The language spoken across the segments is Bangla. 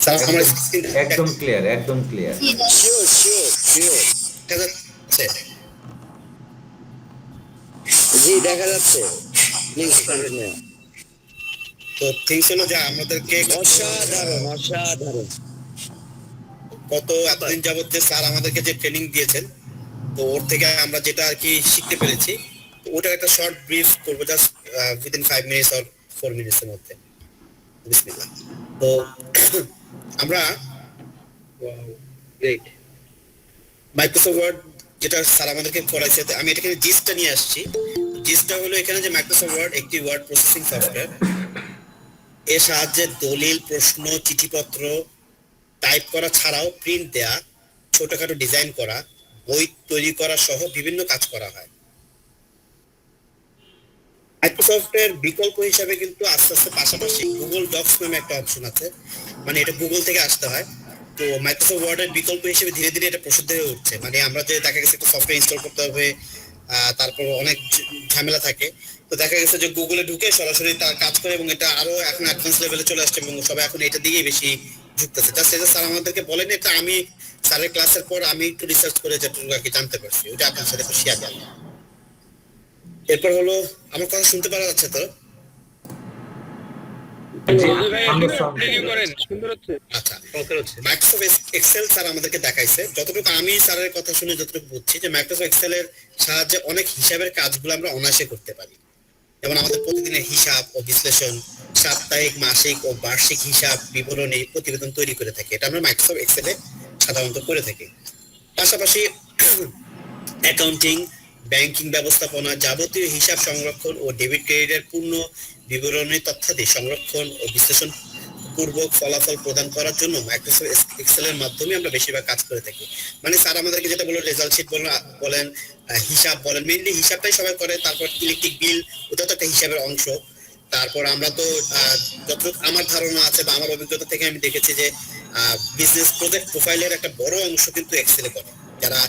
স্যার আমার একদম স্ক্রিন একদম ক্লিয়ার, একদম ক্লিয়ার। শিওর শিওর শিওর দেখা যাচ্ছে? জি দেখা যাচ্ছে। Please continue. তো থিংস হলো যে আমাদেরকে অসাধারণ অসাধারণ। গত এতদিন যাবত যে স্যার আমাদেরকে যে ট্রেনিং দিয়েছেন, তো ওর থেকে আমরা যেটা আর কি শিখতে পেরেছি, তো ওটার একটা শর্ট ব্রিফ করবো just within 5 minutes or 4 minutes এর মধ্যে। বিসমিল্লাহ। তো আমরা গ্রেট। মাইক্রোসফট ওয়ার্ড যেটা স্যার আমাদেরকে পড়াইছে, আমি এটাকে জিসটা নিয়ে আসছি। জিসটা হলো এখানে যে মাইক্রোসফট ওয়ার্ড একটি ওয়ার্ড প্রসেসিং সফটওয়্যার। এর সাহায্যে দলিল, প্রশ্ন, চিঠিপত্র টাইপ করা ছাড়াও প্রিন্ট দেয়া, ছোটখাটো ডিজাইন করা, বই তৈরি করা সহ বিভিন্ন কাজ করা হয়। মাইক্রোসফটের বিকল্প হিসাবে কিন্তু আস্তে আস্তে পাশাপাশি গুগল ডক্স নামে একটা অপশন আছে, মানে এটা গুগল থেকে আসতে হয়। তো মাইক্রোসফট ওয়ার্ডের বিকল্প হিসেবে ধীরে ধীরে এটা প্রসিদ্ধ হয়ে উঠছে। মানে আমরা যে দেখা গেছে একটা সফটওয়্যার ইনস্টল করতে হবে, তারপর অনেক ঝামেলা থাকে, তো দেখা গেছে যে গুগলে ঢুকে সরাসরি তার কাজ করে, এবং এটা আরো এখন অ্যাডভান্স লেভেলে চলে আসছে এবং সবাই এখন এটা দিয়েই বেশি ঝুঁকতেছে। জাস্ট এটা স্যার আমাদেরকে বলেন, এটা আমি স্যারের ক্লাসের পর আমি একটু রিসার্চ করে যতটুকু আর কি জানতে পারছি, ওটা আপনার সাথে শেয়ার করলাম। এরপর হলো, আমার কথা শুনতে পারা যাচ্ছে তো? জি, ভাই আমরা একটু সাউন্ড কন্টিনিউ করেন, সুন্দর হচ্ছে। আচ্ছা, মাইক্রোসফট এক্সেল স্যার আমাদেরকে দেখাইছে, যতটুকু আমি স্যারের কথা শুনে যতটুকু বুঝছি, যে মাইক্রোসফট এক্সেল এর সাহায্যে অনেক হিসাবের কাজগুলো আমরা অনায়াসে করতে পারি। যেমন আমাদের প্রতিদিনের হিসাব ও বিশ্লেষণ, সাপ্তাহিক, মাসিক ও বার্ষিক হিসাব বিবরণী প্রতিবেদন তৈরি করে থাকি, এটা আমরা মাইক্রোসফট এক্সেলে সাধারণত করে থাকি। পাশাপাশি অ্যাকাউন্টিং, ব্যাংকিং ব্যবস্থাপনা, যাবতীয় হিসাব সংরক্ষণ ও ডেবিট ক্রেডিটের পূর্ণ বিবরণী তথ্যাদি সংরক্ষণ ও বিশ্লেষণ পূর্বক ফলাফল প্রদান করার জন্য মাইক্রোসফট এক্সেল এর মাধ্যমে আমরা বেশিরভাগ কাজ করে থাকি। মানে স্যার আমাদেরকে যেটা বলো, রেজাল্ট শিট বলেন, হিসাব বলেন, মেইনলি হিসাবটাই সবাই করে। তারপর ইলেকট্রিক বিল, ওটা তো একটা হিসাবের অংশ। তারপর আমরা তো যতটুকু আমার ধারণা আছে বা আমার অভিজ্ঞতা থেকে আমি দেখেছি যে বিজনেস প্রজেক্ট প্রোফাইলের একটা বড় অংশ কিন্তু এক্সেলে করে। যারা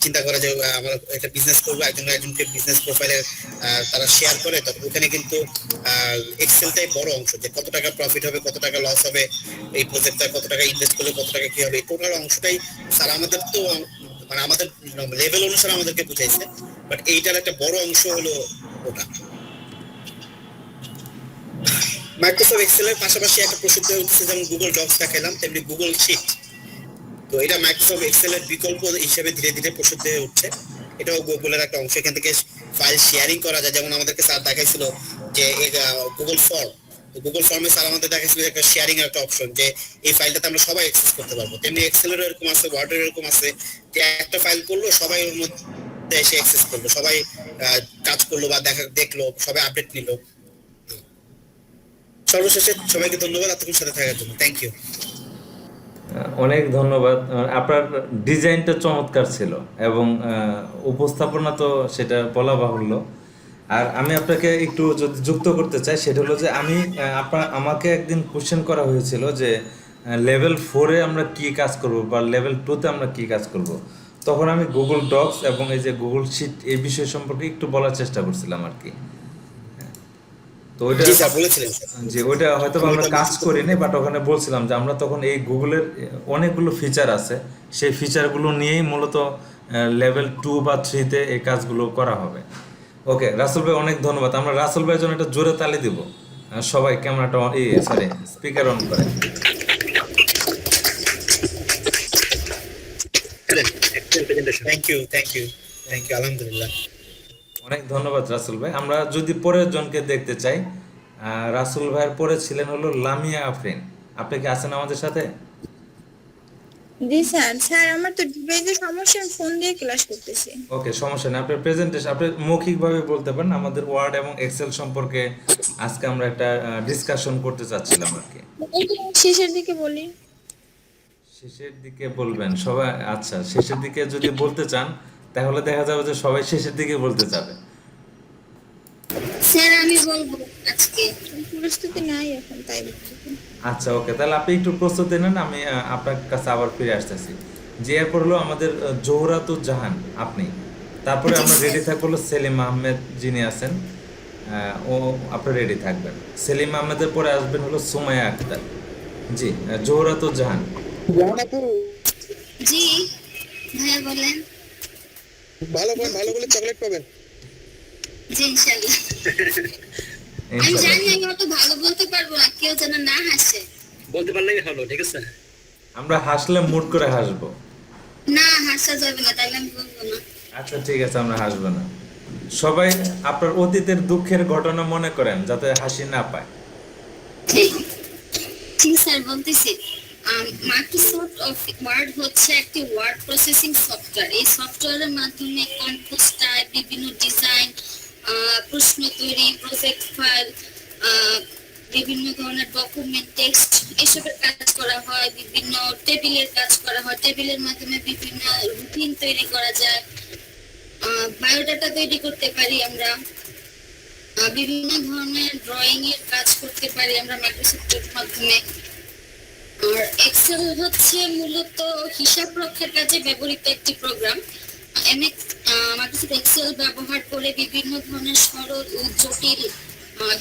চিন্তা করে যে আমরা একটা বিজনেস করবো, একজনকে বিজনেস প্রোফাইলে তারা শেয়ার করে, তখন ওখানে কিন্তু এক্সেলটাই বড় অংশ, যে কত টাকা প্রফিট হবে, কত টাকা লস হবে, এই প্রজেক্টটা কত টাকা ইনভেস্ট করলে কত টাকা কি হবে, এই টোটাল অংশটাই স্যার আমাদের তো মানে আমাদের লেভেল অনুসারে আমাদেরকে বুঝাইছে। বাট এইটার একটা বড় অংশ হলো ওটা। মাইক্রোসফট এক্সেল এর পাশাপাশি একটা প্রসিদ্ধ হচ্ছে, যেমন গুগল ডক্স দেখাইলাম, তেমনি গুগল শিট। তো এটা মাইক্রোসফট এক্সেল এর বিকল্প হিসেবে ধীরে ধীরে প্রসিদ্ধ হয়ে উঠছে। এটাও গুগলের একটা অংশ, এখান থেকে ফাইল শেয়ারিং করা যায়। যেমন আমাদেরকে স্যার দেখাইছিল যে গুগল ফর্ম, গুগল ফর্মে স্যার আমাদের দেখাইছিল একটা শেয়ারিং এর একটা অপশন, যে এই ফাইলটাতে আমরা সবাই অ্যাক্সেস করতে পারবো। তেমনি এক্সেলের এরকম আছে, ওয়ার্ডের এরকম আছে, যে একটা ফাইল করলো সবাই ওর মধ্যে এসে অ্যাক্সেস করলো, সবাই কাজ করলো বা দেখলো, সবাই আপডেট নিল। সর্বশেষে সবাইকে ধন্যবাদ এতক্ষণ সাথে থাকার জন্য। Thank you. অনেক ধন্যবাদ। আপনার ডিজাইনটা চমৎকার ছিল এবং উপস্থাপনা তো সেটা বলা বাহুল্য। আর আমি আপনাকে একটু যদি যুক্ত করতে চাই, সেটা হলো যে আমি আমাকে একদিন কোশ্চেন করা হয়েছিল যে লেভেল 4-এ আমরা কি কাজ করব বা লেভেল 2-তে আমরা কি কাজ করব। তখন আমি গুগল ডক্স এবং এই যে গুগল শিট এই বিষয় সম্পর্কে একটু বলার চেষ্টা করছিলাম আর কি। তো ওইটা, জি স্যার বলেছিলেন। যে ওইটা হয়তো আমরা কাজ করিনি, বাট ওখানে বলছিলাম যে আমরা তখন এই গুগলের অনেকগুলো ফিচার আছে, সেই ফিচারগুলো নিয়েই মূলত লেভেল 2 বা 3-তে এই কাজগুলো করা হবে। ওকে রাসেল ভাই, অনেক ধন্যবাদ। আমরা রাসেল ভাইয়ের জন্য একটা জোরে তালি দিব। সবাই ক্যামেরাটা সরি স্পিকার অন করে। Thank you thank you thank you, আলহামদুলিল্লাহ। অনেক ধন্যবাদ রাসেল ভাই। আমরা যদি পরের জনকে দেখতে চাই, রাসেল ভাইয়ের পরে ছিলেন হলো লামিয়া আফরিন। আপনি কি আছেন আমাদের সাথে? জি স্যার। স্যার আমার তো ডিভাইসে সমস্যা, ফোন দিয়ে ক্লাস করতেছি। ওকে, সমস্যা নেই। আপনার প্রেজেন্টেশন আপনি মৌখিকভাবে বলতে পারেন। আমাদের ওয়ার্ড এবং এক্সেল সম্পর্কে আজকে আমরা একটা ডিসকাশন করতে চাচ্ছিলাম আর কি। শেষের দিকে বলি। শেষের দিকে বলবেন সবাই? আচ্ছা, শেষের দিকে যদি বলতে চান তাহলে দেখা যাবে যে সবাই শেষের দিকে বলতে যাবে। স্যার আমি বলবো আজকে, প্রস্তুতি নাই এখন, তাই বলছি। আচ্ছা ওকে, তাহলে আপনি একটু প্রস্তুতি নেন, আমি আপনার কাছে আবার ফিরে আসতেছি। যে এরপর হলো আমাদের জোহরাতুজ্জাহান আপনি, তারপরে আমরা রেডি থাকবো হলো সেলিম আহমেদ যিনি আছেন, ও আপনি রেডি থাকবেন। সেলিম আহমেদের পরে আসবেন হলো সুমাইয়া আক্তার। জি, জোহরাতুল জাহান। জাহান আপু, জি ভাইয়া বলেন। ভালো বলে চকলেট পাবেন। জি ইনশাল্লাহ। আমি ইনশাআল্লাহ। জানি আমি অত ভালো বলতে পারবো না, কেউ যেন না হাসে। বলতে পারলেই হলো, ঠিক আছে? আমরা হাসলে মুড করে হাসবো। না হাসা যাবে না, তাহলে আমি বলবো না। আচ্ছা ঠিক আছে, আমরা হাসবো না। সবাই আপনার অতীতের দুঃখের ঘটনা মনে করেন যাতে হাসি না পায়। ঠিক ঠিক স্যার বলতেছি। মাইক্রোসফট ওয়ার্ড হচ্ছে একটি ওয়ার্ড প্রসেসিং সফটওয়্যার। এই সফটওয়্যারের মাধ্যমে কম্পোজ টাইপ, বিভিন্ন ডিজাইন, প্রশ্ন তৈরি, প্রজেক্ট ফাইল, বিভিন্ন ধরনের ডকুমেন্ট, টেক্সট এসবের কাজ করা হয়। বিভিন্ন টেবিলের কাজ করা হয়, টেবিলের মাধ্যমে বিভিন্ন রুটিন তৈরি করা যায়। বায়োডাটা তৈরি করতে পারি আমরা। বিভিন্ন ধরনের ড্রয়িং এর কাজ করতে পারি আমরা মাইক্রোসফটের মাধ্যমে। আর এক্সেল হচ্ছে মূলত হিসাব রক্ষার কাজে ব্যবহৃত একটি প্রোগ্রাম। মাইক্রোসফট এক্সেল ব্যবহার করে বিভিন্ন ধরনের সরল ও জটিল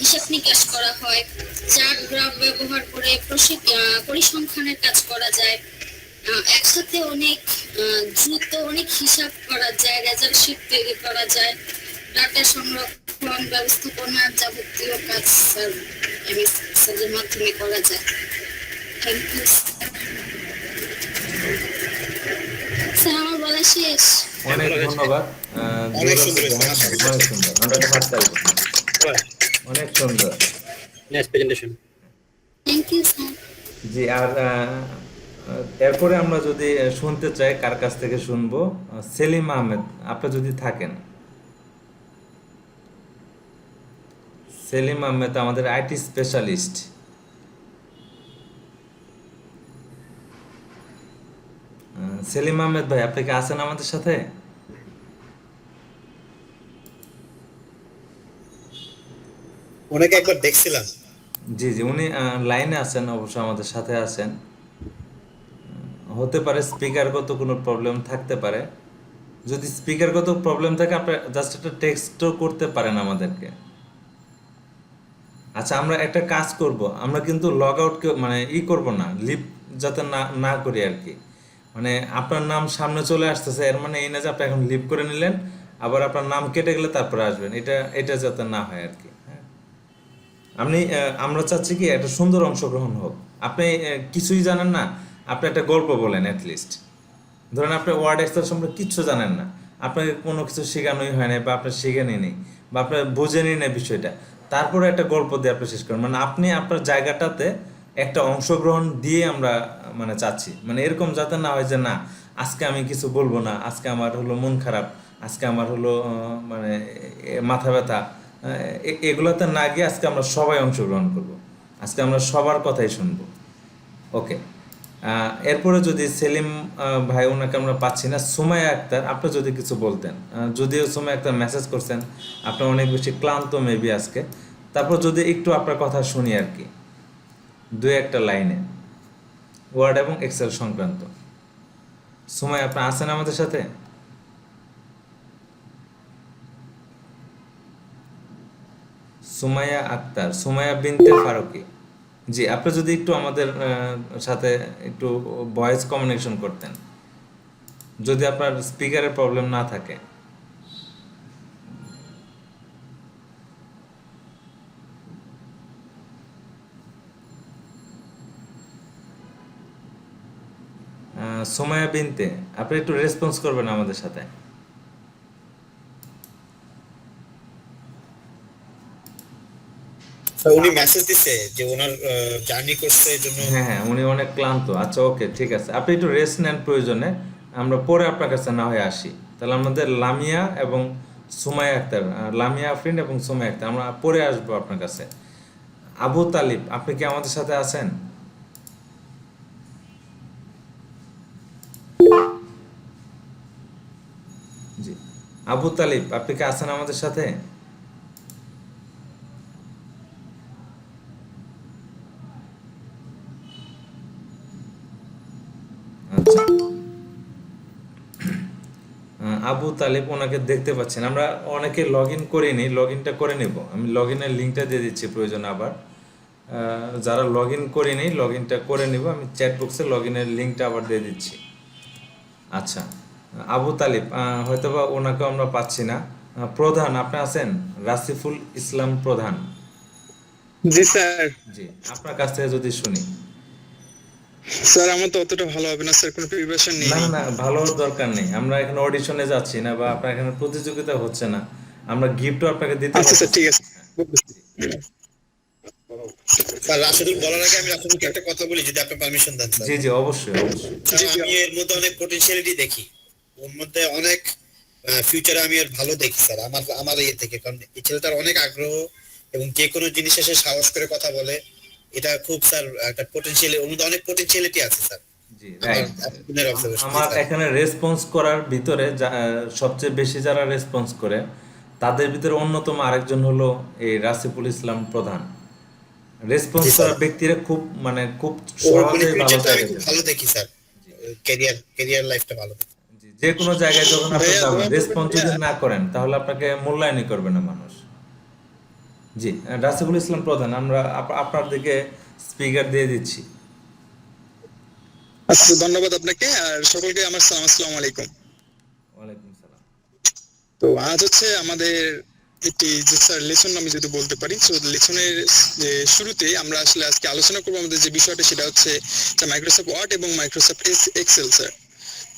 হিসাব নিকাশ করা হয়। চার্ট গ্রাফ ব্যবহার করে পরিসংখ্যানের কাজ করা যায়। একসাথে অনেক দ্রুত অনেক হিসাব করা যায়, রেজাল্ট শিট তৈরি করা যায়, ডাটা সংরক্ষণ ব্যবস্থাপনার যাবতীয় কাজ এমএস এক্সেলের মাধ্যমে করা যায়। থ্যাংক ইউ স্যার, আমার বলা শেষ। অনেক ধন্যবাদ। অনেক সুন্দর জোহরাতুল জাহান, হয়েছে। অনেক সুন্দর। আমরা একটা হাত তালি দিই। অনেক সুন্দর। Next presentation. Thank you sir. জি, আর এরপরে আমরা যদি শুনতে চাই, কার কাছ থেকে শুনবো? সেলিম আহমেদ, আপনি যদি থাকেন। সেলিম আহমেদ আমাদের আইটি স্পেশালিস্ট। সেলিম আহমেদ ভাই, আপনি কি আছেন আমাদের সাথে? ওনাকে একবার দেখছিলাম। জি জি, উনি লাইনে আছেন, অবশ্য আমাদের সাথে আছেন। হতে পারে স্পিকারগত কোনো প্রবলেম থাকতে পারে। যদি স্পিকারগত প্রবলেম থাকে, আপনি জাস্ট একটা টেক্সটও করতে পারেন আমাদেরকে। আচ্ছা, আমরা একটা কাজ করব, আমরা কিন্তু লগ আউট মানে করব না, লিভ যাতে না না করি আর কি। মানে আপনার নাম সামনে চলে আসতেছে, এর মানে এই না যে আপনি এখন লিভ করে নিলেন, আবার আপনার নাম কেটে গেলে তারপরে আসবেন, এটা যাতে না হয় আর কি। হ্যাঁ, আমরা চাচ্ছি কি একটা সুন্দর অংশগ্রহণ হোক। আপনি কিছুই জানেন না, আপনি একটা গল্প বলেন অ্যাটলিস্ট। ধরেন আপনি ওয়ার্ড এক্সেল সম্পর্কে কিচ্ছু জানেন না, আপনাকে কোনো কিছু শেখানোই হয় না, বা আপনি শেখেনি নেই, বা আপনি বোঝেনি না বিষয়টা, তারপরে একটা গল্প দিয়ে আপনি শেষ করেন। মানে আপনি আপনার জায়গাটাতে একটা অংশগ্রহণ দিয়ে আমরা মানে চাচ্ছি, মানে এরকম যাতে না হয় যে না আজকে আমি কিছু বলবো না, আজকে আমার হলো মন খারাপ, আজকে আমার হলো মানে মাথা ব্যথা, এগুলোতে না গিয়ে আজকে আমরা সবাই অংশগ্রহণ করব, আজকে আমরা সবার কথাই শুনবো। ওকে, এরপরে যদি সেলিম ভাই, ওনাকে আমরা পাচ্ছি না। সুমাইয়া আক্তার, আপনি যদি কিছু বলতেন। যদিও সুমাইয়া আক্তার মেসেজ করছেন আপনি অনেক বেশি ক্লান্ত মেবি আজকে, তারপর যদি একটু আপনার কথা শুনি আর কি, দু একটা লাইনে ওয়ার্ড এবং এক্সেল সংক্রান্ত। সুমাইয়া, আপনি আছেন আমাদের সাথে? সুমাইয়া আক্তার, সুমাইয়া বিনতে ফারুকি। জি, আপনি যদি একটু আমাদের সাথে একটু ভয়েস কমিউনিকেশন করতেন, যদি আপনার স্পিকারের প্রবলেম না থাকে। সুমাইয়া বিনতে, আপনি একটু রেসপন্স করবেন আমাদের সাথে। উনি মেসেজ দিছে যে ওনার জার্নি করছে এই জন্য। হ্যাঁ হ্যাঁ, উনি অনেক ক্লান্ত। আচ্ছা ওকে, ঠিক আছে, আপনি একটু রেস্ট নেন প্রয়োজনে, আমরা পরে আপনার কাছে না হয়ে আসি। তাহলে আমাদের লামিয়া এবং সুমাইয়া আক্তার, লামিয়া আফরিন এবং সুমাইয়া আক্তার, আমরা পরে আসবো আপনার কাছে। আবু তালিব, আপনি কি আমাদের সাথে আছেন? জি, আবু তালিব, আপনি কি আছেন আমাদের সাথে? আচ্ছা, আবু তালিব, ওনাকে দেখতে পাচ্ছেন। আমরা অনেকে লগ ইন করিনি, লগ ইনটা করে নেব, আমি লগ ইনের লিঙ্কটা দিয়ে দিচ্ছি প্রয়োজন আবার। যারা লগ ইন করিনি লগ ইনটা করে নিব। আমি চ্যাট বক্সে লগ ইনের লিঙ্কটা আবার দিয়ে দিচ্ছি। আচ্ছা, আবু তালিব হয়তোবা ওনাকেও আমরা পাচ্ছি না। প্রধান আপনি আছেন? রাসিফুল ইসলাম প্রধান। জি স্যার। জি, আপনার কাছ থেকে যদি শুনি। স্যার আমার তো অতটা ভালো হবে না স্যার, কোনো প্রিপারেশন নেই। না না, ভালো দরকার নেই, আমরা এখানে অডিশনে যাচ্ছি না বা আপনার এখানে প্রতিযোগিতা হচ্ছে না, আমরা গিফটও আপনাকে দিতে আচ্ছা স্যার, পারছি। ঠিক আছে বলতেছি। স্যার রাশেদুল বলার আগে আমি রাশেদুলকে একটা কথা বলি, যদি আপনি পারমিশন দেন স্যার। জি জি, অবশ্যই অবশ্যই। স্যার, আমি এর মধ্যে অনেক পটেনশিয়ালিটি দেখি, ওর মধ্যে অনেক ফিউচারে আমি এর ভালো দেখি স্যার, আমার আমার ইয়ে থেকে। কারণ এই ছেলেটার অনেক আগ্রহ এবং যে কোনো জিনিসে সে সাহস করে কথা বলে। এটা খুব স্যার একটা পটেনশিয়ালি, ওর মধ্যে অনেক পটেনশিয়ালিটি আছে স্যার। জি, আমার রাইট। এতদিনের অবজারভেশন আমার এখানে রেসপন্স করার ভিতরে সবচেয়ে বেশি যারা রেসপন্স করে তাদের ভিতরে অন্যতম আরেকজন হলো এই রাসিফুল ইসলাম প্রধান। রেসপন্স জি, স্যার। করার ব্যক্তিরা খুব মানে খুব ওর মানে সহজেই ভালো ফিউচারটা আমি জায়গায় খুব যেতে ভালো পারে। দেখি স্যার, ক্যারিয়ার লাইফটা ভালো দেখি। জি, যে কোনো জায়গায় যখন আপনি ভাইয়া, যাবেন দোয়া রেসপন্স করবেন যদি ভাইয়া। না করেন তাহলে আপনাকে মূল্যায়নই করবে না মানুষ। জি, রাসিফুল ইসলাম প্রধান, আমরা আপনার দিকে স্পিকার দিয়ে দিচ্ছি। আচ্ছা, ধন্যবাদ আপনাকে আর সকলকে আমার সালাম, আসসালামু আলাইকুম। ওয়ালাইকুম সালাম। তো আজ হচ্ছে আমাদের একটি যে স্যার লেসন আমি যদি বলতে পারি, তো লেসনের যে শুরুতে আমরা আসলে আজকে আলোচনা করবো আমাদের যে বিষয়টা, সেটা হচ্ছে মাইক্রোসফট ওয়ার্ড এবং মাইক্রোসফট এক্সেল স্যার।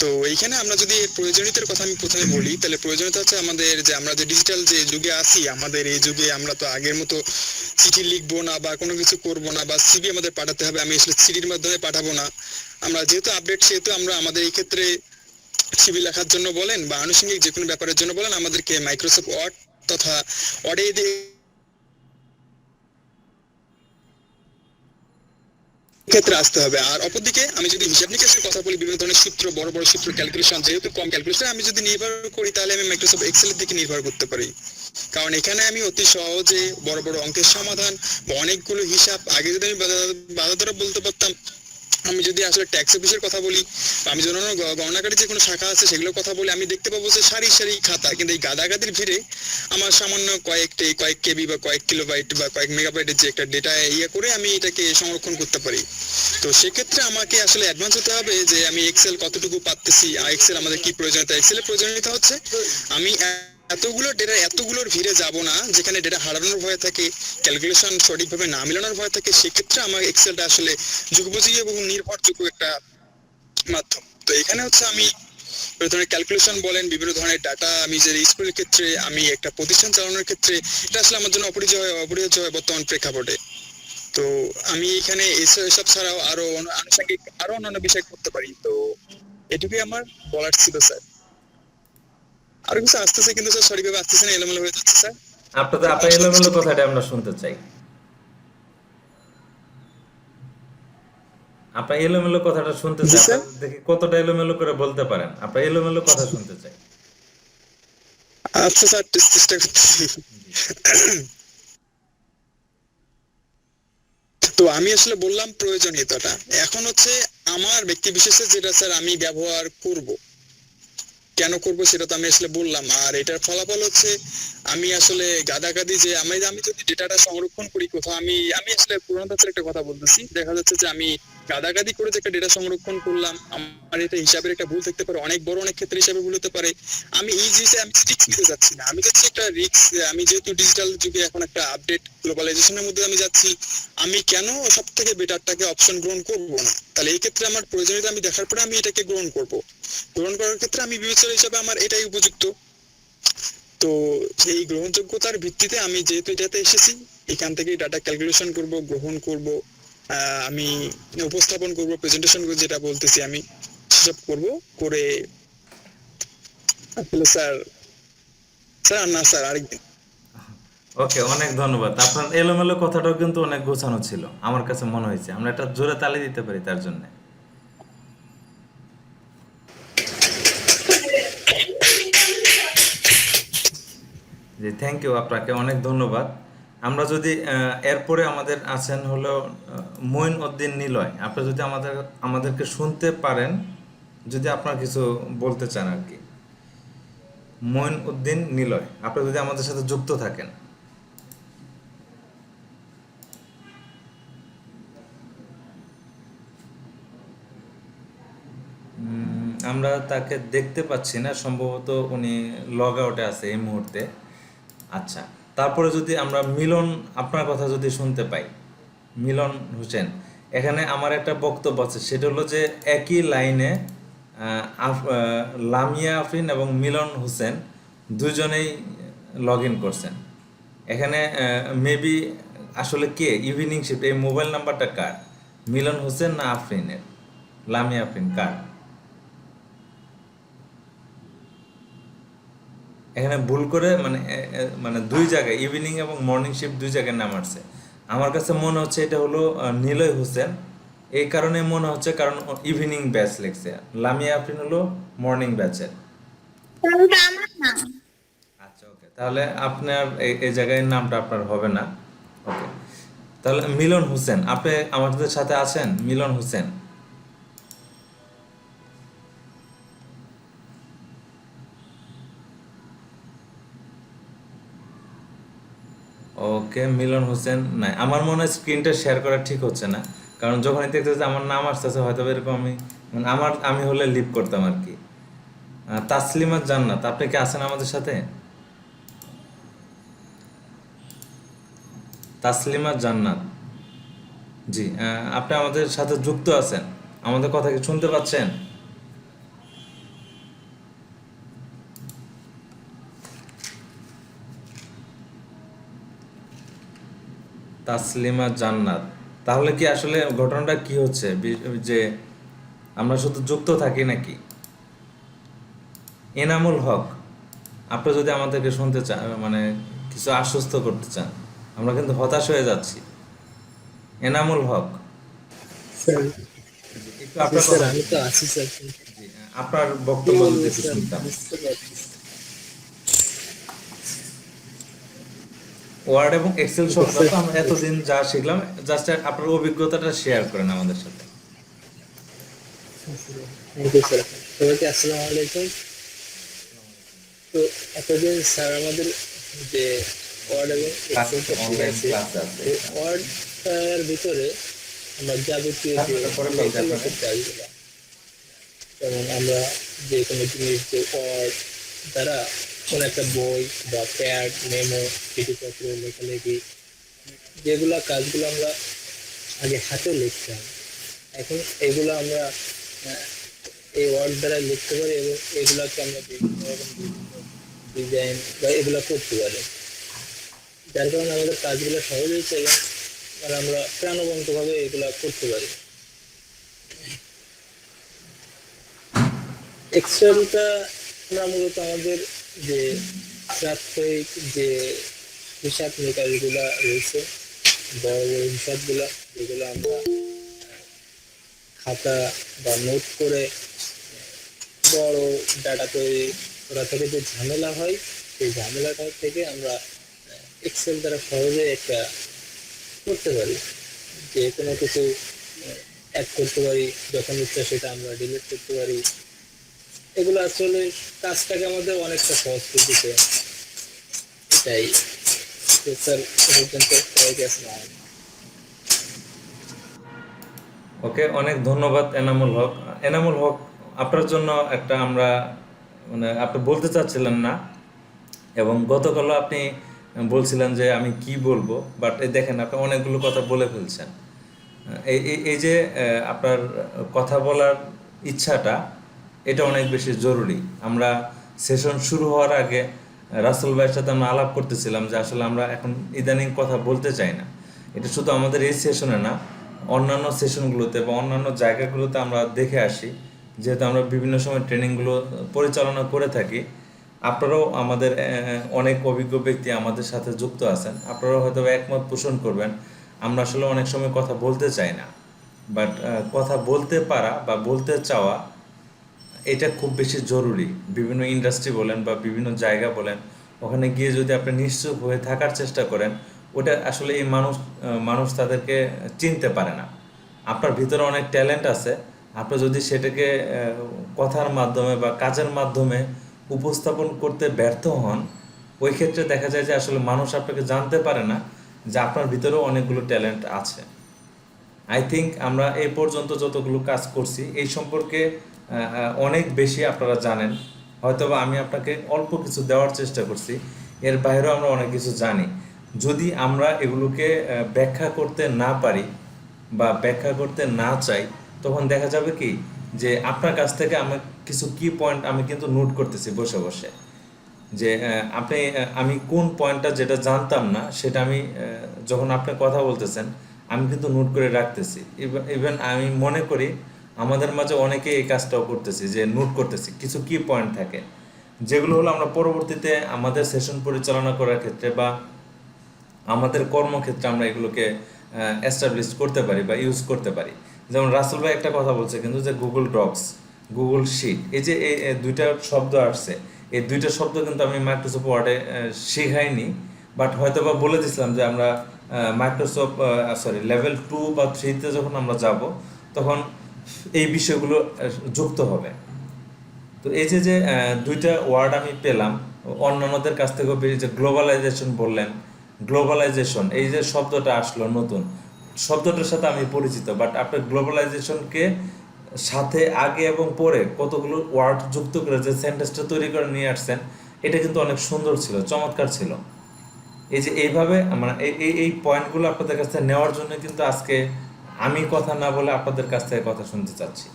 তো এইখানে আমরা যদি এর প্রয়োজনীয়তার কথা আমি প্রথমে বলি, তাহলে প্রয়োজনীয়তা হচ্ছে আমাদের যে আমরা যে ডিজিটাল যে যুগে আছি, আমাদের এই যুগে আমরা তো আগের মতো চিঠি লিখবো না বা কোনো কিছু করবো না, বা সিভি আমাদের পাঠাতে হবে, আমি আসলে সিডির মাধ্যমে পাঠাবো না। আমরা যেহেতু আপডেট, সেহেতু আমরা আমাদের এই ক্ষেত্রে সিভি লেখার জন্য বলেন বা আনুষঙ্গিক যে কোনো ব্যাপারের জন্য বলেন, আমাদেরকে মাইক্রোসফট ওয়ার্ড তথা ওয়ার্ডে ক্ষেত্রে আসতে হবে। আর অপরদিকে আমি যদি হিসাব নিকাশের কথা বলি, বিভিন্ন ধরনের সূত্র, বড় বড় সূত্র, ক্যালকুলেশন, যেহেতু কম ক্যালকুলেশন আমি যদি নির্ভর করি, তাহলে আমি মাইক্রোসফট এক্সেলের দিকে নির্ভর করতে পারি। কারণ এখানে আমি অতি সহজে বড় বড় অঙ্কের সমাধান বা অনেকগুলো হিসাব, আগে যদি আমি বাধা ধরা বলতে পারতাম, আমি যদি আসলে ট্যাক্স অফিসের কথা বলি, আমি যদি অন্যান্য গণনাকারী যে কোনো শাখা আছে সেগুলোর কথা বলি, আমি দেখতে পাবো যে সারি সারি খাতা, কিন্তু এই গাদাগাদির ভিড়ে আমার সামান্য কয়েক কেবি বা কয়েক কিলোবাইট বা কয়েক মেগাবাইটের যে একটা ডেটা ইয়ে করে আমি এটাকে সংরক্ষণ করতে পারি। তো সেক্ষেত্রে আমাকে আসলে অ্যাডভান্স হতে হবে যে আমি এক্সেল কতটুকু পারতেছি, আর এক্সেল আমাদের কি প্রয়োজনীয়তা। এক্সেলের প্রয়োজনীয়তা হচ্ছে আমি এতগুলো ডেটা, এতগুলোর ভিড়ে যাব না যেখানে ডেটা হারানোর ভয় থাকে, ক্যালকুলেশন সঠিকভাবে না মেলানোর ভয় থাকে। সেক্ষেত্রে আমার এক্সেলটা আসলে যুগোপযোগী এবং নির্ভরযোগ্য একটা মাধ্যম। তো এখানে হচ্ছে আমি বিভিন্ন ধরনের ক্যালকুলেশন বলেন, বিভিন্ন ধরনের ডাটা, আমি যে স্কুলের ক্ষেত্রে, আমি একটা প্রতিষ্ঠান চালানোর ক্ষেত্রে, এটা আসলে আমার জন্য অপরিহার্য হয় বর্তমান প্রেক্ষাপটে। তো আমি এখানে এসব ছাড়াও আরো আনুষঙ্গিক আরো অন্যান্য বিষয় করতে পারি। তো এটুকুই আমার বলার ছিল স্যার। আরো কিছু আসতেছে কিন্তু স্যার সঠিকভাবে আসতেছে না, এলোমেলো হয়ে যাচ্ছে স্যার। আপনার এলোমেলো কথাটা আমরা শুনতে চাই। আপনার এলোমেলো কথাটা শুনতে জি চাই, স্যার। আপনার দেখি কতটা এলোমেলো করে বলতে পারেন। আপনার এলোমেলো কথা শুনতে চাই। আচ্ছা স্যার, চেষ্টা করতেছি। তো আমি আসলে বললাম প্রয়োজনীয়তাটা, এখন হচ্ছে আমার ব্যক্তি বিশেষে যেটা স্যার আমি ব্যবহার করব, কেন করব সেটা তো আমি আসলে বললাম। আর এটার ফলাফল হচ্ছে আমি আসলে গাদাগাদি যে আমি যদি ডেটাটা সংরক্ষণ করি কোথাও, আমি আসলে পুরোনো ধাঁচের একটা কথা বলতেছি, দেখা যাচ্ছে যে আমি গাদাগাদি করে যে একটা ডেটা সংরক্ষণ করলাম, আমার এটা হিসাবের একটা ভুল থাকতে পারে, অনেক বড় অনেক ক্ষেত্রে হিসাবে ভুল হতে পারে। আমি এই জিনিসে আমি রিস্ক নিতে যাচ্ছি না, আমি যাচ্ছি একটা রিস্ক। আমি যেহেতু ডিজিটাল যুগে এখন একটা আপডেট গ্লোবালাইজেশনের মধ্যে আমি যাচ্ছি, আমি কেন সব থেকে বেটারটাকে অপশন গ্রহণ করব না? তাহলে এই ক্ষেত্রে আমার প্রয়োজনীয়তা আমি দেখার পরে আমি এটাকে গ্রহণ করব। গ্রহণ করার ক্ষেত্রে আমি বিবেচনা হিসাবে আমার এটাই উপযুক্ত। তো এই গ্রহণযোগ্যতার ভিত্তিতে আমি যেহেতু এটাতে এসেছি, এখান থেকে ডাটা ক্যালকুলেশন করব, গ্রহণ করব, আমি উপস্থাপন করব, প্রেজেন্টেশন করব, যেটা বলতেছি আমি সেসব করব করে। আসলে স্যার, না স্যার, আরেকদিন। ওকে, অনেক ধন্যবাদ। আপনার এলোমেলো কথাটাও কিন্তু অনেক গোছানো ছিল আমার কাছে মনে হয়েছে। আমরা একটা জোরে তালি দিতে পারি তার জন্য। জি, থ্যাংক ইউ, আপনাকে অনেক ধন্যবাদ। আমরা যদি এরপরে আমাদের আছেন হলো মঈন উদ্দিন নিলয়। আপনি যদি আমাদেরকে শুনতে পারেন, যদি আপনার কিছু বলতে চান আর কি। মঈন উদ্দিন নিলয়, আপনি যদি আমাদের সাথে যুক্ত থাকেন। আমরা তাকে দেখতে পাচ্ছি না, সম্ভবত উনি লগ আউটে আছে এই মুহূর্তে। আচ্ছা, তারপরে যদি আমরা মিলন আপনার কথা যদি শুনতে পাই, মিলন হোসেন, এখানে আমার একটা বক্তব্য আছে, সেটা হলো যে একই লাইনে লামিয়া আফরিন এবং মিলন হোসেন দুজনেই লগ ইন করছেন। এখানে মেবি আসলে কে ইভিনিং শিফট, এই মোবাইল নাম্বারটা কার, মিলন হোসেন না আফরিনের, লামিয়া আফরিন কার? এখানে ভুল করে মানে দুই জায়গায় ইভিনিং এবং মর্নিং শিফট দুই জায়গায় নাম আসছে। আমার কাছে মনে হচ্ছে এটা হলো নিলয় হোসেন, এই কারণে মনে হচ্ছে, কারণ ইভিনিং ব্যাচ লিখছে, লামিয়া আফরিন হলো মর্নিং ব্যাচের। তাহলে ওটা আমার না। আচ্ছা ওকে, তাহলে আপনার এই জায়গায় নামটা আপনার হবে না। ওকে, তাহলে মিলন হোসেন, আপনি আমাদের সাথে আছেন? মিলন হোসেন, ওকে মিলন হোসেন নাই। আমার মনে হয় স্ক্রিনটা শেয়ার করা ঠিক হচ্ছে না, কারণ যখনই দেখতেছে আমার নাম আসতেছে হয়তো এরকম আমি হলে লিভ করতাম আর কি। তাসলিমা জান্নাত, আপনি কি আছেন আমাদের সাথে? তাসলিমা জান্নাত, জি, আপনি আমাদের সাথে যুক্ত আছেন, আমাদের কথা কি শুনতে পাচ্ছেন? তাসলিমা জান্নাত, তাহলে কি আসলে ঘটনাটা কি হচ্ছে, যে আমরা শুধু যুক্ত থাকি নাকি? এনামুল হক, আপনি যদি আমাদেরকে শুনতে চান, কিছু আশ্বস্ত করতে চান, আমরা কিন্তু হতাশ হয়ে যাচ্ছি। এনামুল হক, স্যার, একটু আপনার স্যার কথা, আমি তো আছি স্যার। জি, আপনার বক্তব্য যদি একটু স্যার, শুনতাম। বুঝতে পারছি। ওয়ার্ড এবং এক্সেল সংক্রান্ত আমরা এতদিন যা শিখলাম, জাস্ট আপনার অভিজ্ঞতাটা শেয়ার করেন আমাদের সাথে। Thank you sir. সবাইকে আসসালামু আলাইকুম। তো এতদিন স্যার আমাদের যে ওয়ার্ড এবং এক্সেলটা অনলাইন শিখেছে, ক্লাস আছে, এই ওয়ার্ডটার ভিতরে আমরা যাবতীয় যে লেখালেখির কাজগুলো, যেমন আমরা যে কোনো জিনিস যে ওয়ার্ড দ্বারা কোনো একটা বই বা প্যাড, মেমো, চিঠিপত্র, লেখালেখি, যেগুলা কাজগুলো আমরা আগে হাতেও লিখতাম, এখন এগুলো আমরা এই ওয়ার্ড দ্বারা লিখতে পারি এবং এগুলাকে আমরা বিভিন্ন রকম ডিজাইন বা এগুলো করতে পারি, যার কারণে আমাদের কাজগুলো সহজ হয়েছে এবং আমরা প্রাণবন্তভাবে এগুলা করতে পারি। এক্সেলটা আমরা মূলত আমাদের যে প্রাত্যহিক যে হিসাব নিকাশগুলা রয়েছে, বড় বড় হিসাবগুলা, যেগুলো আমরা খাতা বা নোট করে বড় ডাটা তৈরি করা থেকে যে ঝামেলা হয়, সেই ঝামেলাটা থেকে আমরা এক্সেল দ্বারা সহজে একটা করতে পারি, যে কোনো কিছু অ্যাড করতে পারি, যখন ইচ্ছা সেটা আমরা ডিলিট করতে পারি। এগুলো আসলে কাজটাকে আমাদের অনেকটা সহজ করে দিতে, এটাই। তো স্যার, পর্যন্ত সবাইকে আসসালামু আলাইকুম। ওকে, অনেক ধন্যবাদ এনামুল হক। এনামুল হক, আপনার জন্য একটা আমরা আপনি বলতে চাচ্ছিলেন না, এবং গতকালও আপনি বলছিলেন যে আমি কি বলবো, বাট এই দেখেন আপনি অনেকগুলো কথা বলে ফেলছেন। এই যে আপনার কথা বলার ইচ্ছাটা, এটা অনেক বেশি জরুরি। আমরা সেশন শুরু হওয়ার আগে রাসেল ভাইয়ের সাথে আমরা আলাপ করতেছিলাম যে আসলে আমরা এখন ইদানিং কথা বলতে চাই না। এটা শুধু আমাদের এই সেশনে না, অন্যান্য সেশনগুলোতে বা অন্যান্য জায়গাগুলোতে আমরা দেখে আসি, যেহেতু আমরা বিভিন্ন সময় ট্রেনিংগুলো পরিচালনা করে থাকি। আপনারাও আমাদের অনেক অভিজ্ঞ ব্যক্তি আমাদের সাথে যুক্ত আছেন, আপনারাও হয়তো একমত পোষণ করবেন। আমরা আসলে অনেক সময় কথা বলতে চাই না, বাট কথা বলতে পারা বা বলতে চাওয়া, এটা খুব বেশি জরুরি। বিভিন্ন ইন্ডাস্ট্রি বলেন বা বিভিন্ন জায়গা বলেন, ওখানে গিয়ে যদি আপনি নিশ্চুপ হয়ে থাকার চেষ্টা করেন, ওটা আসলে এই মানুষ তাদেরকে চিনতে পারে না। আপনার ভিতরে অনেক ট্যালেন্ট আছে, আপনি যদি সেটাকে কথার মাধ্যমে বা কাজের মাধ্যমে উপস্থাপন করতে ব্যর্থ হন, ওই ক্ষেত্রে দেখা যায় যে আসলে মানুষ আপনাকে জানতে পারে না যে আপনার ভিতরেও অনেকগুলো ট্যালেন্ট আছে। আই থিঙ্ক আমরা এই পর্যন্ত যতগুলো কাজ করছি এই সম্পর্কে অনেক বেশি আপনারা জানেন। হয়তোবা আমি আপনাকে অল্প কিছু দেওয়ার চেষ্টা করছি, এর বাইরেও আমরা অনেক কিছু জানি। যদি আমরা এগুলোকে ব্যাখ্যা করতে না পারি বা ব্যাখ্যা করতে না চাই, তখন দেখা যাবে কি যে আপনার কাছ থেকে আমি কিছু কি পয়েন্ট আমি কিন্তু নোট করতেছি বসে বসে, যে আমি কোন পয়েন্টটা যেটা জানতাম না সেটা আমি যখন আপনি কথা বলতেছেন আমি কিন্তু নোট করে রাখতেছি। ইভেন আমি মনে করি আমাদের মাঝে অনেকে এই কাজটাও করতেছি, যে নোট করতেছি কিছু কি পয়েন্ট থাকে, যেগুলো হলো আমরা পরবর্তীতে আমাদের সেশন পরিচালনা করার ক্ষেত্রে বা আমাদের কর্মক্ষেত্রে আমরা এগুলোকে এস্টাবলিশ করতে পারি বা ইউজ করতে পারি। যেমন রাসেল ভাই একটা কথা বলছে কিন্তু, যে গুগল ডক্স, গুগল শিট, এই যে এই দুইটা শব্দ আসছে, এই দুইটা শব্দ কিন্তু আমি মাইক্রোসফট ওয়ার্ডে শেখাইনি, বাট হয়তো বা বলে দিয়েছিলাম যে আমরা মাইক্রোসফট লেভেল 2 বা 3-তে যখন আমরা যাব তখন এই বিষয়গুলো যুক্ত হবে। তো এই যে দুইটা ওয়ার্ড আমি পেলাম অন্যান্যদের কাছ থেকেও বেরিয়ে, যে গ্লোবালাইজেশন বললেন, গ্লোবালাইজেশন এই যে শব্দটা আসলো নতুন, শব্দটার সাথে আমি পরিচিত, বাট আপনি গ্লোবালাইজেশনকে সাথে আগে এবং পরে কতগুলো ওয়ার্ড যুক্ত করে যে সেন্টেন্সটা তৈরি করে নিয়ে আসছেন, এটা কিন্তু অনেক সুন্দর ছিল, চমৎকার ছিল। এই যে এইভাবে মানে এই পয়েন্টগুলো আপনাদের কাছ থেকে নেওয়ার জন্য কিন্তু আজকে আমি কথা না বলে আপনাদের কাছ থেকে কথা শুনতে চাচ্ছি।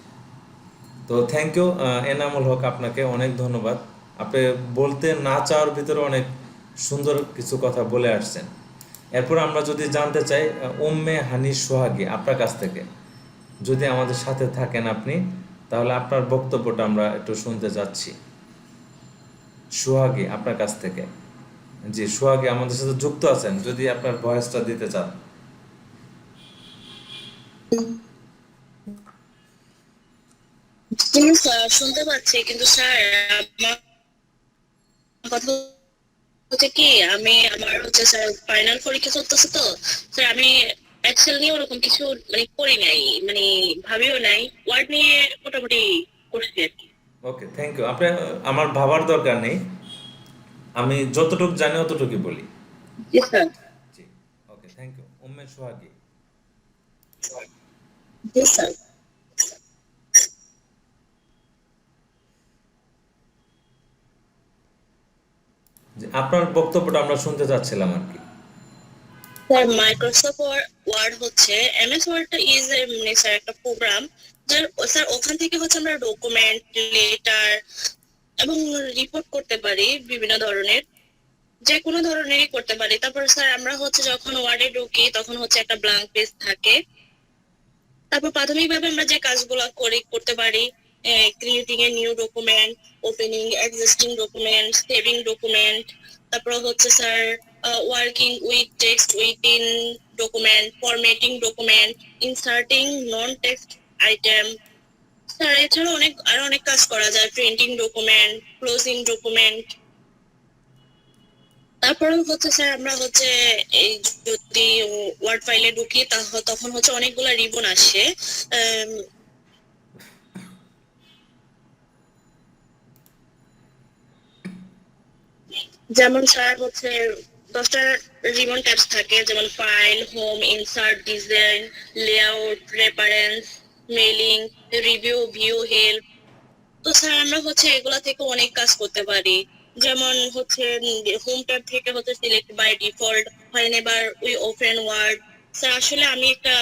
তো থ্যাংক ইউ এনামুল হক, আপনাকে অনেক ধন্যবাদ। আপনি বলতে না চাওয়ার ভিতরে অনেক সুন্দর কিছু কথা বলে আসছেন। এরপর আমরা যদি জানতে চাই উম্মে হানি সোহাগী আপনার কাছ থেকে, যদি আমাদের সাথে থাকেন আপনি, তাহলে আপনার বক্তব্যটা আমরা একটু শুনতে যাচ্ছি। সোহাগী আপনার কাছ থেকে, জি সোহাগী আমাদের সাথে যুক্ত আছেন, যদি আপনার ভয়েসটা দিতে চান। জি স্যার, শুনতে পাচ্ছি, কিন্তু স্যার আমার কথা হচ্ছে কি, আমার হচ্ছে স্যার ফাইনাল পরীক্ষা চলতেছে, তো স্যার আমি এক্সেল নিয়ে ওরকম কিছু মানে করি নাই, মানে ভাবিও নাই, ওয়ার্ড নিয়ে মোটামুটি করছি আর কি। ওকে, থ্যাংক ইউ। আপনি আমার ভাবার দরকার নেই, আমি যতটুকু জানি অতটুকুই বলি। জি স্যার। জি, okay, thank you. Umme Shohagi, জি স্যার। যে আপনার বক্তব্যটা আমরা শুনতে চাচ্ছিলাম আর কি। স্যার মাইক্রোসফট ওয়ার্ড হচ্ছে, এমএস ওয়ার্ডটা ইজ মানে স্যার একটা প্রোগ্রাম, যার স্যার ওখান থেকে হচ্ছে আমরা ডকুমেন্ট, লেটার এবং রিপোর্ট করতে পারি, বিভিন্ন ধরনের, যে কোনো ধরনেরই করতে পারি। তারপর স্যার আমরা হচ্ছে যখন ওয়ার্ডে ঢুকি তখন হচ্ছে একটা ব্ল্যাঙ্ক পেজ থাকে। তারপর প্রাথমিকভাবে আমরা যে কাজগুলো করতে পারি, creating a new document, opening existing document, saving document, তারপর হচ্ছে sir working with text within document, formatting document, inserting non text item. Sir এছাড়া আরো অনেক কাজ করা যায়, প্রিন্টিং ডকুমেন্ট, ক্লোজিং ডকুমেন্ট। তারপরে হচ্ছে স্যার আমরা হচ্ছে এই যদি ওয়ার্ড ফাইলে ঢুকি তখন হচ্ছে অনেকগুলা রিবন আসে, আম, যেমন স্যার হচ্ছে 10টা রিবন ট্যাবস থাকে, যেমন file, home, insert, design, layout, reference, mailing, review, view, help. তো স্যার আমরা হচ্ছে এগুলা থেকে অনেক কাজ করতে পারি, যেমন হচ্ছে হোম ট্যাব থেকে হচ্ছে select by default, whenever we open Word. Sir আসলে আমি একটা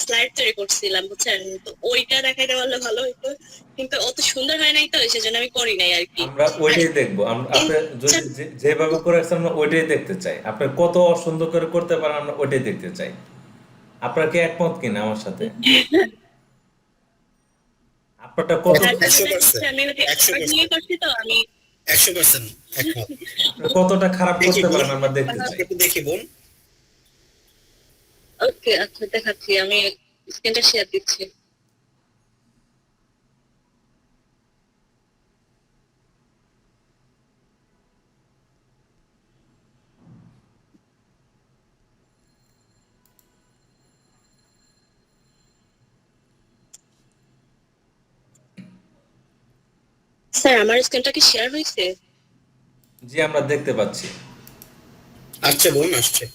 স্লাইড তৈরি করছিলাম বুঝছেন, তো ওইটা দেখাইতে পারলে ভালো হতো, কিন্তু অত সুন্দর হয় নাই, তো সেজন্য আমি করি নাই আর কি। আমরা ওইটাই দেখবো, আপনি যদি যেভাবে করে আসছেন আমরা ওইটাই দেখতে চাই, আপনি কত অসুন্দর করে করতে পারেন আমরা ওইটাই দেখতে চাই। আপনার কি একমত কিনা আমার সাথে? আপনারটা কত, স্যার, 100%, আমি ওই যে 100%, নিয়ে করছি, তো আমি 100% একমত। আপনি কতটা খারাপ দেখি করতে বোন, পারেন আমরা দেখতে চাই। একটু দেখি বোন। ওকে, আচ্ছা দেখাচ্ছি, আমি স্ক্রিনটা শেয়ার দিচ্ছি। স্যার আমার স্ক্রিনটা কি শেয়ার হয়েছে? জি, আমরা দেখতে পাচ্ছি। আসছে বোন, আসছে।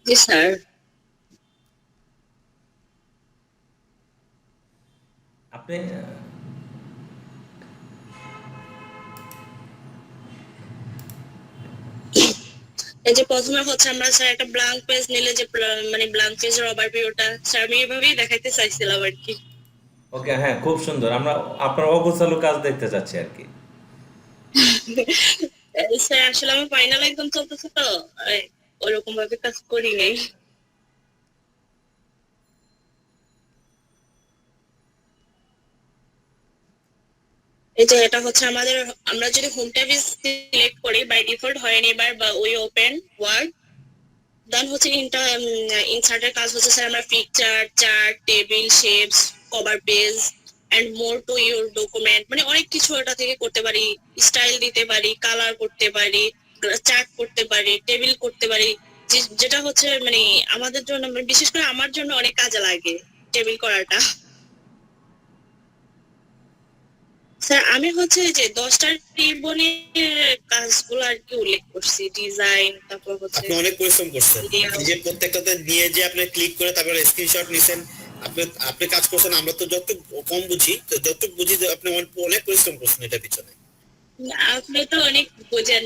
জি স্যার। আপনি এই যে প্রথমে হচ্ছে আমরা স্যার একটা ব্ল্যাঙ্ক পেজ নিলে যে মানে ব্ল্যাঙ্ক পেজের ওভারভিউটা স্যার আমি এভাবেই দেখাইতে চাইছিলাম আর কি। ওকে, হ্যাঁ, খুব সুন্দর। আমরা আপনার অগোছালো কাজ দেখতে চাচ্ছি আর কি। স্যার আসলে আমার ফাইনাল একদম চলতেছে তো ওরকম ভাবে কাজ করি নাই। এই যে এটা হচ্ছে আমাদের, আমরা যদি হোম ট্যাব সিলেক্ট করি বাই ডিফল্ট হয় এবার বা উই ওপেন ওয়ার্ড, দেন হচ্ছে ইনসার্টের কাজ হচ্ছে স্যার আমরা picture, chart, table, shapes, cover page and more to your document, মানে অনেক কিছু এটা থেকে করতে পারি। স্টাইল দিতে পারি, কালার করতে পারি, চার্ট করতে পারি, টেবিল করতে পারি, যেটা হচ্ছে মানে আমাদের জন্য মানে বিশেষ করে আমার জন্য অনেক কাজে লাগে টেবিল করাটা। স্যার আমি হচ্ছে যে 10টা রিবনের কাজগুলো আর কি উল্লেখ করছি, ডিজাইন, তারপর হচ্ছে আপনি অনেক পরিশ্রম করছেন, video। এই যে প্রত্যেকটাতে নিয়ে যে আপনি ক্লিক করে তারপরে স্ক্রিনশট নিছেন, আপনি আপনি কাজ করছেন। আমরা তো যতটুকু কম বুঝি, তো যতটুকু বুঝি যে আপনি অনেক পরিশ্রম করছেন এটার পিছনে। আপনি তো অনেক বোঝেন,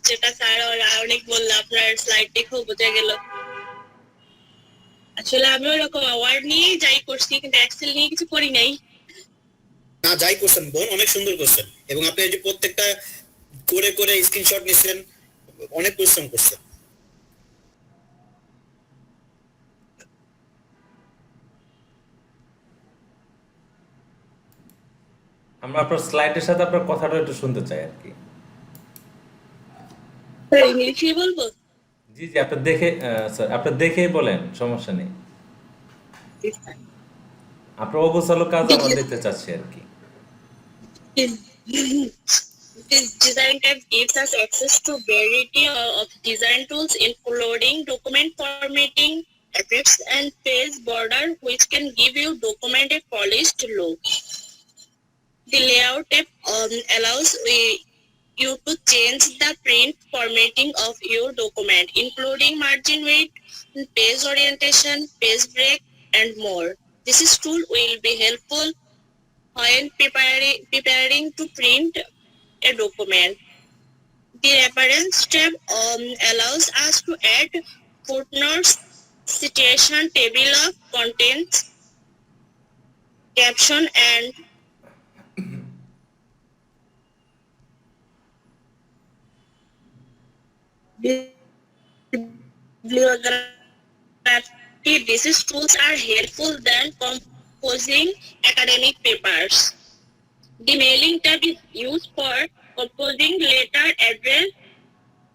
যেটা স্যার অনেক বললো, আপনার স্লাইড দেখেও বোঝা গেল। আসলে আমি ওরকম ওয়ার্ড নিয়ে যাই করছি, কিন্তু এক্সেল নিয়ে কিছু করি নাই। না, যাই করছেন বোন, অনেক সুন্দর করছেন, এবং আপনি এই যে প্রত্যেকটা করে করে স্ক্রিনশট নিছেন, অনেক পরিশ্রম করছেন। আমরা আপনার স্লাইডের সাথে আপনার কথাটা একটু শুনতে চাই আর কি। স্যার ইংলিশে বলবো? জি জি, আপনি দেখে স্যার আপনি দেখেই বলেন, সমস্যা নেই। আপনার অগোছালো কাজ আমরা দেখতে চাচ্ছি আর কি। This design tab gives us access to variety of design tools including document formatting, effects and page border, which can give you document a polished look. The layout tab allows you to change the print formatting of your document, including margin weight, page orientation, page break, and more. This tool will be helpful when preparing to print a document. The reference tab allows us to add footnotes, citation, table of contents, caption, and bibliography. These tools are helpful than composing academic papers. The mailing tab is used for composing letter address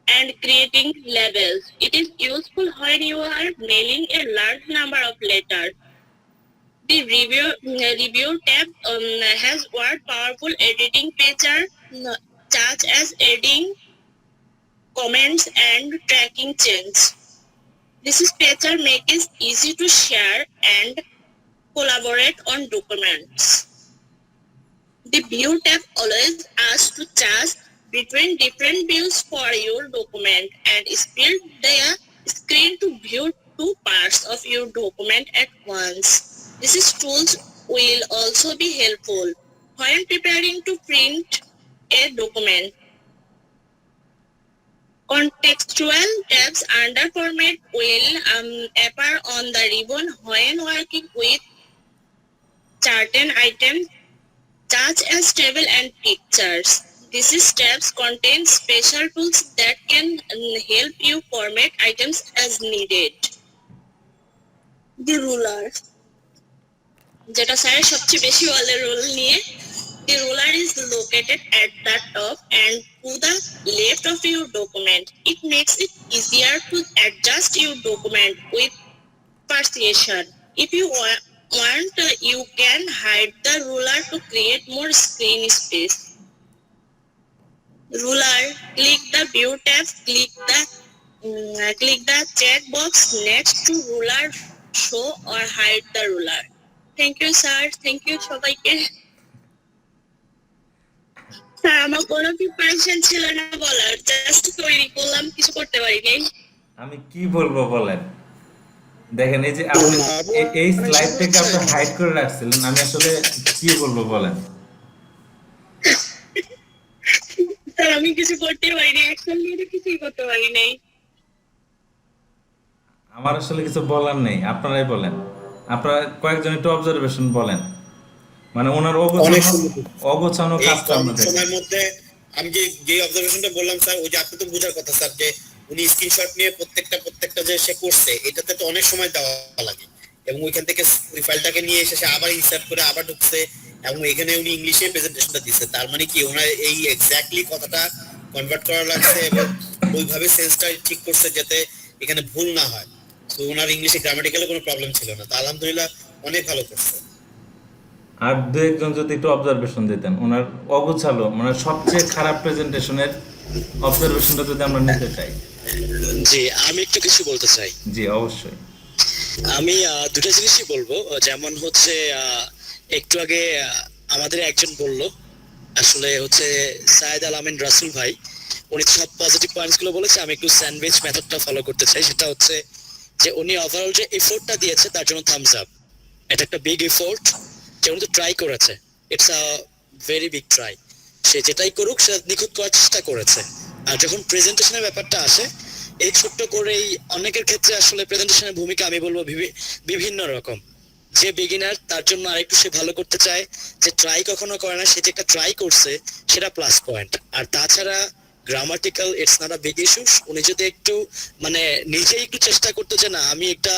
and creating labels. It is useful when you are mailing a large number of letters. The review tab has word powerful editing feature such as adding comments and tracking change. This feature makes it easy to share and collaborate on documents. The view tab allows us to choose between different views for your document and split the screen to view two parts of your document at once. These tools will also be helpful when preparing to print a document. Contextual tabs under format will appear on the ribbon when working with certain items such as table and pictures. These tabs contain special tools that can help you format items as needed. The ruler, যেটা স্যার সবচেয়ে বেশি বলে রোল নিয়ে, the ruler is located at the top and to the left of your document. It makes it easier to adjust your document with precision. If you want, you can hide the ruler to create more screen space. Ruler, click the view tab, click the check box next to ruler, show or hide the ruler. Thank you sir, thank you সবাইকে। স্যার আমার কোনো প্রিপারেশন ছিল না বলার, জাস্ট তৈরি করলাম, কিছু করতে পারি নাই। আমি কি বলবো বলেন? দেখেন এই যে আপনি এই মানে স্লাইড সেটা থেকে হচ্ছে আপনি হাইড করে রাখছিলেন, আমি আসলে কি বলবো বলেন? স্যার আমি কিছু করতে পারিনি, অ্যাকশন নিয়ে তো কিছুই করতে পারি নাই। আমার আসলে কিছু বলার নেই, আপনারাই বলেন। আপনারা কয়েকজন একটু অবজারভেশন বলেন, মানে ওনার অনেক অগোছানো সুন্দর। অগোছানো এই কাজটা কম আমরা দেখেন। সময়ের মধ্যে আমি যে অবজারভেশনটা বললাম স্যার, ওই যে আপনি তো বোঝার কথা স্যার, যে উনি স্ক্রিনশট নিয়ে প্রত্যেকটা যে সে করছে, এটাতে তো অনেক সময় দেওয়া লাগে, এবং ওইখান থেকে ওই ফাইলটাকে নিয়ে এসে সে আবার ইনসার্ট করে আবার ঢুকছে, এবং এখানে উনি ইংলিশে প্রেজেন্টেশনটা দিচ্ছে। তার মানে কি ওনার এই এক্স্যাক্টলি কথাটা কনভার্ট করা লাগছে, এবং ওইভাবে সেন্সটা ঠিক করছে যাতে এখানে ভুল না হয়। তো ওনার ইংলিশে গ্রামাটিক্যালি কোনো প্রবলেম ছিল না, তো আলহামদুলিল্লাহ অনেক ভালো করছে। আর দু একজন যদি একটু অবজারভেশন দিতেন, ওনার অগোছালো মানে সবচেয়ে খারাপ প্রেজেন্টেশনের অবজারভেশনটা যদি আমরা নিতে চাই। জি, আমি একটু কিছু বলতে চাই। জি অবশ্যই। আমি দুটো জিনিসই বলবো। যেমন হচ্ছে একটু আগে আমাদের একজন বলল, আসলে হচ্ছে সায়েদ আল আমিন রাসুল ভাই, উনি সব পজিটিভ পয়েন্টস গুলো বলেছে। আমি একটু স্যান্ডউইচ মেথডটা ফলো করতে চাই। সেটা হচ্ছে যে উনি ওভারঅল যে এফোর্টটা দিয়েছে তার জন্য থামস আপ। এটা একটা বিগ এফোর্ট, যে উনি তো ট্রাই করেছে। It's a very big try. সে যেটাই করুক সেটা নিখুঁত করার চেষ্টা করেছে। আর যখন প্রেজেন্টেশনের ব্যাপারটা আসে, এই ছোট্ট করেই অনেকের ক্ষেত্রে আসলে প্রেজেন্টেশনের ভূমিকা আমি বলবো বিভিন্ন রকম। যে বিগিনার তার জন্য আরেকটু সে ভালো করতে চায়, যে ট্রাই কখনো করে না সে যে একটা ট্রাই করছে সেটা প্লাস পয়েন্ট। আর তাছাড়া grammatical it's not a big issue. উনি যদি একটু মানে নিজেই একটু চেষ্টা করতো যে না আমি একটা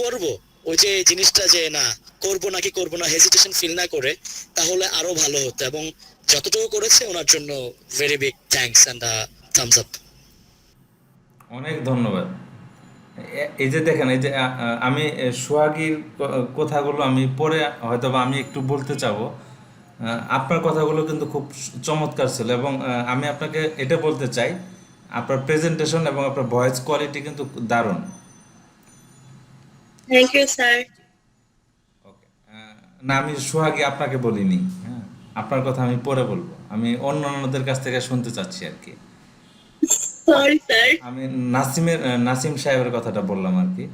করব, ওই যে জিনিসটা যে না করব নাকি করব না হেজিটেশন ফিল না করে, তাহলে আরো ভালো হতো। এবং যতটুকু করেছে ওনার জন্য very big thanks and thumbs up. অনেক ধন্যবাদ। এই যে দেখেন, এই যে আমি সোহাগীর কথাগুলো আমি পরে হয়তো বা আমি একটু বলতে চাবো। আপনার কথাগুলো কিন্তু খুব চমৎকার ছিল, এবং আমি আপনাকে এটা বলতে চাই, আপনার প্রেজেন্টেশন এবং আপনার ভয়েস কোয়ালিটি কিন্তু দারুণ। Thank you sir. ওকে, না আমি সোহাগী আপনাকে বলিনি, হ্যাঁ, আপনার কথা আমি পরে বলবো, আমি অন্যান্যদের কাছ থেকে শুনতে চাচ্ছি আর কি। Sorry sir. আমি নাসিম সাহেবের কথাটা বললাম আর কি।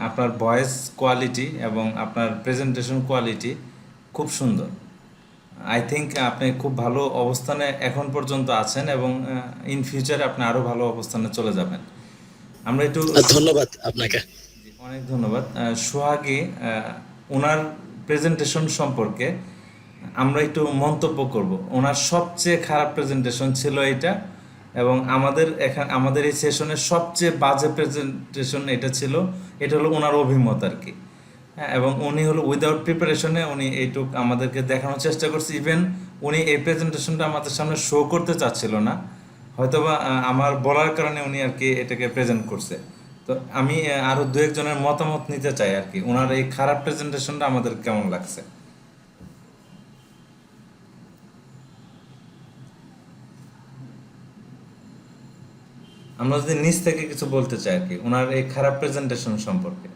আপনার ভয়েস কোয়ালিটি এবং আপনার প্রেজেন্টেশন কোয়ালিটি খুব সুন্দর। আই থিঙ্ক আপনি খুব ভালো অবস্থানে এখন পর্যন্ত আছেন, এবং ইন ফিউচারে আপনি আরও ভালো অবস্থানে চলে যাবেন। আমরা একটু ধন্যবাদ আপনাকে। অনেক ধন্যবাদ। সোহাগী, ওনার প্রেজেন্টেশন সম্পর্কে আমরা একটু মন্তব্য করব। ওনার সবচেয়ে খারাপ প্রেজেন্টেশন ছিল এটা, এবং আমাদের এই সেশনের সবচেয়ে বাজে প্রেজেন্টেশন এটা ছিল। এটা হলো ওনার অভিমত আর কি। হ্যাঁ, এবং উনি হলো উইদাউট প্রিপারেশনে উনি এইটুক আমাদেরকে দেখানোর চেষ্টা করছে। ইভেন উনি এই প্রেজেন্টেশনটা আমাদের সামনে শো করতে চাচ্ছিল না, হয়তোবা আমার বলার কারণে উনি আর কি এটাকে প্রেজেন্ট করছে। তো আমি আরো দু একজনের মতামত নিতে চাই আর কি, ওনার এই খারাপ প্রেজেন্টেশনটা আমাদের কেমন লাগছে। আমরা যদি নিজ থেকে কিছু বলতে চাই আর কি ওনার এই খারাপ প্রেজেন্টেশন সম্পর্কে।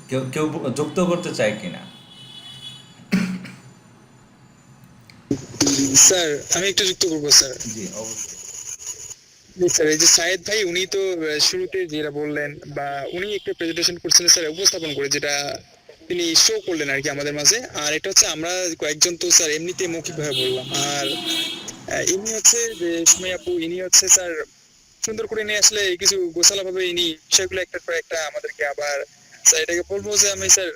কেউ কেউ যুক্ত করতে চায় কিনা? স্যার আমি একটু যুক্ত করবো স্যার। জি অবশ্যই। স্যার এই যে সায়েদ ভাই, উনি তো শুরুতে যেটা বললেন, বা উনি একটা প্রেজেন্টেশন করছিলেন স্যার উপস্থাপন করে, যেটা তিনি শো করলেন আর কি আমাদের মাঝে। আর এটা হচ্ছে আমরা কয়েকজন তো স্যার এমনিতে মৌখিক ভাবে বললাম। আর ইনি হচ্ছে যে সুমাইয়া আপু, ইনি হচ্ছে স্যার সুন্দর করে নিয়ে আসলে কিছু গোছালা ভাবে ইনি বিষয়গুলো একটা পর একটা আমাদেরকে আবার স্যার এটাকে বলবো যে আমি স্যার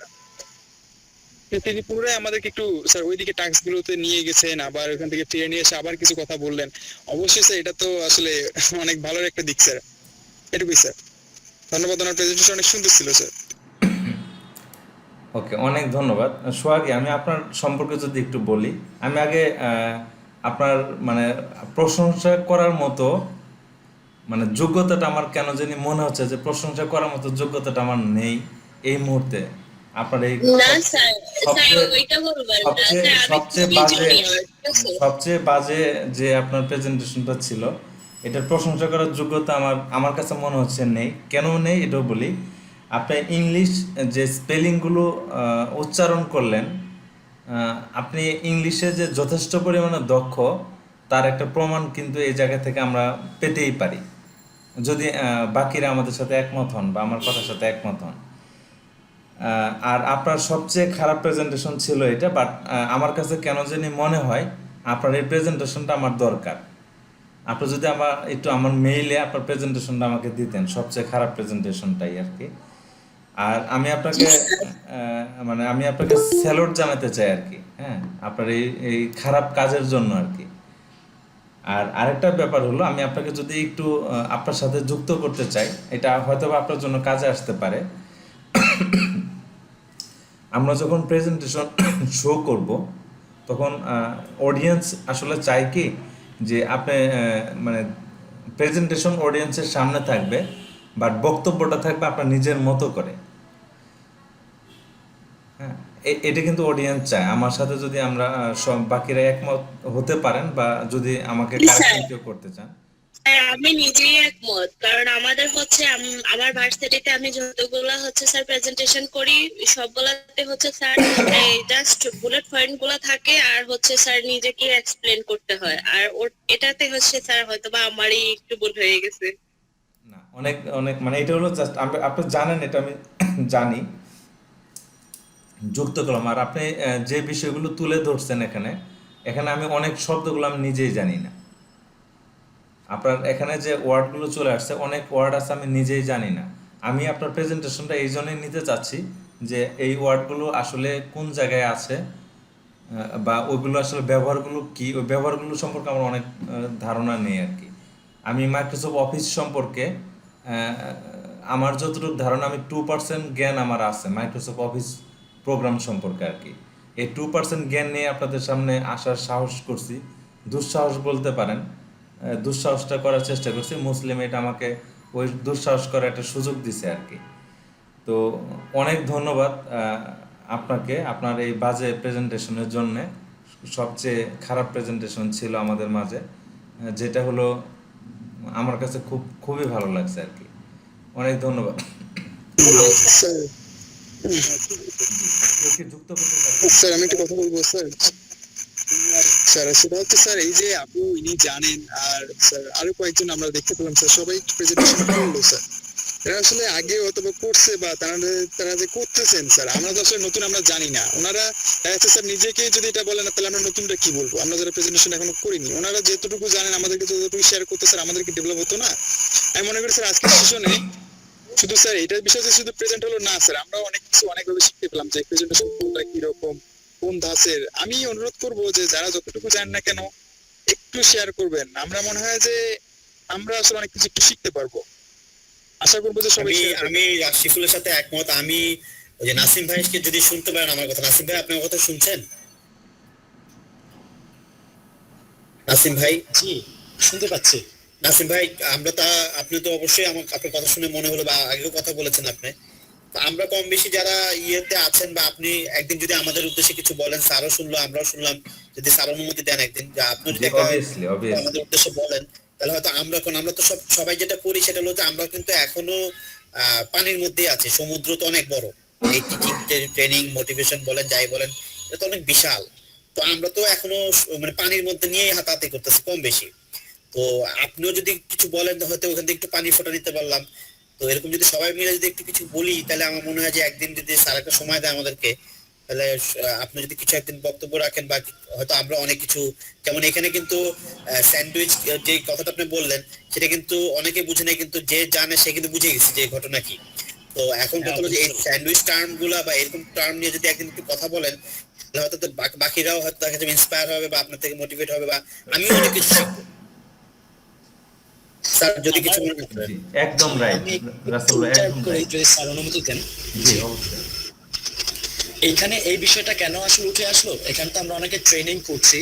তিনি পুনরায় আমাদেরকে একটু স্যার ওইদিকে টাস্ক গুলোতে নিয়ে গেছেন, আবার ওখান থেকে ফিরে নিয়ে এসে আবার কিছু কথা বললেন। অবশ্যই স্যার এটা তো আসলে অনেক ভালো একটা দিক স্যার। এটুকুই স্যার, ধন্যবাদ। ওনার প্রেজেন্টেশন অনেক সুন্দর ছিল স্যার। ওকে, অনেক ধন্যবাদ। সোহাগী, আমি আপনার সম্পর্কে যদি একটু বলি, আমি আগে আপনার মানে প্রশংসা করার মতো মানে যোগ্যতাটা আমার কেন জানি মনে হচ্ছে যে প্রশংসা করার মতো যোগ্যতাটা আমার নেই এই মুহূর্তে। আপনার এই না স্যার, স্যার ওইটা বলবেন না স্যার, আমি সবচেয়ে খুবই বাজে জুনিয়র, ঠিক আছে? সবচেয়ে বাজে যে আপনার প্রেজেন্টেশনটা ছিল, এটার প্রশংসা করার যোগ্যতা আমার কাছে মনে হচ্ছে নেই। কেন নেই এটাও বলি। আপনি ইংলিশ যে স্পেলিংগুলো উচ্চারণ করলেন, আপনি ইংলিশে যে যথেষ্ট পরিমাণে দক্ষ তার একটা প্রমাণ কিন্তু এই জায়গা থেকে আমরা পেতেই পারি, যদি বাকিরা আমাদের সাথে একমত হন বা আমার কথার সাথে একমত হন। আর আপনার সবচেয়ে খারাপ প্রেজেন্টেশন ছিল এটা, বাট আমার কাছে কেন জানি মনে হয় আপনার এই প্রেজেন্টেশনটা আমার দরকার। আপনি যদি আমার মেইলে আপনার প্রেজেন্টেশনটা আমাকে দিতেন, সবচেয়ে খারাপ প্রেজেন্টেশনটাই আর কি। আর আমি আপনাকে আমি আপনাকে স্যালুট জানাতে চাই আর কি, হ্যাঁ, আপনার এই খারাপ কাজের জন্য আর কি। আর আরেকটা ব্যাপার হলো, আমি আপনাকে যদি একটু আপনার সাথে যুক্ত করতে চাই, এটা হয়তো বা আপনার জন্য কাজে আসতে পারে। আমরা যখন প্রেজেন্টেশন শো করব তখন অডিয়েন্স আসলে চায় কি যে আপনি প্রেজেন্টেশন অডিয়েন্সের সামনে থাকবে, বাট বক্তব্যটা থাকবে আপনার নিজের মতো করে। হ্যাঁ, এটা কিন্তু অডিয়েন্স চায়। আমার সাথে যদি আমরা সব বাকিরা একমত হতে পারেন বা যদি আমাকে কারেকশন কেউ করতে চান। হ্যাঁ, আমি নিজেই একমত, কারণ আমাদের হচ্ছে আমার ভার্সিটিতে আমি যতগুলা হচ্ছে স্যার প্রেজেন্টেশন করি সবগুলাতে হচ্ছে স্যার জাস্ট বুলেট পয়েন্ট গুলা থাকে আর হচ্ছে স্যার নিজেকে এক্সপ্লেন করতে হয়, আর এটাতে হচ্ছে স্যার হয়তো বা আমারই একটু ভুল হয়ে গেছে। না, অনেক অনেক এটা হলো জাস্ট আপনি জানেন, এটা আমি জানি, যুক্ত করলাম। আর আপনি যে বিষয়গুলো তুলে ধরছেন এখানে আমি অনেক শব্দগুলো আমি নিজেই জানি না। আপনার এখানে যে ওয়ার্ডগুলো চলে আসছে, অনেক ওয়ার্ড আছে আমি নিজেই জানি না। আমি আপনার প্রেজেন্টেশনটা এই জন্যই নিতে চাচ্ছি যে এই ওয়ার্ডগুলো আসলে কোন জায়গায় আছে, বা ওইগুলো আসলে ব্যবহারগুলো কি, ওই ব্যবহারগুলো সম্পর্কে আমার অনেক ধারণা নেই আর কি। আমি মাইক্রোসফট অফিস সম্পর্কে আমার যতটুকু ধারণা, আমি 2% জ্ঞান আমার আছে মাইক্রোসফট অফিস প্রোগ্রাম সম্পর্কে আর কি। এই 2% জ্ঞান নিয়ে আপনাদের সামনে আসার সাহস করছি, দুঃসাহস বলতে পারেন। দুঃসাহসটা করার চেষ্টা করছি, মুসলিম এটা আমাকে ওই দুঃসাহস করার একটা সুযোগ দিছে আর কি। তো অনেক ধন্যবাদ আপনাকে, আপনার এই বাজে প্রেজেন্টেশনের জন্যে। সবচেয়ে খারাপ প্রেজেন্টেশন ছিল আমাদের মাঝে, যেটা হলো আমার কাছে খুবই ভালো লাগছে আর কি। অনেক ধন্যবাদ। স্যার যুক্ত করতে চাচ্ছেন? স্যার আমি একটু কথা বলবো স্যার। স্যার সেটা হচ্ছে স্যার, এই যে আপু ইনি জানেন, আর স্যার আরো কয়েকজন আমরা দেখতে পেলাম স্যার, সবাই প্রেজেন্টেশন করলো স্যার। এরা আসলে আগে অথবা করছে বা তারা যে করতেছেন স্যার, আমরা তো আসলে নতুন, আমরা জানি না। ওনারা দেখা স্যার নিজেকে যদি এটা বলেন তাহলে আমরা নতুনটা কি বলবো, আমরা যারা প্রেজেন্টেশন এখনো করিনি। ওনারা যেতটুকু জানেন আমাদেরকে যতটুকু শেয়ার করতে স্যার, আমাদেরকে ডেভেলপ হতো না। আমি মনে করি স্যার আজকের সেশনে শুধু স্যার এটার বিষয়ে শুধু প্রেজেন্ট হলো না স্যার, আমরা অনেক কিছু অনেকভাবে শিখতে পেলাম যে প্রেজেন্টেশন কোনটা কিরকম, কোন ধাঁচের। আমি অনুরোধ করব যে যারা যতটুকু জানেন না কেন একটু শেয়ার করবেন। আমরা মনে হয় যে আমরা আসলে অনেক কিছু একটু শিখতে পারবো। আশা করবো যে সবাই আমি রাশিফুলের সাথে একমত। আমি ওই যে নাসিম ভাইকে যদি শুনতে পারেন আমার কথা, নাসিম ভাই আপনার কথা শুনছেন? নাসিম ভাই, জি শুনতে পাচ্ছি। নাসিম ভাই, আপনি তো অবশ্যই আপনার কথা শুনে মনে হলো বা আগেও কথা বলেছেন আপনি, তো আমরা কম বেশি যারা ইয়েতে আছেন, বা আপনি একদিন যদি আমাদের উদ্দেশ্যে কিছু বলেন, স্যারও শুনলো আমরাও শুনলাম, যদি স্যার অনুমতি দেন একদিন, যে আপনি যদি অবভিয়াসলি আমাদের উদ্দেশ্যে বলেন, তাহলে হয়তো আমরা তো সবাই যেটা করি সেটা হলো যে আমরা কিন্তু এখনো পানির মধ্যেই আছি। সমুদ্র তো অনেক বড়, এই টিচিং ট্রেনিং মোটিভেশন বলেন যাই বলেন, এটা তো অনেক বিশাল। তো আমরা তো এখনো পানির মধ্যে নিয়ে হাতাহাতি করতেছি কম বেশি। তো আপনিও যদি কিছু বলেন তো হয়তো ওখান থেকে একটু পানি ফোটা নিতে পারলাম। তো এরকম যদি সবাই মিলে যদি একটু কিছু বলি, তাহলে আমার মনে হয় যে একদিন যদি স্যার একটা সময় দেয় আমাদেরকে, তাহলে আপনি যদি কিছু একদিন বক্তব্য রাখেন, বা হয়তো আমরা অনেক কিছু, যেমন এখানে কিন্তু স্যান্ডউইচ যে কথাটা আপনি বললেন, সেটা কিন্তু অনেকে বুঝে নেই, কিন্তু যে জানে সে কিন্তু বুঝে গেছে যে ঘটনা কি। তো এখন কথা হলো যে এই স্যান্ডউইচ টার্ম গুলা বা এরকম টার্ম নিয়ে যদি একদিন একটু কথা বলেন, তাহলে হয়তো বাকিরাও হয়তো দেখা যাবে ইন্সপায়ার হবে, বা আপনার থেকে মোটিভেট হবে, বা আমিও অনেক কিছু শিখবো। স্যার যদি কিছু মনে করেন। একদম রাইট রাসেল ভাই, একদম রাইট। যদি স্যার অনুমতি দেন। জি অবশ্যই। এইখানে এই বিষয়টা কেন আসলে উঠে আসলো, এখানে তো আমরা অনেকে ট্রেনিং করছি,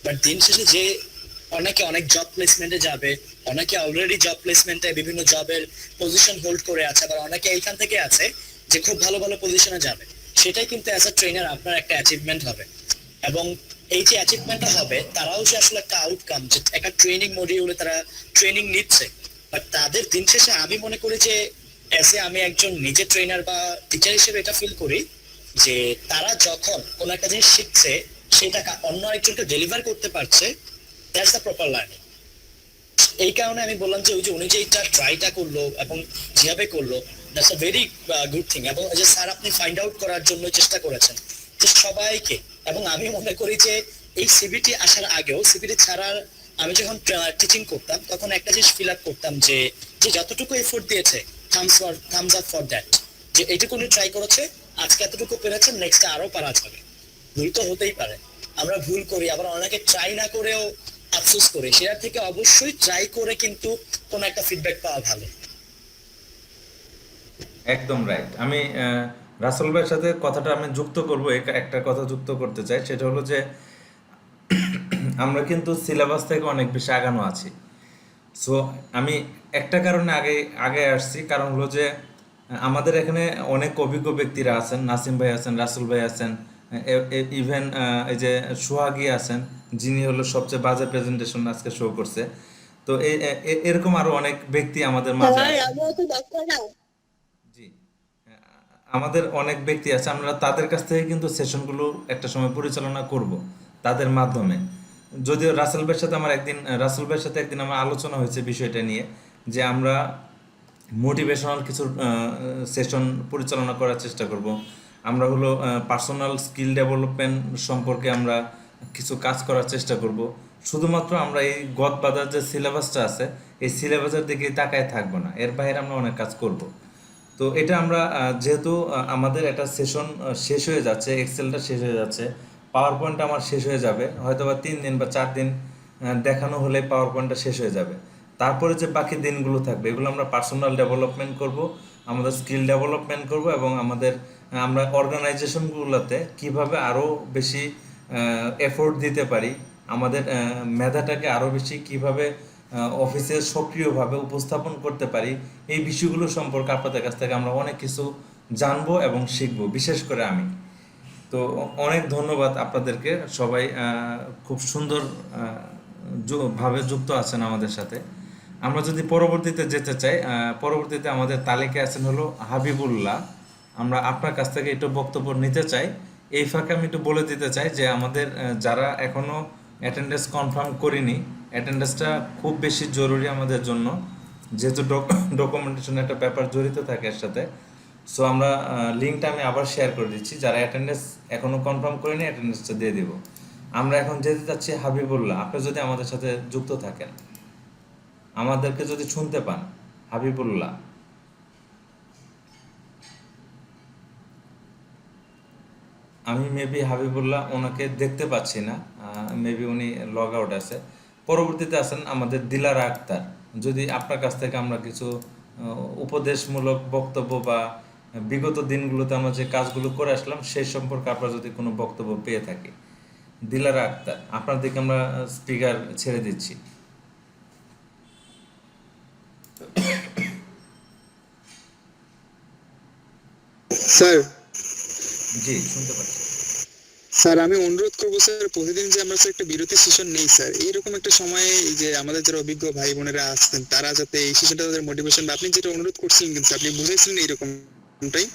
বাট দিন শেষে যে অনেকে অনেক জব প্লেসমেন্টে যাবে, অনেকে অলরেডি জব প্লেসমেন্টে বিভিন্ন জবের পজিশন হোল্ড করে আছে, আবার অনেকে এইখান থেকে আছে যে খুব ভালো ভালো পজিশনে যাবে। সেটাই কিন্তু অ্যাজ আ ট্রেনার আপনার একটা অ্যাচিভমেন্ট হবে, এবং এই যে অ্যাচিভমেন্টটা হবে তারাও যে আসলে একটা আউটকাম, যে একটা ট্রেনিং মডিউলে তারা ট্রেনিং নিচ্ছে। বাট তাদের দিন শেষে আমি মনে করি যে আমি একজন নিজে ট্রেনার বা টিচার হিসেবে এটা ফিল করি যে তারা যখন কোন একটা জিনিস শিখছে সেটা অন্য একজনকে ডেলিভার করতে পারছে, দ্যাটস দ্য প্রপার লার্নিং। এই কারণে আমি বললাম যে ওই যে উনি যে এটা ট্রাইটা করলো এবং যেভাবে করলো, that's a very good thing. এবং যে স্যার আপনি ফাইন্ড আউট করার জন্য চেষ্টা করেছেন যে সবাইকে, এবং আমি মনে করি যে এই সিবিটি আসার আগেও, সিবিটি ছাড়ার আমি যখন টিচিং করতাম তখন একটা জিনিস ফিল আপ করতাম যে যে যতটুকু এফোর্ট দিয়েছে থামস আপ ফর দ্যাট, যে এইটুকু উনি ট্রাই করেছে, আজকে এতটুকু পেরেছেন, নেক্সট আরো পারা যাবে। ভুল তো হতেই পারে, আমরা ভুল করি, আবার অনেকে ট্রাই না করেও আফসোস করি। সেটা থেকে অবশ্যই ট্রাই করে কিন্তু কোন একটা ফিডব্যাক পাওয়া ভালো। একদম রাইট। আমি রাসেল ভাইয়ের সাথে কথাটা আমি যুক্ত করব, একটা কথা যুক্ত করতে চাই, সেটা হলো যে আমরা কিন্তু সিলেবাস থেকে অনেক বেশি আগানো আছি। সো আমি একটা কারণে আগে আসছি, কারণ হলো যে আমাদের এখানে অনেক অভিজ্ঞ ব্যক্তিরা আছেন, নাসিম ভাই আছেন, রাসেল ভাই আছেন, ইভেন এই যে সোহাগী আছেন, যিনি হলো সবচেয়ে বাজে প্রেজেন্টেশন আজকে শো করছে। তো এরকম আরো অনেক ব্যক্তি আমাদের মাঝে আছে। জি, আমাদের অনেক ব্যক্তি আছে, আমরা তাদের কাছ থেকে কিন্তু সেশনগুলো একটা সময় পরিচালনা করব তাদের মাধ্যমে। যদিও রাসেল ভাইয়ের সাথে একদিন আমার আলোচনা হয়েছে বিষয়টা নিয়ে, যে আমরা মোটিভেশনাল কিছু সেশন পরিচালনা করার চেষ্টা করব। আমরা হলো পার্সোনাল স্কিল ডেভেলপমেন্ট সম্পর্কে আমরা কিছু কাজ করার চেষ্টা করব। শুধুমাত্র আমরা এই গদ বাঁধার যে সিলেবাসটা আছে, এই সিলেবাসের দিকে তাকায় থাকবো না, এর বাইরে আমরা অনেক কাজ করব। তো এটা আমরা যেহেতু আমাদের একটা সেশন শেষ হয়ে যাচ্ছে, এক্সেলটা শেষ হয়ে যাচ্ছে, পাওয়ার পয়েন্ট আমার শেষ হয়ে যাবে, হয়তো বা 3 দিন বা 4 দিন দেখানো হলে পাওয়ার পয়েন্টটা শেষ হয়ে যাবে। তারপরে যে বাকি দিনগুলো থাকবে, এগুলো আমরা পার্সোনাল ডেভেলপমেন্ট করব, আমাদের স্কিল ডেভেলপমেন্ট করব, এবং আমরা অর্গানাইজেশনগুলোতে কিভাবে আরও বেশি এফোর্ট দিতে পারি, আমাদের মেধাটাকে আরও বেশি কিভাবে অফিসে সক্রিয়ভাবে উপস্থাপন করতে পারি, এই বিষয়গুলো সম্পর্কে আপনাদের কাছ থেকে আমরা অনেক কিছু জানবো এবং শিখবো, বিশেষ করে আমি। তো অনেক ধন্যবাদ আপনাদেরকে, সবাই খুব সুন্দর ভাবে যুক্ত আছেন আমাদের সাথে। আমরা যদি পরবর্তীতে যেতে চাই, পরবর্তীতে আমাদের তালিকায় আছেন হলো হাবিবুল্লাহ। আমরা আপনার কাছ থেকে একটু বক্তব্য নিতে চাই। এই ফাঁকে আমি একটু বলে দিতে চাই যে আমাদের যারা এখনো অ্যাটেন্ডেন্স কনফার্ম করিনি, অ্যাটেন্ডেন্সটা খুব বেশি জরুরি আমাদের জন্য, যেহেতু ডকুমেন্টেশন একটা ব্যাপার জড়িত থাকে এর সাথে। সো আমরা লিঙ্কটা আমি আবার শেয়ার করে দিচ্ছি, যারা অ্যাটেন্ডেন্স এখনো কনফার্ম করেনি অ্যাটেন্ডেন্সটা দিয়ে দিব। আমরা এখন যেতে চাচ্ছি হাবিবুল্লাহ। আপনি যদি আমাদের সাথে যুক্ত থাকেন, আমাদেরকে যদি শুনতে পান, হাবিবুল্লাহ। আমি মেবি হাবিবুল্লাহ ওনাকে দেখতে পাচ্ছি না, মেবি উনি লগ আউট আছে। পরবর্তীতে আছেন আমাদের দিলারা আক্তার। যদি আপনার কাছ থেকে আমরা কিছু উপদেশমূলক বক্তব্য বা বিগত দিনগুলোতে আমরা যে কাজগুলো করে আসলাম সেই সম্পর্কে আপনারা যদি কোনো বক্তব্য পেয়ে থাকি। দিলারা আক্তার, আপনার দিকে আমরা স্পিকার ছেড়ে দিচ্ছি। স্যার, জি, শুনতে পাচ্ছি। স্যার আমি অনুরোধ করবো স্যার, প্রতিদিন যে আমরা স্যার একটা বিরতি সেশন নেই স্যার, এইরকম একটা সময়ে এই যে আমাদের যারা অভিজ্ঞ ভাই বোনেরা আসছেন, তারা যাতে এই সেশনটা তাদের মোটিভেশন, বা আপনি যেটা অনুরোধ করছিলেন কিন্তু আপনি বুঝেছিলেন এইরকমটাই,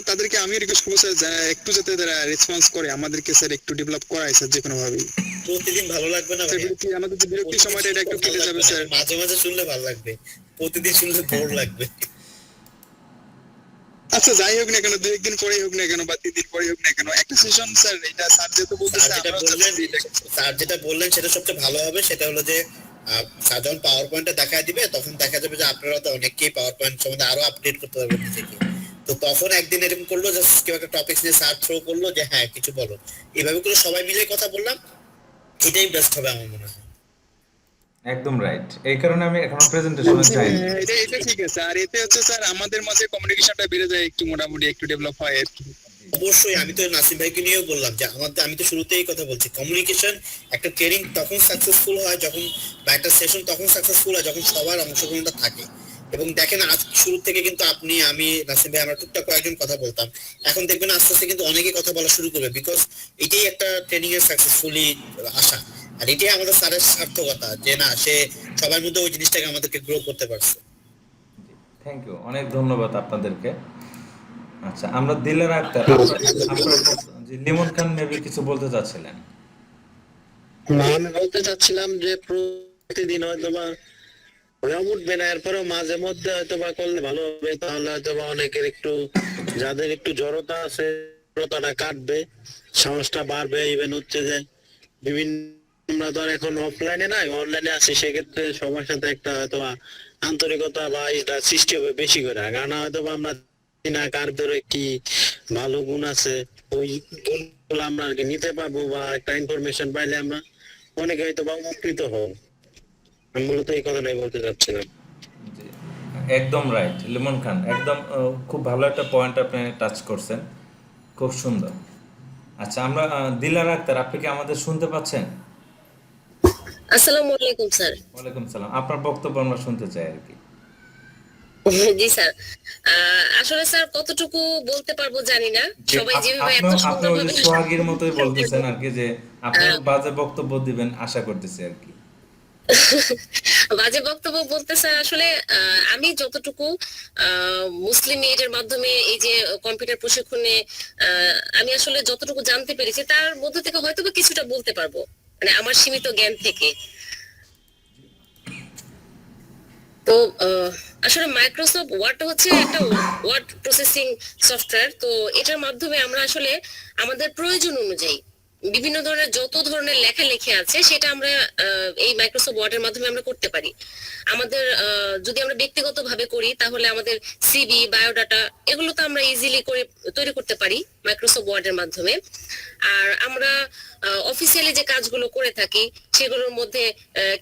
তাদেরকে আমি রিকোয়েস্ট করবো স্যার, যারা একটু যাতে তারা রেসপন্স করে আমাদেরকে স্যার একটু ডেভেলপ করায় স্যার, যে কোনো ভাবেই। প্রতিদিন ভালো লাগবে না ভাই, আমাদের যে বিরক্তি সময়টা এটা একটু কেটে যাবে স্যার। মাঝে মাঝে শুনলে ভালো লাগবে, প্রতিদিন শুনলে বোর লাগবে। আচ্ছা যাই হোক না কেন, 2 দিন পরেই হোক না কেন বা 3 দিন পরেই হোক না কেন, একটা সেশন স্যার, এটা স্যার যেহেতু বলতেছে, স্যার যেটা বললেন সেটা সবচেয়ে ভালো হবে। সেটা হলো যে স্যার যখন পাওয়ার পয়েন্টটা দেখা দিবে, তখন দেখা যাবে যে আপনারা তো অনেকেই পাওয়ার পয়েন্ট সম্বন্ধে আরো আপডেট করতে পারবেন নিজেকে। তো তখন একদিন এরকম করলো যে কেউ একটা টপিক নিয়ে স্যার থ্রো করলো যে হ্যাঁ কিছু বলো, এইভাবে করে সবাই মিলে কথা বললাম, এটাই বেস্ট হবে আমার মনে হয়। একদম রাইট। এই কারণে আমি এখনো প্রেজেন্টেশনে যাই। এটা ঠিক আছে। আর এতে হচ্ছে স্যার আমাদের মাঝে কমিউনিকেশনটা বেড়ে যায়, একটু মোটামুটি একটু ডেভেলপ হয় আর কি। অবশ্যই, আমি তো নাসিম ভাইকে নিয়েও বললাম যে আমি তো শুরুতেই কথা বলছি, কমিউনিকেশন একটা ট্রেনিং তখন সাকসেসফুল হয় যখন, বা একটা সেশন তখন সাকসেসফুল হয় যখন সবার অংশগ্রহণটা থাকে। এবং দেখেন আজ শুরু থেকে কিন্তু আপনি, আমি, নাসিম ভাই, আমরা টুকটাক কয়েকজন কথা বলতাম, এখন দেখবেন আস্তে আস্তে কিন্তু অনেকে কথা বলা শুরু করবে, বিকজ এটাই একটা ট্রেনিং এর সাকসেসফুলি আসা। আর এটাই আমাদের স্যারের সার্থকতা, যে না সে সবার মধ্যে ওই জিনিসটাকে আমাদেরকে গ্রো করতে পারছে। থ্যাংক ইউ, অনেক ধন্যবাদ আপনাদেরকে। আচ্ছা, আমরা দিলের আক্তার, আপনার জি, লিমন খান মেবি কিছু বলতে চাচ্ছিলেন। না, আমি বলতে চাচ্ছিলাম যে প্রতিদিন হয়তো বা ওরা উঠবে না, এরপরেও মাঝে মধ্যে হয়তো বা করলে ভালো হবে, তাহলে হয়তো বা অনেকের একটু, যাদের একটু জড়তা আছে, জড়তাটা কাটবে, সাহসটা বাড়বে। ইভেন হচ্ছে যে বিভিন্ন, আমরা তো আর এখন অফলাইনে নাই, অনলাইনে আছি, সেক্ষেত্রে সবার সাথে একটা হয়তো বা আন্তরিকতা বা এটা সৃষ্টি হবে বেশি করে। কারণ হয়তো বা আমরা জানি না কার ভিতরে কি ভালো গুণ আছে, ওই গুণগুলো আমরা আর কি নিতে পারবো, বা একটা ইনফরমেশন পাইলে আমরা অনেকে হয়তো বা উপকৃত হব। আমি মূলত এই কথাটাই বলতে চাচ্ছিলাম। জি, একদম রাইট লিমন খান, একদম খুব ভালো একটা পয়েন্ট আপনি টাচ করছেন, খুব সুন্দর। আচ্ছা, আমরা দিলার আক্তার, আপনি কি আমাদের শুনতে পাচ্ছেন? আসসালামু আলাইকুম স্যার। ওয়ালাইকুম সালাম, আপনার বক্তব্য আমরা শুনতে চাই আর কি। জি স্যার, আসলে স্যার কতটুকু বলতে পারবো জানি না, যে সবাই যেভাবে এত আপনি ওই যে সুন্দরভাবে সোহাগীর মতোই বলতেছেন আর কি, যে আপনার বাজে বক্তব্য দিবেন আশা করতেছি আর কি। বাজে বক্তব্য বলতে স্যার আসলে আমি যতটুকু মুসলিম মেয়েদের মাধ্যমে এই যে কম্পিউটার প্রশিক্ষণে আমি আসলে যতটুকু জানতে পেরেছি তার মধ্যে থেকে হয়তো বা কিছুটা বলতে পারবো, মানে আমার সীমিত জ্ঞান থেকে। তো আসলে মাইক্রোসফট ওয়ার্ড হচ্ছে একটা ওয়ার্ড প্রসেসিং সফটওয়্যার। তো এটার মাধ্যমে আমরা আসলে আমাদের প্রয়োজন অনুযায়ী বিভিন্ন ধরনের যত ধরনের লেখালেখি আছে সেটা আমরা এই মাইক্রোসফট ওয়ার্ডের মাধ্যমে আমরা করতে পারি। আমাদের যদি আমরা ব্যক্তিগতভাবে করি তাহলে আমাদের সিভি, বায়োডাটা এগুলো তো আমরা ইজিলি করে তৈরি করতে পারি মাইক্রোসফট ওয়ার্ডের মাধ্যমে। আর আমরা অফিসিয়ালি যে কাজগুলো করে থাকি সেগুলোর মধ্যে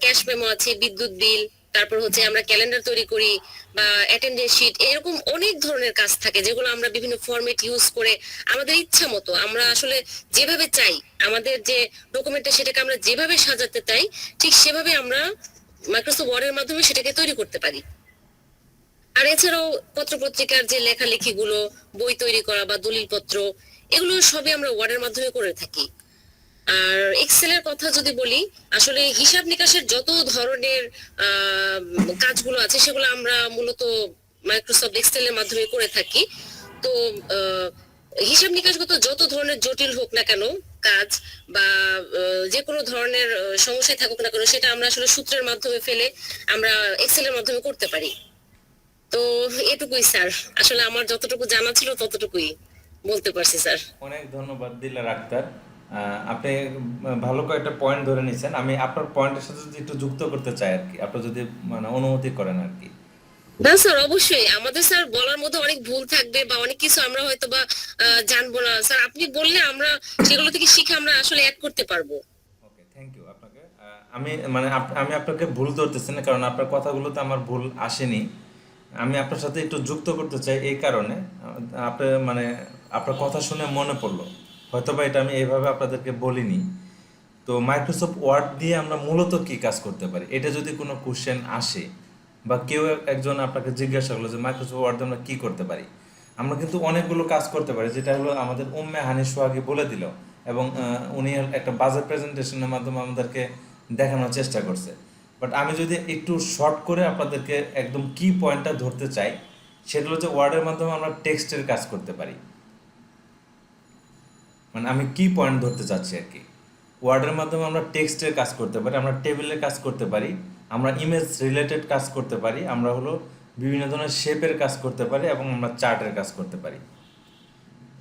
ক্যাশ মেমো আছে, বিদ্যুৎ বিল, তারপর হচ্ছে আমরা ক্যালেন্ডার তৈরি করি বা অ্যাটেন্ডেন্স শিট, এরকম অনেক ধরনের কাজ থাকে যেগুলো আমরা বিভিন্ন ফরম্যাট ইউজ করে আমাদের ইচ্ছা মতো আমরা আসলে যেভাবে চাই আমাদের যে ডকুমেন্টটা সেটাকে আমরা যেভাবে সাজাতে চাই ঠিক সেভাবে আমরা মাইক্রোসফট ওয়ার্ডের মাধ্যমে সেটাকে তৈরি করতে পারি। আর এছাড়াও পত্রপত্রিকার যে লেখালেখি গুলো, বই তৈরি করা বা দলিলপত্র, এগুলো সবই আমরা ওয়ার্ডের মাধ্যমে করে থাকি। আর এক্সেলের কথা যদি বলি, আসলে হিসাব নিকাশের যত ধরনের কাজগুলো আছে সেগুলো আমরা মূলত মাইক্রোসফট এক্সেলের মাধ্যমে করে থাকি। তো হিসাব নিকাশগত যত ধরনের জটিল হোক না কেন কাজ বা যে কোনো ধরনের সমস্যায় থাকুক না কেন সেটা আমরা আসলে সূত্রের মাধ্যমে ফেলে আমরা এক্সেলের মাধ্যমে করতে পারি। তো এটুকুই স্যার, আসলে আমার যতটুকু জানা ছিল ততটুকুই বলতে পারছি স্যার। অনেক ধন্যবাদ দিলার আক্তার, আপনি ভালো কয়েকটা পয়েন্ট ধরে নিয়েছেন। আমি আপনার পয়েন্টের সাথে যদি একটু যুক্ত করতে চাই আর কি, আপনি যদি মানে অনুমতি করেন আর কি। না স্যার, অবশ্যই আমাদের স্যার বলার মধ্যে অনেক ভুল থাকবে বা অনেক কিছু আমরা হয়তো বা জানবো না স্যার, আপনি বললে আমরা সেগুলো থেকে শিখে আমরা আসলে অ্যাড করতে পারবো। ওকে, থ্যাংক ইউ আপনাকে। আমি মানে আমি আপনাকে ভুল ধরতেছি না, কারণ আপনার কথাগুলোতে আমার ভুল আসেনি। আমি আপনার সাথে একটু যুক্ত করতে চাই এই কারণে, আপনি মানে আপনার কথা শুনে মনে পড়লো, হয়তোবা এটা আমি এইভাবে আপনাদেরকে বলিনি। তো মাইক্রোসফট ওয়ার্ড দিয়ে আমরা মূলত কি কাজ করতে পারি, এটা যদি কোনো কোশ্চেন আসে বা কেউ একজন আপনাকে জিজ্ঞাসা করলো যে মাইক্রোসফট ওয়ার্ড দিয়ে আমরা কি করতে পারি, আমরা কিন্তু অনেকগুলো কাজ করতে পারি, যেটা হলো আমাদের উম্মে হানি সোহাগী বলে দিল, এবং উনি একটা বাজার প্রেজেন্টেশনের মাধ্যমে আমাদেরকে দেখানোর চেষ্টা করছে। বাট আমি যদি একটু শর্ট করে আপনাদেরকে একদম কি পয়েন্টটা ধরতে চাই, সেটা হলো যে ওয়ার্ডের মাধ্যমে আমরা টেক্সটের কাজ করতে পারি। মানে আমি কি পয়েন্ট ধরতে চাচ্ছি আর কি, ওয়ার্ডের মাধ্যমে আমরা টেক্সটের কাজ করতে পারি, আমরা টেবিলের কাজ করতে পারি, আমরা ইমেজ রিলেটেড কাজ করতে পারি, আমরা হলো বিভিন্ন ধরনের শেপের কাজ করতে পারি, এবং আমরা চার্টের কাজ করতে পারি।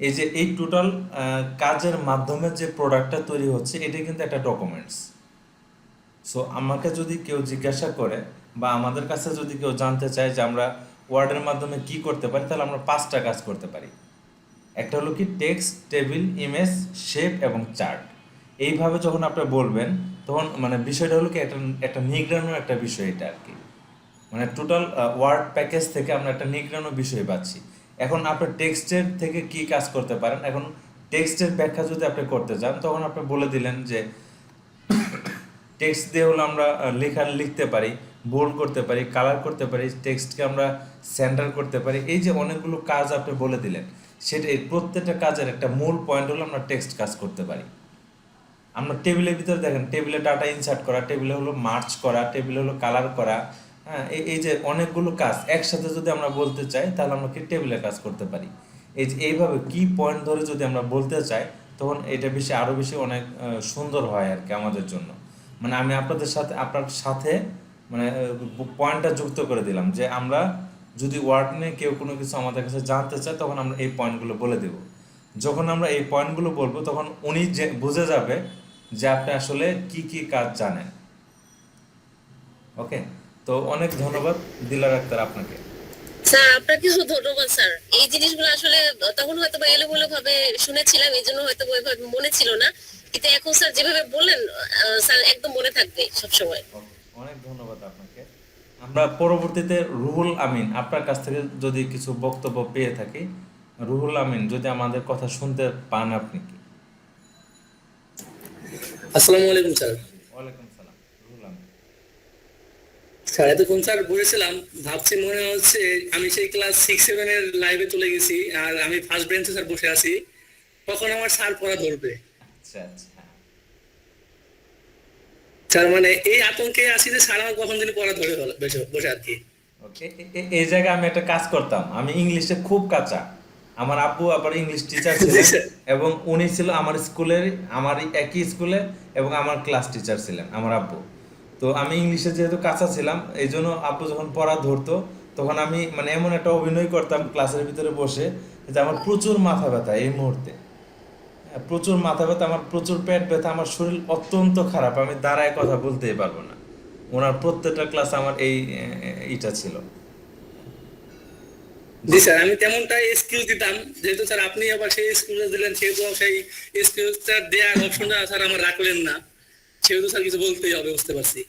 এই যে এই টোটাল কাজের মাধ্যমে যে প্রোডাক্টটা তৈরি হচ্ছে এটি কিন্তু একটা ডকুমেন্টস। সো আমাকে যদি কেউ জিজ্ঞাসা করে বা আমাদের কাছে যদি কেউ জানতে চায় যে আমরা ওয়ার্ডের মাধ্যমে কি করতে পারি, তাহলে আমরা 5টা কাজ করতে পারি। একটা হলো কি টেক্সট, টেবিল, ইমেজ, শেপ এবং চার্ট। এইভাবে যখন আপনি বলবেন তখন মানে বিষয়টা হলো কি একটা নিগ্রানো একটা বিষয় এটা আর কি, মানে টোটাল ওয়ার্ড প্যাকেজ থেকে আমরা একটা নিগ্রানো বিষয় পাচ্ছি। এখন আপনি টেক্সটের থেকে কি কাজ করতে পারেন, এখন টেক্সটের ব্যাখ্যা যদি আপনি করতে চান তখন আপনি বলে দিলেন যে টেক্সট দিয়ে হলো আমরা লিখতে পারি, বোল্ড করতে পারি, কালার করতে পারি, টেক্সটকে আমরা সেন্টার করতে পারি। এই যে অনেকগুলো কাজ আপনি বলে দিলেন, সেটা এই প্রত্যেকটা কাজের একটা মূল পয়েন্ট হলো আমরা টেক্সট কাজ করতে পারি। আমরা টেবিলের ভিতরে দেখেন, টেবিলে ডাটা ইনসার্ট করা, টেবিলে হলো মার্চ করা, টেবিলে হলো কালার করা, হ্যাঁ, এই যে অনেকগুলো কাজ একসাথে যদি আমরা বলতে চাই তাহলে আমরা কি টেবিলে কাজ করতে পারি। এই যে এইভাবে কি পয়েন্ট ধরে যদি আমরা বলতে চাই, তখন এটা বেশি আরো বেশি অনেক সুন্দর হয় আর কি আমাদের জন্য। মানে আমি আপনার সাথে মানে পয়েন্টটা যুক্ত করে দিলাম যে আমরা যদি ওয়ার্ড নিয়ে কেউ কোনো কিছু আমাদের কাছে জানতে চায়, তখন আমরা এই পয়েন্টগুলো বলে দেব। যখন আমরা এই পয়েন্টগুলো বলবো, তখন উনি যে বুঝে যাবে যে আপনি আসলে কি কি কাজ জানেন। ওকে, তো অনেক ধন্যবাদ দিলার আক্তার আপনাকে। স্যার আপনাকেও ধন্যবাদ স্যার। এই জিনিসগুলো আসলে তখন হয়তো বা এলোমেলো ভাবে শুনেছিলাম, এই জন্য হয়তো ওইভাবে মনে ছিল না, কিন্তু এখন স্যার যেভাবে বললেন স্যার একদম মনে থাকবে সবসময়। অনেক ধন্যবাদ আপনাকে। আমরা পরবর্তীতে রুহুল আমিন আপনার কাছ থেকে যদি কিছু বক্তব্য পেয়ে থাকি, রুহুল আমিন যদি আমাদের কথা শুনতে পান আপনি কি? আসসালামু আলাইকুম স্যার। ওয়ালাইকুম সালাম। রুহুল আমিন স্যার এতক্ষণ স্যার বলেছিলাম, ভাবছি মনে হচ্ছে আমি সেই ক্লাস 6-7 এর লাইভে চলে গেছি আর আমি ফার্স্ট বেঞ্চে স্যার বসে আছি, কখন আমার স্যার পড়া ধরবে। আচ্ছা আচ্ছা। স্যার মানে এই আতঙ্কে আছি যে স্যার আমার কখন দিন পড়া ধরে বসে আর কি। ওকে, এই জায়গায় আমি একটা কাজ করতাম, আমি ইংলিশে খুব কাঁচা। আমার আব্বু আবার ইংলিশ টিচার ছিলেন এবং উনি ছিল আমার স্কুলের, আমার একই স্কুলে এবং আমার ক্লাস টিচার ছিলেন আমার আব্বু। তো আমি ইংলিশে যেহেতু কাঁচা ছিলাম, এই জন্য আব্বু যখন পড়া ধরতো, তখন আমি মানে এমন একটা অভিনয় করতাম ক্লাসের ভিতরে বসে যে আমার প্রচুর মাথা ব্যথা এই মুহূর্তে, প্রচুর মাথা ব্যথা, আমার প্রচুর পেট ব্যথা, আমার শরীর অত্যন্ত খারাপ, আমি দাঁড়ায় কথা বলতেই পারবো না। ওনার প্রত্যেকটা ক্লাস আমার এইটা ছিল। জি স্যার, আমি তেমনটাই স্কিল দিতাম, যেহেতু স্যার আপনি আবার সেই স্কিলটা দিলেন, সেহেতু সেই স্কিলটা দেওয়ার অপশনটা স্যার আমার রাখলেন না, সেহেতু স্যার কিছু বলতেই হবে, বুঝতে পারছি।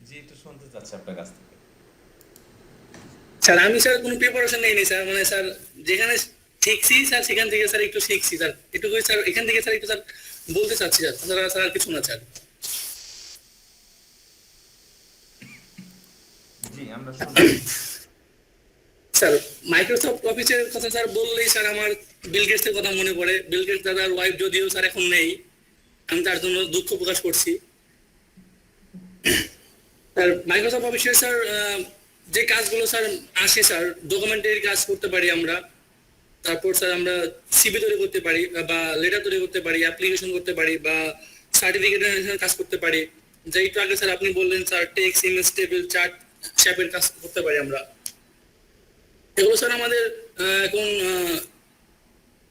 জি, একটু শুনতে চাচ্ছি আপনার কাছ থেকে। স্যার আমি স্যার কোনো প্রিপারেশন নেইনি স্যার, মানে স্যার যেখানে শিখছি স্যার সেখান থেকে স্যার একটু শিখছি স্যার, একটু করে স্যার এখান থেকে স্যার একটু স্যার বলতে চাচ্ছি স্যার, তাছাড়া স্যার আর কিছু না স্যার। জি, আমরা শুনছি। স্যার মাইক্রোসফট অফিসের কথা স্যার বললেই স্যার আমার বিল গেটসের কথা মনে পড়ে। বিল গেটস দাদার ওয়াইফ যদিও স্যার এখন নেই, আমি তার জন্য দুঃখ প্রকাশ করছি। স্যার মাইক্রোসফট অফিসের স্যার যে কাজগুলো স্যার আসে স্যার, ডকুমেন্টারি কাজ করতে পারি আমরা, তারপর স্যার আমরা সিভি তৈরি করতে পারি বা লেটার তৈরি করতে পারি, অ্যাপ্লিকেশন করতে পারি বা সার্টিফিকেটের কাজ করতে পারি। যে একটু আগে স্যার আপনি বললেন sir text, image, table, chart, শ্যাপের কাজ করতে পারি আমরা। এগুলো স্যার আমাদের এখন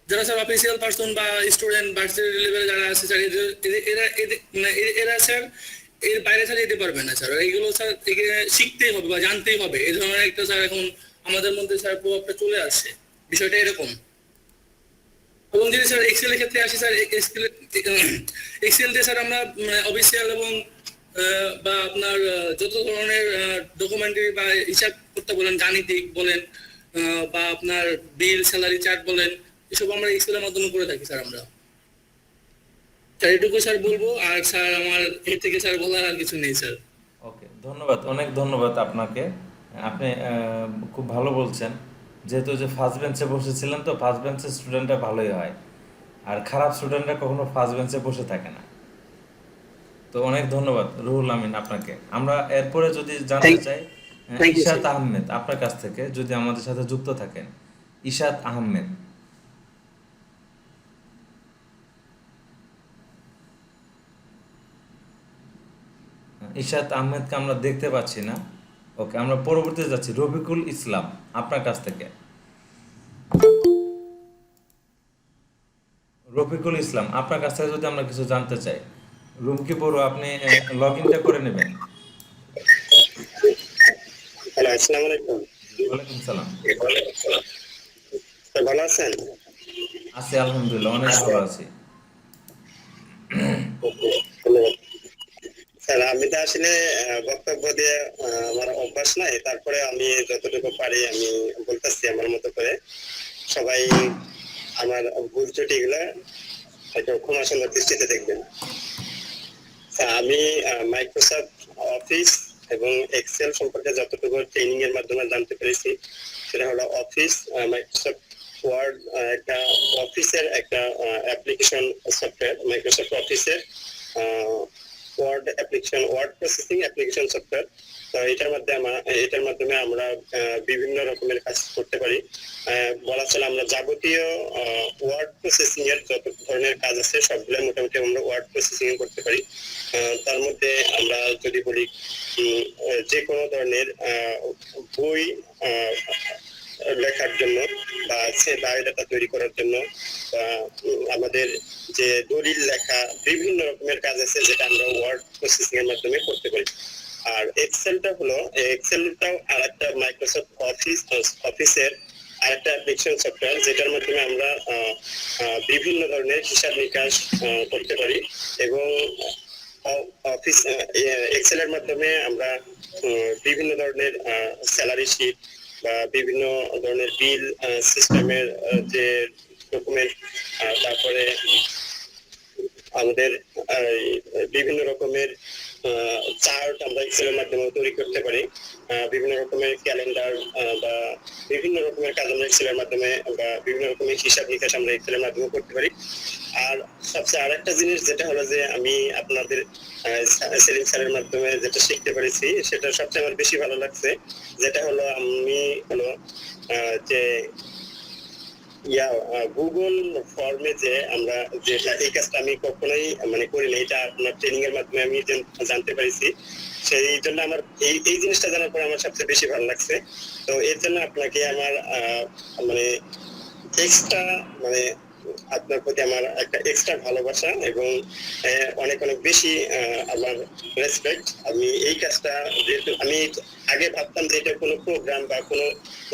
যারা স্যার অফিসিয়াল পার্সন বা স্টুডেন্ট ভার্সিটি লেভেলে যারা আছে স্যার, এরা স্যার এর বাইরে স্যার যেতে পারবে না স্যার, এইগুলো স্যার শিখতেই হবে বা জানতেই হবে। এই ধরনের একটা স্যার এখন আমাদের মধ্যে স্যার প্রভাবটা চলে আসছে, বিষয়টা এরকম। এবং যদি স্যার এক্সেলের ক্ষেত্রে আসি স্যার, এক্সেল দিয়ে স্যার আমরা অফিসিয়াল এবং বা আপনার যত ধরনের ডকুমেন্টারি বা হিসাব করতে বলেন, গাণিতিক বলেন বা আপনার বিল, স্যালারি চার্ট বলেন, এসব আমরা এক্সেলের মাধ্যমে করে থাকি স্যার আমরা। স্যার এটুকু স্যার বলবো, আর স্যার আমার এর থেকে স্যার বলার আর কিছু নেই স্যার। ওকে, ধন্যবাদ, অনেক ধন্যবাদ আপনাকে। আপনি খুব ভালো বলছেন, যেহেতু যে ফার্স্ট বেঞ্চে বসেছিলেন, তো ফার্স্ট বেঞ্চের স্টুডেন্টরা ভালোই হয়, আর খারাপ স্টুডেন্টরা কখনো ফার্স্ট বেঞ্চে বসে থাকে না। তো অনেক ধন্যবাদ রুহুল আমিন আপনাকে। আমরা এরপরে যদি জানতে চাই ইশাত আহমেদ আপনার কাছ থেকে, যদি আমাদের সাথে যুক্ত থাকেন। ইশাত আহমেদ, ইশাত আহমেদকে আমরা দেখতে পাচ্ছি না। ওকে, আমরা পরবর্তীতে যাচ্ছি রফিকুল ইসলাম আপনার কাছ থেকে। রফিকুল ইসলাম আপনার কাছ থেকে যদি আমরা কিছু জানতে চাই, রুম কি পড়ো, আপনি লগ ইনটা করে নেবেন। হ্যালো, আসসালামু আলাইকুম। ওয়ালাইকুম সালাম। স্যার ভালো আছেন? আছি আলহামদুলিল্লাহ, অনেক ভালো আছি। স্যার আমি তো আসলে বক্তব্য দিয়ে আমার অভ্যাস নাই, তারপরে আমি যতটুকু পারি আমি বলতেছি আমার মতো করে। সবাই আমার ভুল ত্রুটিগুলো হয়তো ক্ষমা সুন্দর দৃষ্টিতে দেখবেন। আমি মাইক্রোসফট অফিস এবং এক্সেল সম্পর্কে যতটুকু ট্রেনিং এর মাধ্যমে জানতে পেরেছি, সেটা হলো অফিস, মাইক্রোসফট ওয়ার্ড একটা অফিসের একটা অ্যাপ্লিকেশন সফটওয়্যার। মাইক্রোসফট অফিসের ওয়ার্ড প্রসেসিং অ্যাপ্লিকেশন সফটওয়্যার। তো এটার মাধ্যমে আমরা বিভিন্ন রকমের কাজ করতে পারি। বলা চলে আমরা যাবতীয় ওয়ার্ড প্রসেসিং এর যত ধরনের কাজ আছে সবগুলো মোটামুটি আমরা ওয়ার্ড প্রসেসিং করতে পারি। তার মধ্যে আমরা যদি বলি যে কোনো ধরনের বই লেখার জন্য বা সে বায়োডাটা তৈরি করার জন্য বা আমাদের যে দলিল লেখা বিভিন্ন রকমের কাজ আছে যেটা আমরা ওয়ার্ড প্রসেসিং এর মাধ্যমে করতে পারি। আর এক্সেলটাও আর একটা মাইক্রোসফট অফিসের আরেকটা অ্যাপ্লিকেশন সফটওয়্যার যেটার মাধ্যমে আমরা বিভিন্ন ধরনের হিসাব নিকাশ করতে পারি এবং অফিস এক্সেলের মাধ্যমে আমরা বিভিন্ন ধরনের স্যালারি শিট বা বিভিন্ন ধরনের বিল সিস্টেমের যে ডকুমেন্ট, তারপরে আমাদের বিভিন্ন রকমের চার্ট আমরা এক্সেলের মাধ্যমে তৈরি করতে পারি। বিভিন্ন রকমের ক্যালেন্ডার বা বিভিন্ন রকমের কাজ আমরা এক্সেলের মাধ্যমে বা বিভিন্ন রকমের হিসাব নিকাশ আমরা এক্সেলের মাধ্যমে করতে পারি। আর সবচেয়ে আরেকটা জিনিস যেটা হলো যে আমি আপনাদের সেলিম স্যারের মাধ্যমে যেটা শিখতে পেরেছি সেটা সবচেয়ে আমার বেশি ভালো লাগছে, যেটা হলো আমি হলো যে গুগল ফর্মে যে আমরা যেটা এই কাজটা আমি কখনোই মানে করিনি, এটা আপনার ট্রেনিং এর মাধ্যমে আমি জানতে পেরেছি। সেই জন্য আমার এই জিনিসটা জানার পর আমার সবচেয়ে বেশি ভালো লাগছে। তো এর জন্য আপনাকে আমার মানে এক্সট্রা মানে আপনার প্রতি আমার একটা এক্সট্রা ভালোবাসা এবং অনেক অনেক বেশি আমার রেসপেক্ট। আমি এই কাজটা যেহেতু আমি আগে ভাবতাম যে এটা কোনো প্রোগ্রাম বা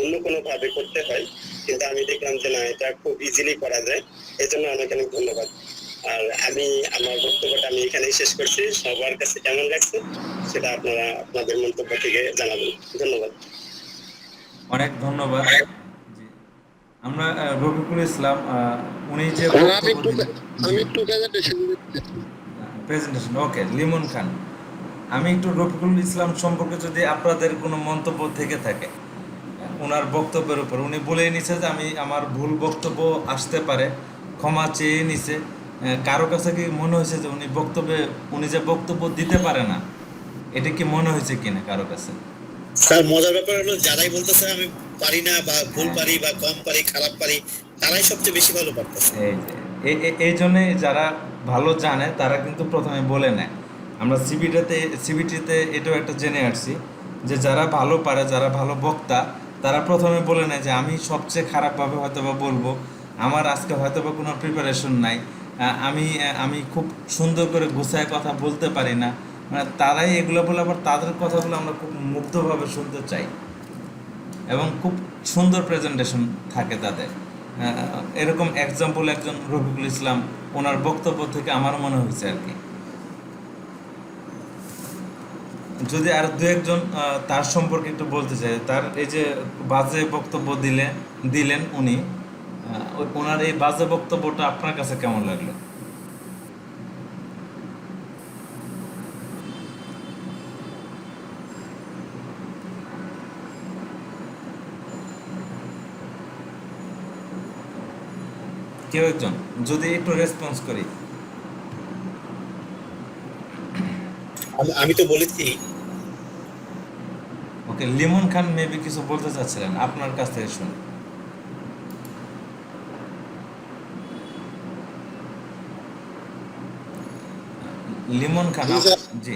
অন্য কোনো ভাবে করতে হয়, কিন্তু আমি দেখলাম যে না, এটা খুব ইজিলি করা যায়। এই জন্য অনেক অনেক ধন্যবাদ। আর আমি আমার বক্তব্যটা আমি এখানেই শেষ করছি। সবার কাছে কেমন লাগছে সেটা আপনারা আপনাদের মন্তব্য থেকে জানাবেন। ধন্যবাদ। অনেক ধন্যবাদ। জি। আমরা রফিকুল ইসলাম উনি যে প্রেজেন্টেশন ওকে লিমন খান, আমি একটু রফিকুল ইসলাম সম্পর্কে যদি আপনাদের কোনো মন্তব্য থেকে থাকে ওনার বক্তব্যের উপর, উনি বলেই নিছে যে আমি আমার ভুল বক্তব্য আসতে পারে, ক্ষমা চেয়ে নিছে। কারো কাছে কি মনে হয়েছে যে উনি যে বক্তব্য দিতে পারে না, এটা কি মনে হয়েছে কিনা কারো কাছে? স্যার মজার ব্যাপার হলো যারাই বলতেছে আমি পারি না বা ভুল পারি বা কম পারি খারাপ পারি, তারাই সবচেয়ে বেশি ভালো পারতেছে। এই জন্যে যারা ভালো জানে তারা কিন্তু প্রথমে বলে নেয়। আমরা সিবিটিতে এটাও একটা জেনে আসছি যে যারা ভালো পারে, যারা ভালো বক্তা, তারা প্রথমে বলে নেয় যে আমি সবচেয়ে খারাপভাবে হয়তো বা বলবো, আমার আজকে হয়তো বা কোনো প্রিপারেশন নাই, আমি খুব সুন্দর করে গুছায় কথা বলতে পারি না। মানে তারাই এগুলো বলে, আবার তাদের কথাগুলো আমরা খুব মুগ্ধভাবে শুনতে চাই এবং খুব সুন্দর প্রেজেন্টেশন থাকে তাদের। এরকম এক্সাম্পল একজন রফিকুল ইসলাম, ওনার বক্তব্য থেকে আমার মনে হয়েছে আর কি। যদি আর দু একজন তার সম্পর্কে একটু বলতে চাই, তার এই যে বাজে বক্তব্য দিলেন উনি, ওনার এই বাজে বক্তব্যটা আপনার কাছে কেমন লাগলো? কেউ একজন যদি একটু রেসপন্স করি। আমি তো বলেছি। ওকে, লিমন খান মেবি কিছু বলতে চাচ্ছিলেন, আপনার কাছ থেকে শুনুন। লিমন খান, জি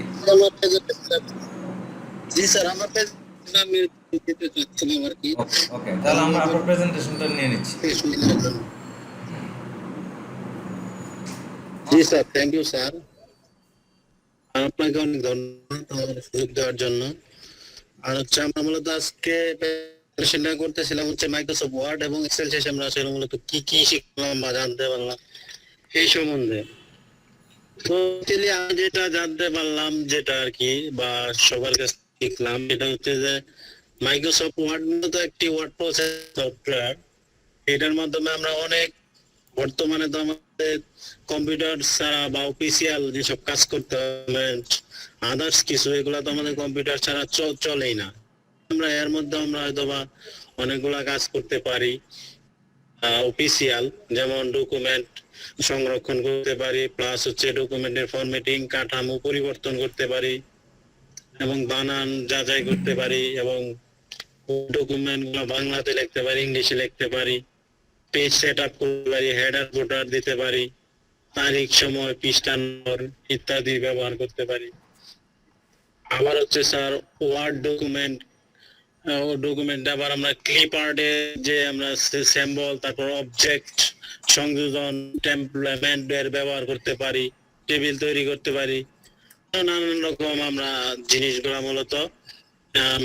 জি স্যার, আমার আমি দিতে চাচ্ছিলাম আর কি। ওকে, তাহলে আমরা আপনার প্রেজেন্টেশনটা নিয়ে নিচ্ছি। জি স্যার, থ্যাংক ইউ স্যার, আপনাকে অনেক ধন্যবাদ সুযোগ দেওয়ার জন্য। আর হচ্ছে আমরা মূলত আজকে প্রেজেন্টেশনটা করতেছিলাম হচ্ছে মাইক্রোসফট ওয়ার্ড এবং এক্সেল শেষে আমরা আসলে মূলত কি কি শিখলাম বা জানতে পারলাম এই সম্বন্ধে। তো আমি যেটা জানতে পারলাম, যেটা আর কি বা সবার কাছে শিখলাম, এটা হচ্ছে যে মাইক্রোসফট ওয়ার্ড মূলত একটি ওয়ার্ড প্রসেস সফটওয়্যার। এটার মাধ্যমে আমরা অনেক, বর্তমানে তো আমাদের কম্পিউটার ছাড়া বা অফিসিয়াল যেসব কাজ করতে হবে আদার্স কিছু, এগুলো তো আমাদের কম্পিউটার ছাড়া চলেই না। আমরা এর মধ্যে আমরা হয়তো বা অনেকগুলা কাজ করতে পারি। অফিসিয়াল, যেমন ডকুমেন্ট সংরক্ষণ করতে পারি, প্লাস হচ্ছে ডকুমেন্টের ফরম্যাটিং কাঠামো পরিবর্তন করতে পারি এবং বানান যাচাই করতে পারি এবং ডকুমেন্ট গুলো বাংলাতে লিখতে পারি, ইংলিশে লিখতে পারি, পেজ সেট আপ করতে পারি, হেডার ফুটার দিতে পারি, তারিখ সময় পৃষ্ঠা নম্বর ইত্যাদি ব্যবহার করতে পারি। আবার হচ্ছে স্যার ওয়ার্ড ডকুমেন্ট আবার আমরা ক্লিপ আর্টে যে আমরা সিম্বল, তারপর অবজেক্ট সংযোজন, টেমপ্লেট এর ব্যবহার করতে পারি, টেবিল তৈরি করতে পারি, নানান রকম আমরা জিনিসগুলো মূলত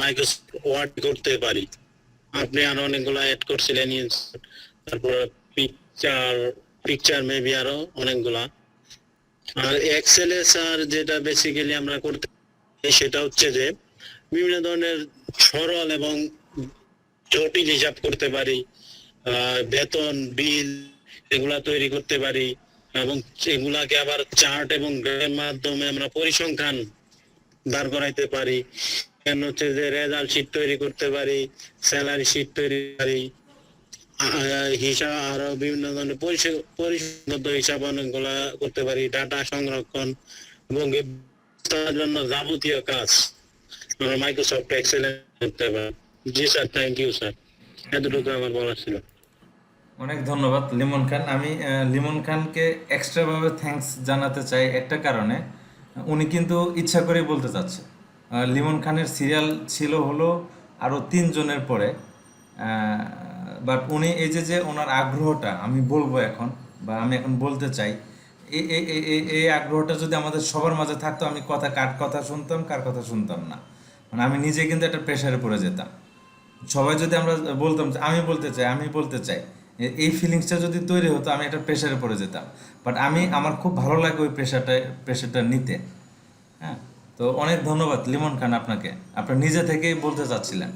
মাইক্রোসফট ওয়ার্ড করতে পারি। আপনি আরো অনেকগুলো অ্যাড করছিলেন, তারপর পিকচার মেবি আরো অনেকগুলা। আর এক্সেলে স্যার যেটা বেসিক্যালি আমরা করতে পারি সেটা হচ্ছে যে বিভিন্ন ধরনের সরল এবং জটিল হিসাব করতে পারি, বেতন বিল এগুলা তৈরি করতে পারি এবং এগুলাকে আবার চার্ট এবং গ্রাফের মাধ্যমে আমরা পরিসংখ্যান দাঁড় করাইতে পারি। হচ্ছে যে রেজাল্ট শিট তৈরি করতে পারি, স্যালারি শিট তৈরি পারি, হিসাব আরো বিভিন্ন ধরনের পরিষদ হিসাব অনেকগুলা করতে পারি, ডাটা সংরক্ষণ এবং তার জন্য যাবতীয় কাজ আমরা মাইক্রোসফট এক্সেলে করতে পারি। জি স্যার, থ্যাংক ইউ স্যার, এতটুকু আমার বলার ছিল। অনেক ধন্যবাদ লিমন খান। আমি লিমন খানকে এক্সট্রাভাবে থ্যাঙ্কস জানাতে চাই একটা কারণে, উনি কিন্তু ইচ্ছা করেই বলতে চাচ্ছে। লিমন খানের সিরিয়াল ছিল হলো আরও 3 জনের পরে, বাট উনি এই যে ওনার আগ্রহটা আমি বলবো এখন, বা আমি এখন বলতে চাই, এই আগ্রহটা যদি আমাদের সবার মাঝে থাকতো, আমি কার কথা শুনতাম কার কথা শুনতাম না, মানে আমি নিজে কিন্তু একটা প্রেশারে পড়ে যেতাম। সবাই যদি আমরা বলতাম যে আমি বলতে চাই, এই ফিলিংসটা যদি তৈরি হতো, আমি একটা প্রেশারে পড়ে যেতাম। বাট আমার খুব ভালো লাগে ওই প্রেশারটা নিতে। হ্যাঁ, তো অনেক ধন্যবাদ লিমন খান আপনাকে, আপনার নিজে থেকেই বলতে চাচ্ছিলেন।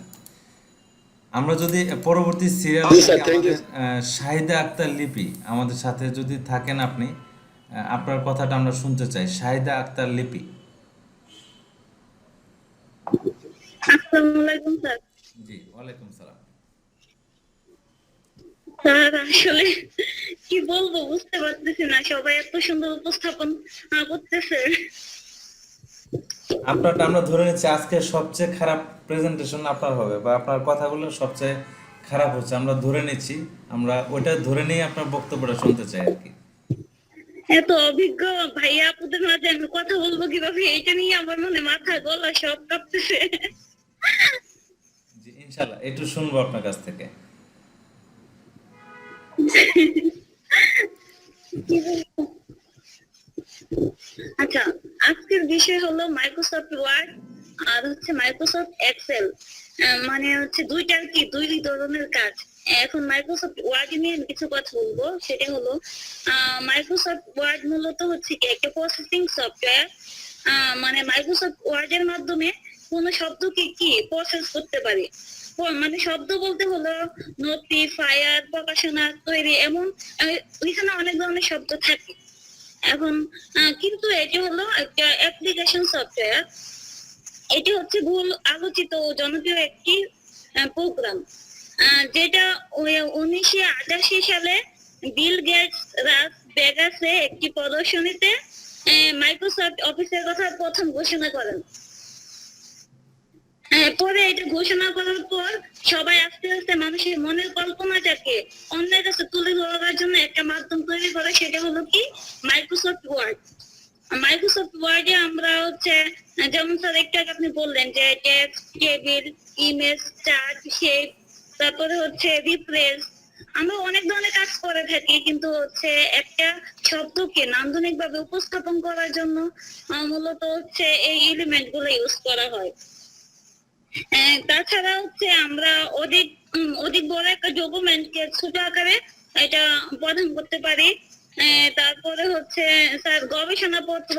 আমরা যদি পরবর্তী সিরিয়াল শাহিদা আক্তার লিপি আমাদের সাথে যদি থাকেন, আপনি আপনার কথাটা আমরা শুনতে চাই। শাহিদা আক্তার লিপি। আসসালামু আলাইকুম স্যার। জি, ওয়ালাইকুম সালাম। স্যার আসলে কি বলবো বুঝতে পারতেছি না, সবাই এত সুন্দর উপস্থাপন করতেছে। আপনারটা আমরা ধরে নিচ্ছি আজকে সবচেয়ে খারাপ প্রেজেন্টেশন আপনার হবে, বা আপনার কথাগুলো সবচেয়ে খারাপ হচ্ছে আমরা ধরে নিচ্ছি, আমরা ওইটা ধরে নিয়ে আপনার বক্তব্যটা শুনতে চাই আর কি। এত অভিজ্ঞ ভাইয়া আপুদের মাঝে আমি কথা বলবো কিভাবে, এটা নিয়ে আমার মনে মাথা গলা সব কাঁপতেছে। জি, ইনশাআল্লাহ একটু শুনবো আপনার কাছ থেকে। আচ্ছা, আজকের বিষয় হলো মাইক্রোসফট ওয়ার্ড আর হচ্ছে মাইক্রোসফট এক্সেল। মানে হচ্ছে দুই ধরনের কাজ। এখন মাইক্রোসফট ওয়ার্ড নিয়ে কিছু কথা বলবো। সেটা হলো মাইক্রোসফট ওয়ার্ড মূলত হচ্ছে কি একটা প্রসেসিং সফটওয়্যার। মানে মাইক্রোসফট ওয়ার্ড এর মাধ্যমে কোনো শব্দকে কি প্রসেস করতে পারে। মানে শব্দ বলতে হলো নথি, ফায়ার, প্রকাশনা, তৈরি, এমন ওইখানে অনেক ধরনের শব্দ থাকে। এখন কিন্তু এটি হলো একটা অ্যাপ্লিকেশন সফটওয়্যার। এটি হচ্ছে বহুল আলোচিত ও জনপ্রিয় একটি প্রোগ্রাম, যেটা 1988 সালে বিল গেটস লাস ভেগাসে একটি প্রদর্শনীতে মাইক্রোসফট অফিসের কথা প্রথম ঘোষণা করেন। পরে এটা ঘোষণা করার পর সবাই আস্তে আস্তে মানুষের মনের কল্পনাটাকে অন্যের কাছে তুলে ধরার জন্য একটা মাধ্যম তৈরি করে, সেটা হলো কি মাইক্রোসফট ওয়ার্ড। মাইক্রোসফট ওয়ার্ডে আমরা হচ্ছে যেমন স্যার একটু আগে আপনি বললেন যে text, table, image, chart, shape, তারপরে হচ্ছে রিপ্লেস, আমরা অনেক ধরনের কাজ করে থাকি। কিন্তু হচ্ছে একটা শব্দকে নান্দনিক ভাবে উপস্থাপন করার জন্য মূলত হচ্ছে এই এলিমেন্ট গুলো ইউজ করা হয়। তাছাড়া হচ্ছে আমরা অধিক বড় একটা ডকুমেন্টকে ছোট আকারে এটা প্রদান করতে পারি। তারপরে হচ্ছে স্যার গবেষণাপত্র,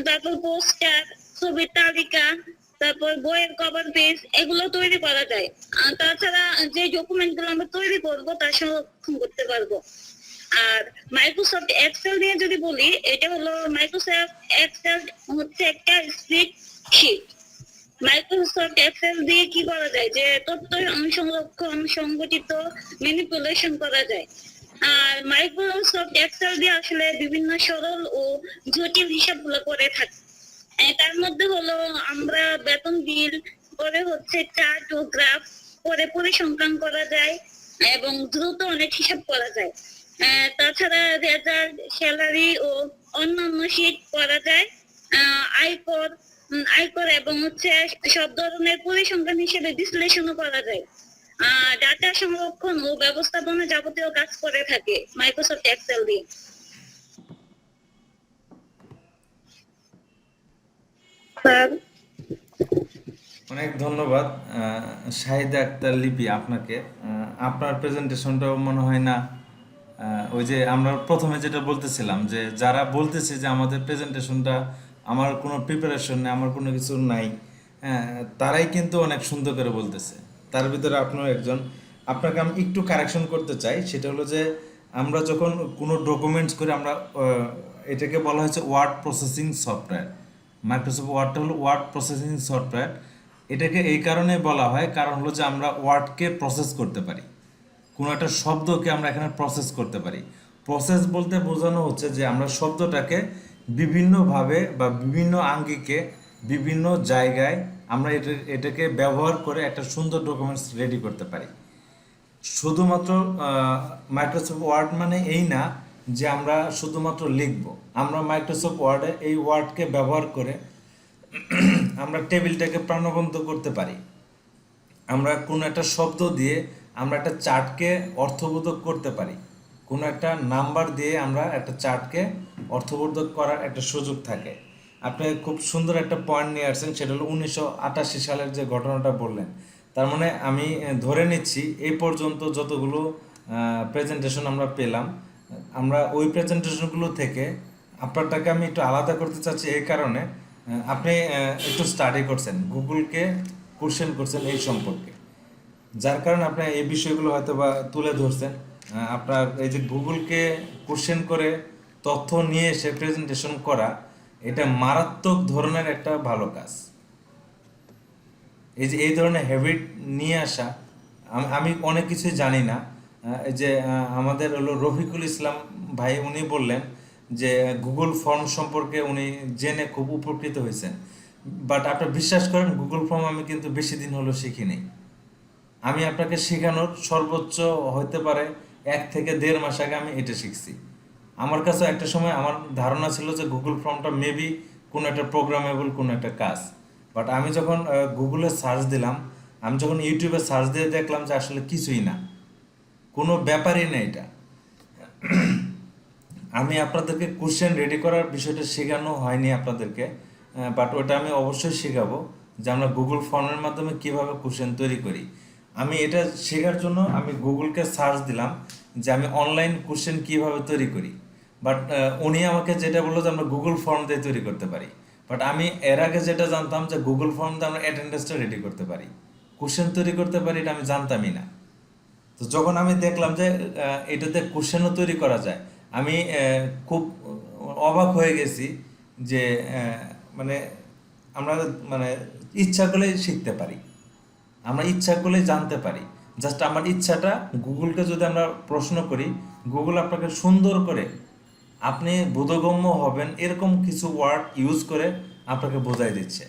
তারপর পোস্টার, ছবির তালিকা, তারপর বইয়ের কভার পেজ, এগুলো তৈরি করা যায়। তাছাড়া যে ডকুমেন্ট গুলো আমরা তৈরি করবো তা সংরক্ষণ করতে পারবো। আর মাইক্রোসফট এক্সেল নিয়ে যদি বলি, এটা হলো মাইক্রোসফট এক্সেল হচ্ছে একটা স্প্রেডশিট। মাইক্রোসফট এক্সেল দিয়ে কি করা যায় যে তথ্য সংরক্ষণ সংগঠিত ম্যানিপুলেশন করা যায়। আর মাইক্রোসফট এক্সেল দিয়ে আসলে বিভিন্ন সরল ও জটিল হিসাবগুলো করে থাকে। তার মধ্যে হলো আমরা বেতন বিল করে হচ্ছে চার্ট ও গ্রাফ করে পরিসংখ্যান করা যায় এবং দ্রুত অনেক হিসাব করা যায়। তাছাড়া রেজাল্ট, স্যালারি ও অন্যান্য শীট করা যায়। আয়কর আয়কর এবং হচ্ছে সব ধরনের পরিসংখ্যান হিসেবে বিশ্লেষণও করা যায়। ডাটা সংরক্ষণ ও ব্যবস্থাপনা যাবতীয় কাজ করে থাকে মাইক্রোসফট এক্সেল দিয়ে। স্যার, অনেক ধন্যবাদ শাহিদা আক্তার লিপি আপনাকে। আপনার প্রেজেন্টেশনটাও মনে হয় না ওই যে আমরা প্রথমে যেটা বলতেছিলাম যে যারা বলতেছে যে আমাদের প্রেজেন্টেশনটা আমার কোনো প্রিপারেশন নেই, আমার কোনো কিছু নাই, হ্যাঁ, তারাই কিন্তু অনেক সুন্দর করে বলতেছে। তার ভিতরে আপনিও একজন। আপনাকে আমি একটু কারেকশন করতে চাই, সেটা হলো যে আমরা যখন কোনো ডকুমেন্টস করে আমরা এটাকে বলা হয়েছে ওয়ার্ড প্রসেসিং সফটওয়্যার। মাইক্রোসফট ওয়ার্ডটা হলো ওয়ার্ড প্রসেসিং সফটওয়্যার। এটাকে এই কারণে বলা হয়, কারণ হলো যে আমরা ওয়ার্ডকে প্রসেস করতে পারি, কোনো একটা শব্দকে আমরা এখানে প্রসেস করতে পারি। প্রসেস বলতে বোঝানো হচ্ছে যে আমরা শব্দটাকে বিভিন্নভাবে বা বিভিন্ন আঙ্গিকে বিভিন্ন জায়গায় আমরা এটাকে ব্যবহার করে একটা সুন্দর ডকুমেন্টস রেডি করতে পারি। শুধুমাত্র মাইক্রোসফট ওয়ার্ড মানে এই না যে আমরা শুধুমাত্র লিখব। আমরা মাইক্রোসফট ওয়ার্ডে এই ওয়ার্ডকে ব্যবহার করে আমরা টেবিলটাকে প্রাণবন্ত করতে পারি। আমরা কোনো একটা শব্দ দিয়ে আমরা একটা চার্টকে অর্থবোধক করতে পারি। কোনো একটা নাম্বার দিয়ে আমরা একটা চার্টকে অর্থবোধক করার একটা সুযোগ থাকে। আপনি খুব সুন্দর একটা পয়েন্ট নিয়ে আসছেন, সেটা হলো 1988 সালের যে ঘটনাটা বললেন। তার মানে আমি ধরে নিচ্ছি এই পর্যন্ত যতগুলো প্রেজেন্টেশন আমরা পেলাম, আমরা ওই প্রেজেন্টেশনগুলো থেকে আপনারটাকে আমি একটু আলাদা করতে চাচ্ছি এই কারণে আপনি একটু স্টাডি করছেন, গুগলকে কোশ্চেন করছেন এই সম্পর্কে, যার কারণে আপনি এই বিষয়গুলো হয়তো বা তুলে ধরছেন। আপনার এই যে গুগলকে কোশ্চেন করে তথ্য নিয়ে এসে প্রেজেন্টেশন করা, এটা মারাত্মক ধরনের একটা ভালো কাজ। এই যে এই ধরনের হ্যাবিট নিয়ে আসা, আমি অনেক কিছুই জানি না। এই যে আমাদের হলো রফিকুল ইসলাম ভাই, উনি বললেন যে গুগল ফর্ম সম্পর্কে উনি জেনে খুব উপকৃত হয়েছেন। বাট আপনি বিশ্বাস করেন গুগল ফর্ম আমি কিন্তু বেশি দিন হলো শিখিনি। আমি আপনাকে শেখানোর সর্বোচ্চ হতে পারে 1 থেকে 1.5 মাস আগে আমি এটা শিখছি। আমার কাছে একটা সময় আমার ধারণা ছিল যে গুগল ফর্মটা মেবি কোনো একটা প্রোগ্রামেবল কোনো একটা কাজ। বাট আমি যখন গুগলে সার্চ দিলাম, আমি যখন ইউটিউবে সার্চ দিয়ে দেখলাম যে আসলে কিছুই না, কোনো ব্যাপারই না এটা। আমি আপনাদেরকে কোশ্চেন রেডি করার বিষয়টা শেখানো হয়নি আপনাদেরকে, বাট ওটা আমি অবশ্যই শেখাবো যে আমরা গুগল ফর্মের মাধ্যমে কিভাবে কোশ্চেন তৈরি করি। আমি এটা শেখার জন্য আমি গুগলকে সার্চ দিলাম যে আমি অনলাইন কোশ্চেন কিভাবে তৈরি করি। বাট উনি আমাকে যেটা বললো যে আমরা গুগল ফর্ম দিয়ে তৈরি করতে পারি। বাট আমি এর আগে যেটা জানতাম যে গুগল ফর্ম দিয়ে আমরা অ্যাটেন্ডেন্সটা রেডি করতে পারি, কোশ্চেন তৈরি করতে পারি, এটা আমি জানতামই না। তো যখন আমি দেখলাম যে এটাতে কোশ্চেনও তৈরি করা যায়, আমি খুব অবাক হয়ে গেছি যে মানে আমরা মানে ইচ্ছা করলেই শিখতে পারি, আমরা ইচ্ছা করলেই জানতে পারি। জাস্ট আমার ইচ্ছাটা, গুগলকে যদি আমরা প্রশ্ন করি, গুগল আপনাকে সুন্দর করে আপনি বোধগম্য হবেন এরকম কিছু ওয়ার্ড ইউজ করে আপনাকে বোঝাই দিচ্ছে।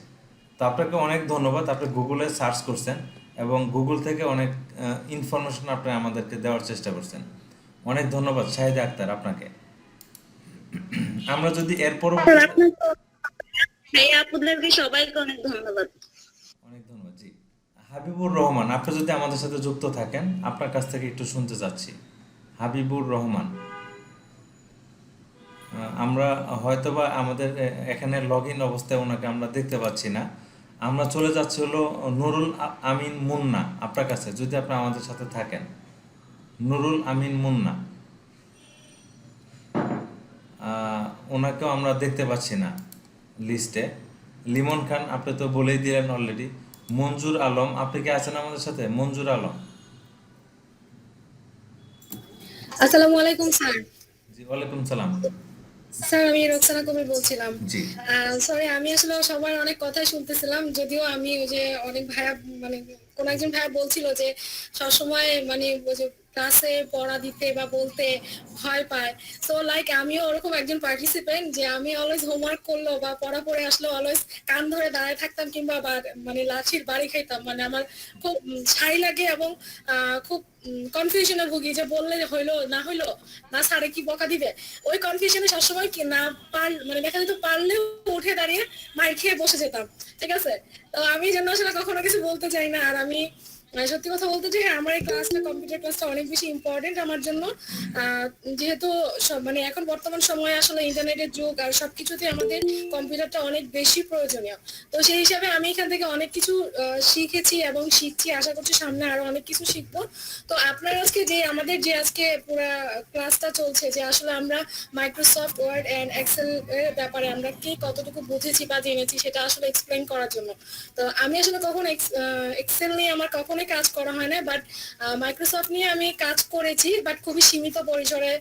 তো আপনাকে অনেক ধন্যবাদ, আপনি গুগলে সার্চ করছেন এবং গুগল থেকে অনেক ইনফরমেশন আপনি আমাদেরকে দেওয়ার চেষ্টা করছেন। অনেক ধন্যবাদ শাহিদা আক্তার আপনাকে। আমরা যদি এর পরবর্তী আপনাদেরকে সবাইকে অনেক ধন্যবাদ। অনেক ধন্যবাদ। জি, হাবিবুর রহমান, আপনি যদি আমাদের সাথে যুক্ত থাকেন, আপনার কাছ থেকে একটু শুনতে চাচ্ছি। হাবিবুর রহমান, আমরা হয়তোবা আমাদের এখানে লগ ইন অবস্থায় ওনাকে আমরা দেখতে পাচ্ছি না। আমরা চলে যাচ্ছি হলো নুরুল আমিন মুন্না আপনার কাছে, যদি আপনি আমাদের সাথে থাকেন। নুরুল আমিন মুন্না, ওনাকেও আমরা দেখতে পাচ্ছি না লিস্টে। লিমন খান, আপনি তো বলেই দিলেন অলরেডি। মঞ্জুর আলম, আপনি কি আছেন আমাদের সাথে? মঞ্জুর আলম, আসসালামু আলাইকুম স্যার। জি ওয়ালাইকুম সালাম। স্যার আমি রোকসানা কবির বলছিলাম। জি। সরি, আমি আসলে সবার অনেক কথাই শুনতেছিলাম, যদিও আমি ওই যে অনেক ভাইয়া মানে কোন একজন ভাইয়া বলছিল যে সবসময় মানে ওই যে ক্লাসে পড়া দিতে বা বলতে ভয় পায়। সো লাইক আমিও ওরকম একজন পার্টিসিপেন্ট যে আমি অলওয়েজ হোমওয়ার্ক করলো বা পড়া পড়ে আসলে অলওয়েজ কান ধরে দাঁড়ায় থাকতাম কিংবা মানে লাঠির বাড়ি খাইতাম। মানে আমার খুব ছাই লাগে এবং খুব কনফিউশনে ভুগি যে বললে হইলো না হইলো, না স্যারে কি বকা দিবে, ওই কনফিউশনে সবসময় কি না মানে দেখা যেত পারলেও উঠে দাঁড়িয়ে মাইর খেয়ে বসে যেতাম। ঠিক আছে, তো আমি যেন আসলে কখনো কিছু বলতে চাই না। আর আমি সত্যি কথা বলতে যে হ্যাঁ, আমার এই ক্লাসটা কম্পিউটার ক্লাসটা অনেক বেশি ইম্পর্টেন্ট আমার জন্য। যেহেতু মানে এখন বর্তমান সময়ে আসলে ইন্টারনেটের যুগ আর সবকিছুতে আমাদের কম্পিউটারটা অনেক বেশি প্রয়োজনীয়। তো সেই হিসাবে আমি এখান থেকে অনেক কিছু শিখেছি এবং শিখছি, আশা করছি সামনে আরো অনেক কিছু শিখবো। তো আপনার আজকে যে আমাদের যে আজকে পুরো ক্লাসটা চলছে যে আসলে আমরা মাইক্রোসফট ওয়ার্ড এন্ড এক্সেল এর ব্যাপারে আমরা কি কতটুকু বুঝেছি বা জেনেছি সেটা আসলে এক্সপ্লেইন করার জন্য। তো আমি আসলে কখনো এক্সেল নিয়ে আমার কখনোই কাজ করা হয় না, বাট মাইক্রোসফট নিয়ে আমি কাজ করেছি, বাট খুবই সীমিত পরিসরে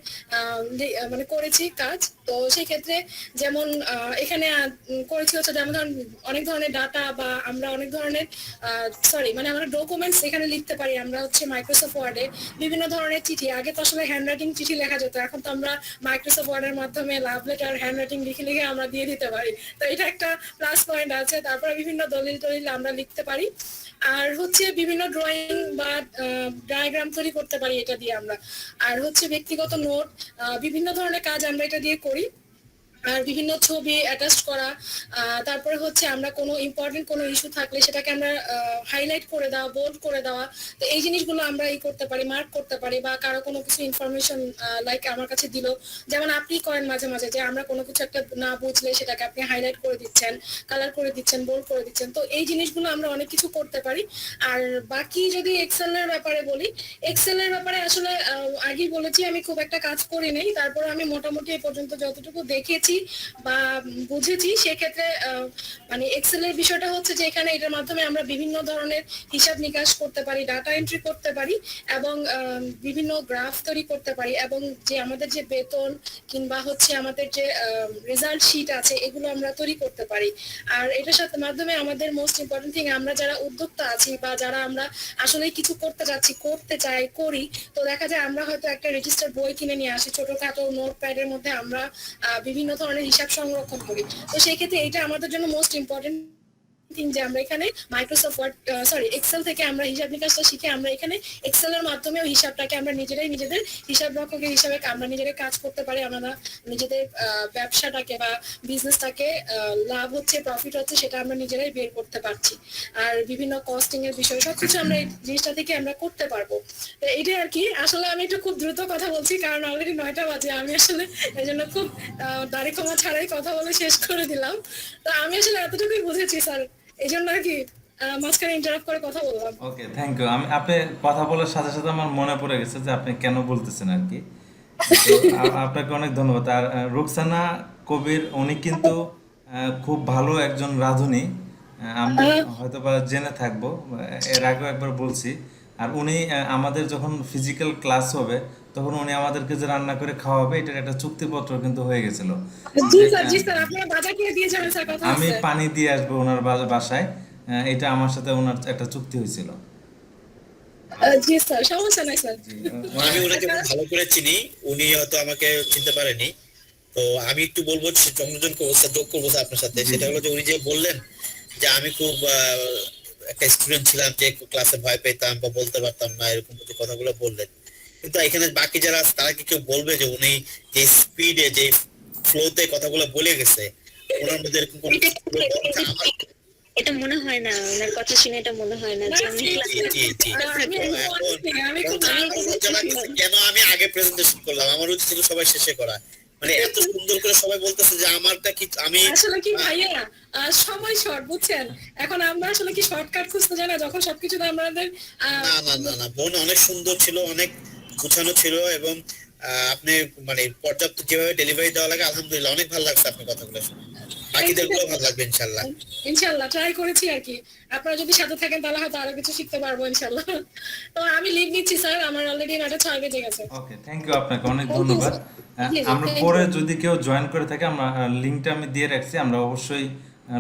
মানে করেছি কাজ। তো সেই ক্ষেত্রে যেমন এখানে করেছি হচ্ছে যেমন ধরুন অনেক ধরনের ডাটা বা আমরা অনেক ধরনের মানে আমরা ডকুমেন্টস এখানে লিখতে পারি। আমরা হচ্ছে মাইক্রোসফট ওয়ার্ডে বিভিন্ন ধরনের চিঠি, আগে তো আসলে হ্যান্ডরাইটিং চিঠি লেখা যেত, এখন তো আমরা মাইক্রোসফট ওয়ার্ডের মাধ্যমে লাভ লেটার হ্যান্ডরাইটিং লিখে লিখে আমরা দিয়ে দিতে পারি। তো এটা একটা প্লাস পয়েন্ট আছে। তারপরে বিভিন্ন দলিল টলিল আমরা লিখতে পারি। আর হচ্ছে বিভিন্ন ড্রয়িং বা ডায়াগ্রাম তৈরি করতে পারি এটা দিয়ে আমরা। আর হচ্ছে ব্যক্তিগত নোট, বিভিন্ন ধরনের কাজ আমরা এটা দিয়ে করি। আর বিভিন্ন ছবি অ্যাটাচ করা, তারপরে হচ্ছে আমরা কোনো ইম্পর্টেন্ট কোনো ইস্যু থাকলে সেটাকে আমরা হাইলাইট করে দেওয়া, বোল্ড করে দেওয়া। তো এই জিনিসগুলো আমরা করতে পারি, মার্ক করতে পারি। বা কারো কোনো কিছু ইনফরমেশন লাইক আমার কাছে দিল, যেমন আপনি করেন মাঝে মাঝে যে আমরা কোনো কিছু একটা না বুঝলে সেটাকে আপনি হাইলাইট করে দিচ্ছেন, কালার করে দিচ্ছেন, বোল্ড করে দিচ্ছেন। তো এই জিনিসগুলো আমরা অনেক কিছু করতে পারি। আর বাকি যদি এক্সেলের ব্যাপারে বলি, এক্সেলের ব্যাপারে আসলে আগেই বলেছি আমি খুব একটা কাজ করি নাই, তারপরে আমি মোটামুটি এই পর্যন্ত যতটুকু দেখেছি বা বুঝেছি সেক্ষেত্রে মানে এক্সেলের বিষয়টা হচ্ছে যে এখানে এটার মাধ্যমে আমরা বিভিন্ন ধরনের হিসাব নিকাশ করতে পারি, ডাটা এন্ট্রি করতে পারি এবং বিভিন্ন গ্রাফ তৈরি করতে পারি, এবং যে আমাদের যে বেতন কিংবা হচ্ছে আমাদের যে রেজাল্ট শিট আছে এগুলো আমরা তৈরি করতে পারি। আর এটার সাথে মাধ্যমে আমাদের মোস্ট ইম্পর্টেন্ট থিং, আমরা যারা উদ্যোক্তা আছি বা যারা আমরা আসলে কিছু করতে যাচ্ছি, করতে চাই, করি, তো দেখা যায় আমরা হয়তো একটা রেজিস্টার বই কিনে নিয়ে আসি, ছোটখাটো নোটপ্যাডের মধ্যে আমরা বিভিন্ন ধরনের হিসাব সংরক্ষণ করি। তো সেই ক্ষেত্রে এটা আমাদের জন্য মোস্ট ইম্পর্টেন্ট থিং যে আমরা এখানে মাইক্রোসফট ওয়ার্ড এক্সেল থেকে আমরা হিসাব নিকাশটা শিখে আমরা এখানে এক্সেল এর মাধ্যমে হিসাবটাকে আমরা নিজেরাই নিজেদের হিসাব রক্ষকের হিসাবে আমরা নিজেরাই কাজ করতে পারি। আমরা নিজেদের ব্যবসাটাকে বা বিজনেসটাকে লাভ হচ্ছে, প্রফিট হচ্ছে, সেটা আমরা নিজেরাই বের করতে পারছি। আর বিভিন্ন কস্টিং এর বিষয় সবকিছু আমরা এই জিনিসটা থেকে আমরা করতে পারবো। তো এটাই আর কি। আসলে আমি একটু খুব দ্রুত কথা বলছি কারণ অলরেডি 9টা বাজে। আমি আসলে এই জন্য খুব দাড়ি কমা ছাড়াই কথা বলে শেষ করে দিলাম। তো আমি আসলে এতটুকুই বুঝেছি স্যার, এই জন্য আর কি মাঝখানে ইন্টারাপ্ট করে কথা বললাম। ওকে, থ্যাংক ইউ। আমি আপনি কথা বলার সাথে সাথে আমার মনে পড়ে গেছে যে আপনি কেন বলতেছেন আর কি। তো আপনাকে অনেক ধন্যবাদ। আর রুকসানা কবির উনি কিন্তু খুব ভালো একজন রাঁধুনি, আমরা হয়তো বা জেনে থাকবো, এর আগেও একবার বলছি। আর উনি আমাদের যখন ফিজিক্যাল ক্লাস হবে তখন উনি আমাদেরকে যে রান্না করে খাওয়াবে এটার একটা চুক্তিপত্র কিন্তু হয়ে গেছিল। জি স্যার, জি স্যার, আপনারা বাজার কিনে দিয়ে যাবেন স্যার, কথা আমি আছে। পানি দিয়ে আসবো ওনার বাসায়, এটা আমার সাথে ওনার একটা চুক্তি হয়েছিল। জি স্যার, সমস্যা নাই স্যার। আমি ওনাকে খুব ভালো করে চিনি, উনি হয়তো আমাকে চিনতে পারেনি। তো আমি একটু বলবো সংযোজন করবো স্যার, যোগ করবো স্যার আপনার সাথে। সেটা হলো যে উনি যে বললেন যে আমি খুব একটা স্টুডেন্ট ছিলাম যে ক্লাসে ভয় পেতাম বা বলতে পারতাম না, এরকম যে কথাগুলো বললেন, কিন্তু এখানে বাকি যারা আছে তারা কি কেউ বলবে যে উনি যে স্পিডে যে ফ্লোতে কথাগুলো বলে গেছে ওনার মধ্যে এরকম কোনো এটা মনে হয় না, ওনার কথা শুনে এটা মনে হয় না যে উনি কেন আমি আগে প্রেজেন্টেশন করলাম, আমার উচিত ছিল সবাই শেষে করা। মানে এত সুন্দর করে সবাই বলতেছে যে আমারটা কি, আমি আসলে কি ভাইয়া সময় শর্ট, বুঝছেন? এখন আমরা আসলে কি শর্টকাট খুঁজতে জানা যখন সবকিছু আমাদের না না না না, বোন অনেক সুন্দর ছিল, অনেক গুছানো ছিল, এবং আপনি মানে পর্যাপ্ত যেভাবে ডেলিভারি দেওয়া লাগে আলহামদুলিল্লাহ অনেক ভালো লাগছে আপনার কথাগুলো শুনে। বাকিদেরগুলো ভালো লাগবে ইনশাল্লাহ। ইনশাল্লাহ ট্রাই করেছি আর কি। আপনারা যদি সাথে থাকেন তাহলে হয়তো আরো কিছু শিখতে পারবো ইনশাল্লাহ। তো আমি লিভ নিচ্ছি স্যার, আমার অলরেডি 9:06 বেজে গেছে। ওকে, থ্যাংক ইউ, আপনাকে অনেক ধন্যবাদ। জি, আমরা thank পরে you. যদি কেউ জয়েন করে থাকে, আমরা লিঙ্কটা আমি দিয়ে রাখছি, আমরা অবশ্যই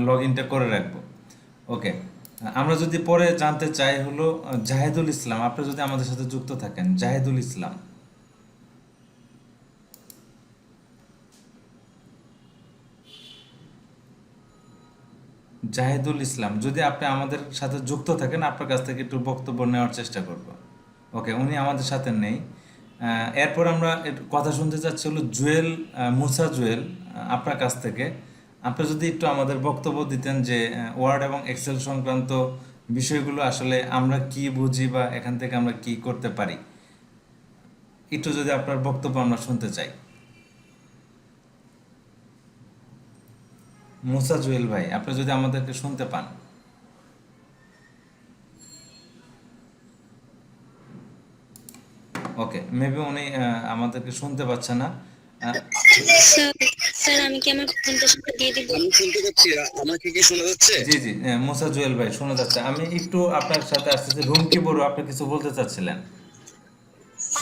লগ ইনটা করে রাখবো। ওকে, আমরা যদি পরে জানতে চাই হলো জাহেদুল ইসলাম, আপনি যদি আমাদের সাথে যুক্ত থাকেন, জাহেদুল ইসলাম। জাহেদুল ইসলাম, যদি আপনি আমাদের সাথে যুক্ত থাকেন, আপনার কাছ থেকে একটু বক্তব্য নেওয়ার চেষ্টা করব। ওকে, উনি আমাদের সাথে নেই। এরপর আমরা একটু কথা শুনতে চাচ্ছি হলো জুয়েল, মুসা জুয়েল, আপনার কাছ থেকে আপনি যদি একটু আমাদের বক্তব্য দিতেন যে ওয়ার্ড এবং এক্সেল সংক্রান্ত বিষয়গুলো আসলে আমরা কি বুঝি বা এখান থেকে আমরা কি করতে পারি, একটু যদি আপনার বক্তব্য আমরা শুনতে চাই। মুসা জুয়েল ভাই, আপনি যদি আমাদেরকে শুনতে পান। ওকে, মেবি উনি আমাদেরকে শুনতে পাচ্ছে না। স্যার আমি কি আমার প্রেজেন্টেশনটা দিয়ে দিব? আমি শুনতে পাচ্ছি, আমাকে কি শোনা যাচ্ছে? জি জি, মুসা জুয়েল ভাই শোনা যাচ্ছে। আমি একটু আপনার সাথে আসতেছি। রুমকি বড়, আপনি কিছু বলতে চাচ্ছিলেন?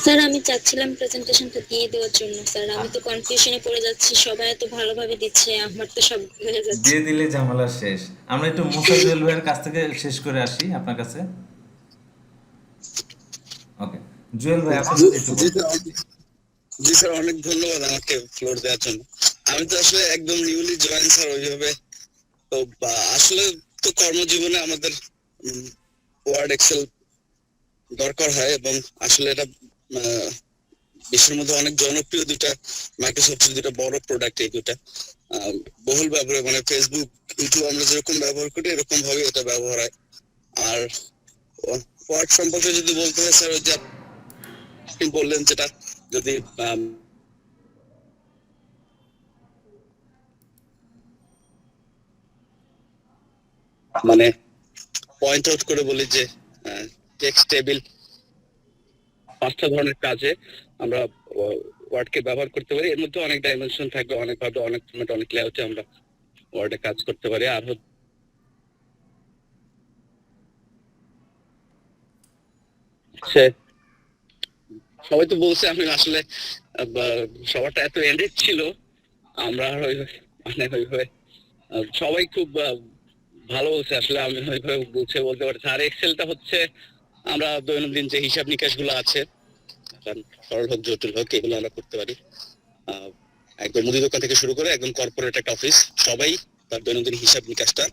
স্যার আমি চাচ্ছিলাম প্রেজেন্টেশনটা দিয়ে দেওয়ার জন্য। স্যার আমি তো কনফিউশনে পড়ে যাচ্ছি, সবাই এত ভালোভাবে দিচ্ছে, আমার তো সব হয়ে যাচ্ছে। দিয়ে দিলে ঝামেলা শেষ। আমরা একটু মুসা জুয়েল ভাইয়ের কাছ থেকে শেষ করে আসি আপনার কাছে। ওকে, জুয়েল ভাই আপনি যদি একটু জি স্যার, অনেক ধন্যবাদ আমাকে ফ্লোর দেওয়ার জন্য। আমি তো আসলে একদম নিউলি জয়েন স্যার, ওইভাবে তো আসলে তো কর্মজীবনে আমাদের ওয়ার্ড এক্সেল দরকার হয়, এবং আসলে এটা বিশ্বের মধ্যে অনেক জনপ্রিয় দুটা মাইক্রোসফটের দুটা বড় প্রোডাক্ট, এই দুটা বহুল ব্যবহার, মানে ফেসবুক, ইউটিউব আমরা যেরকম ব্যবহার করি এরকম ভাবে এটা ব্যবহার হয়। আর ওয়ার্ড সম্পর্কে যদি বলতে হয় স্যার, ওই যে আপনি বললেন যেটা, যদি মানে পয়েন্ট আউট করে বলি যে টেক্সট টেবিল 5টা ধরনের কাজে আমরা ওয়ার্ডকে ব্যবহার করতে পারি। এর মধ্যে অনেক ডাইমেনশন থাকবে, অনেক ভাবে, অনেক ফরম্যাট, অনেক লেআউটে আমরা ওয়ার্ডে কাজ করতে পারি। আর হচ্ছে সবাই তো বলছে, আমি আসলে সবারটা এত এন্ডেড ছিল, আমরা মানে ওইভাবে সবাই খুব ভালো বলছে, আসলে আমি ওইভাবে বুঝে বলতে পারছি। আর এক্সেলটা হচ্ছে আমরা দৈনন্দিন যে হিসাব নিকাশ গুলো আছে, সরল হোক জটিল হোক, এগুলো আমরা করতে পারি। একদম মুদি দোকান থেকে শুরু করে একদম কর্পোরেট একটা অফিস, সবাই তার দৈনন্দিন হিসাব নিকাশটা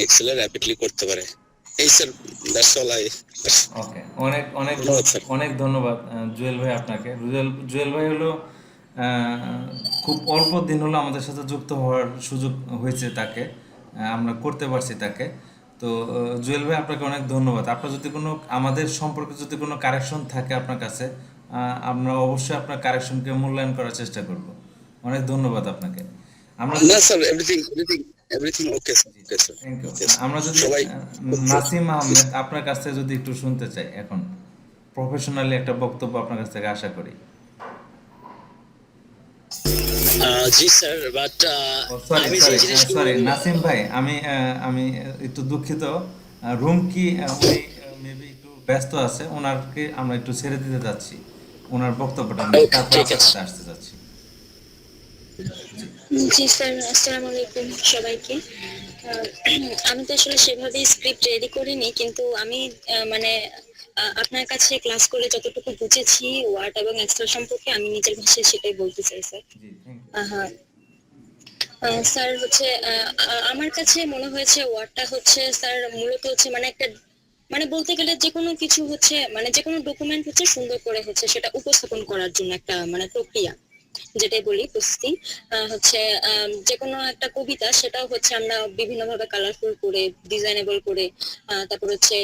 এক্সেলে র্যাপিডলি করতে পারে। এই স্যার, দ্যাটস অল আই। ওকে, অনেক অনেক অনেক ধন্যবাদ জুয়েল ভাই আপনাকে। জুয়েল ভাই হলো খুব অল্প দিন হলো আমাদের সাথে যুক্ত হওয়ার সুযোগ হয়েছে তাকে, আমরা করতে পারছি তাকে। তো জুয়েল ভাই আপনাকে অনেক ধন্যবাদ। আপনার যদি কোনো আমাদের সম্পর্কে যদি কোনো কারেকশন থাকে আপনার কাছে, আমরা অবশ্যই আপনার কারেকশনকে মূল্যায়ন করার চেষ্টা করব। অনেক ধন্যবাদ আপনাকে। আমরা না sir, everything okay sir, okay sir. Thank you. আমরা যদি নাসিম আহমেদ আপনার কাছ থেকে যদি একটু শুনতে চাই, এখন প্রফেশনালি একটা বক্তব্য আপনার কাছ থেকে আশা করি। জি স্যার, বাট আমি যে জিনিসগুলো সরি নাসিম ভাই, আমি একটু দুঃখিত। রুম কি উনি মেবি একটু ব্যস্ত আছে, ওনাকে আমরা একটু ছেড়ে দিতে যাচ্ছি, ওনার বক্তব্যটা আমি তারপর আপনার কাছে আসতে যাচ্ছি। জি স্যার, আসসালামু আলাইকুম সবাইকে। আমি তো আসলে সেভাবে স্ক্রিপ্ট রেডি করিনি, কিন্তু আমি মানে আপনার কাছে ক্লাস করে যতটুকু বুঝেছি ওয়ার্ড এবং এক্সেল সম্পর্কে, আমি নিজের ভাষায় সেটাই বলতে চাই স্যার। হ্যাঁ স্যার, হচ্ছে আমার কাছে মনে হয়েছে ওয়ার্ডটা হচ্ছে স্যার মূলত হচ্ছে মানে একটা, মানে বলতে গেলে যে কোনো কিছু হচ্ছে, মানে যে কোনো ডকুমেন্ট হচ্ছে সুন্দর করে হচ্ছে সেটা উপস্থাপন করার জন্য একটা মানে প্রক্রিয়া, যেটাই বলি প্রসেসিং। হচ্ছে যে কোনো একটা কবিতা, সেটাও হচ্ছে আমরা বিভিন্ন ভাবে কালারফুল করে, ডিজাইনেবল করে, তারপর হচ্ছে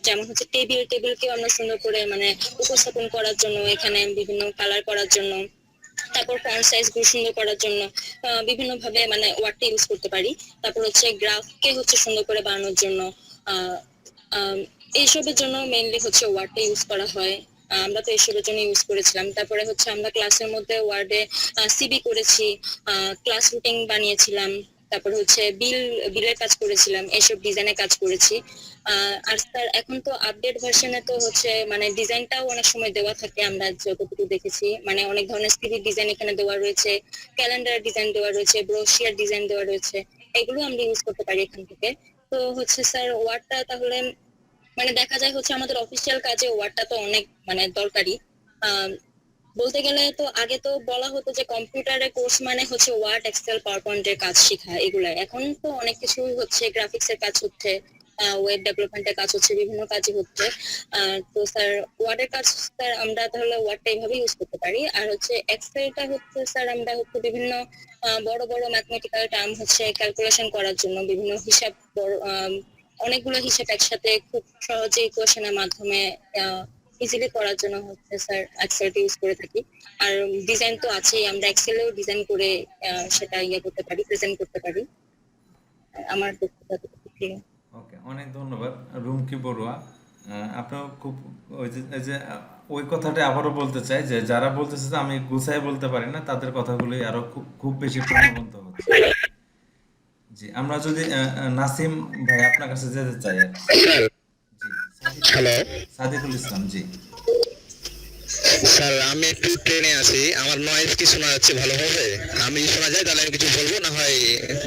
যেমন হচ্ছে টেবিলকেও আমরা সুন্দর করে মানে উপস্থাপন করার জন্য, এখানে বিভিন্ন কালার করার জন্য, তারপর ফন্ট সাইজ গুলো সুন্দর করার জন্য বিভিন্ন ভাবে মানে ওয়ার্ডটা ইউজ করতে পারি। তারপর হচ্ছে গ্রাফকে হচ্ছে সুন্দর করে বানানোর জন্য, এইসবের জন্য মেইনলি হচ্ছে ওয়ার্ডটা ইউজ করা হয়। আমরা তো এসবের জন্য ইউজ করেছিলাম। তারপরে হচ্ছে আমরা ক্লাসের মধ্যে ওয়ার্ডে সিবি করেছি, ক্লাস রুটিন বানিয়েছিলাম, তারপর হচ্ছে বিলের কাজ করেছিলাম, এসব ডিজাইনের কাজ করেছি। আর স্যার এখন তো আপডেট ভার্সনে তো হচ্ছে মানে ডিজাইনটাও অনেক সময় দেওয়া থাকে, আমরা যতটুকু দেখেছি মানে অনেক ধরনের সিভির ডিজাইন এখানে দেওয়া রয়েছে, ক্যালেন্ডার ডিজাইন দেওয়া রয়েছে, ব্রোশিয়ার ডিজাইন দেওয়া রয়েছে, এগুলো আমরা ইউজ করতে পারি এখান থেকে। তো হচ্ছে স্যার ওয়ার্ডটা তাহলে মানে দেখা যায় হচ্ছে আমাদের অফিসিয়াল কাজে ওয়ার্ডটা তো অনেক মানে দরকারি। বলতে গেলে তো আগে তো বলা হতো যে কম্পিউটারের কোর্স মানে হচ্ছে ওয়ার্ড, এক্সেল, পাওয়ার পয়েন্টের কাজ শেখা, এগুলা। এখন তো অনেক কিছুই হচ্ছে, গ্রাফিক্সের কাজ হচ্ছে, ওয়েব ডেভেলপমেন্টের কাজ হচ্ছে, বিভিন্ন কাজই হচ্ছে। তো স্যার ওয়ার্ডের কাজ স্যার আমরা তাহলে ওয়ার্ডটা এইভাবে ইউজ করতে পারি। আর হচ্ছে এক্সেলটা হচ্ছে স্যার আমরা হচ্ছে বিভিন্ন বড় বড় ম্যাথমেটিক্যাল টার্ম হচ্ছে ক্যালকুলেশন করার জন্য, বিভিন্ন হিসাব, অনেকগুলো হিসাব একসাথে খুব সহজে ইকুয়েশনের মাধ্যমে ইজিলি করার জন্য হচ্ছে স্যার এক্সেলটা ইউজ করে থাকি। আর ডিজাইন তো আছেই, আমরা এক্সেলেও ডিজাইন করে সেটা করতে পারি, প্রেজেন্ট করতে পারি। আমার দক্ষতা ছিল। ওকে, অনেক ধন্যবাদ রুমকি বড়ুয়া। আপনার খুব এই যে ওই কথাটা আবারও বলতে চাই যে যারা বলতেছে যে আমি গুছাই বলতে পারি না, তাদের কথাগুলি আরো খুব বেশি প্রাণবন্ত হচ্ছে। জি, আমরা যদি নাসিম ভাই আপনার কাছে যেতে চাই আর কি। জি, হ্যালো সাদিকুল ইসলাম। জি স্যার, আমি একটু ট্রেনে আছি, আমার নয়েজ কি শোনা যাচ্ছে ভালোভাবে? আমি শোনা যায় তাহলে আমি কিছু বলবো, না হয়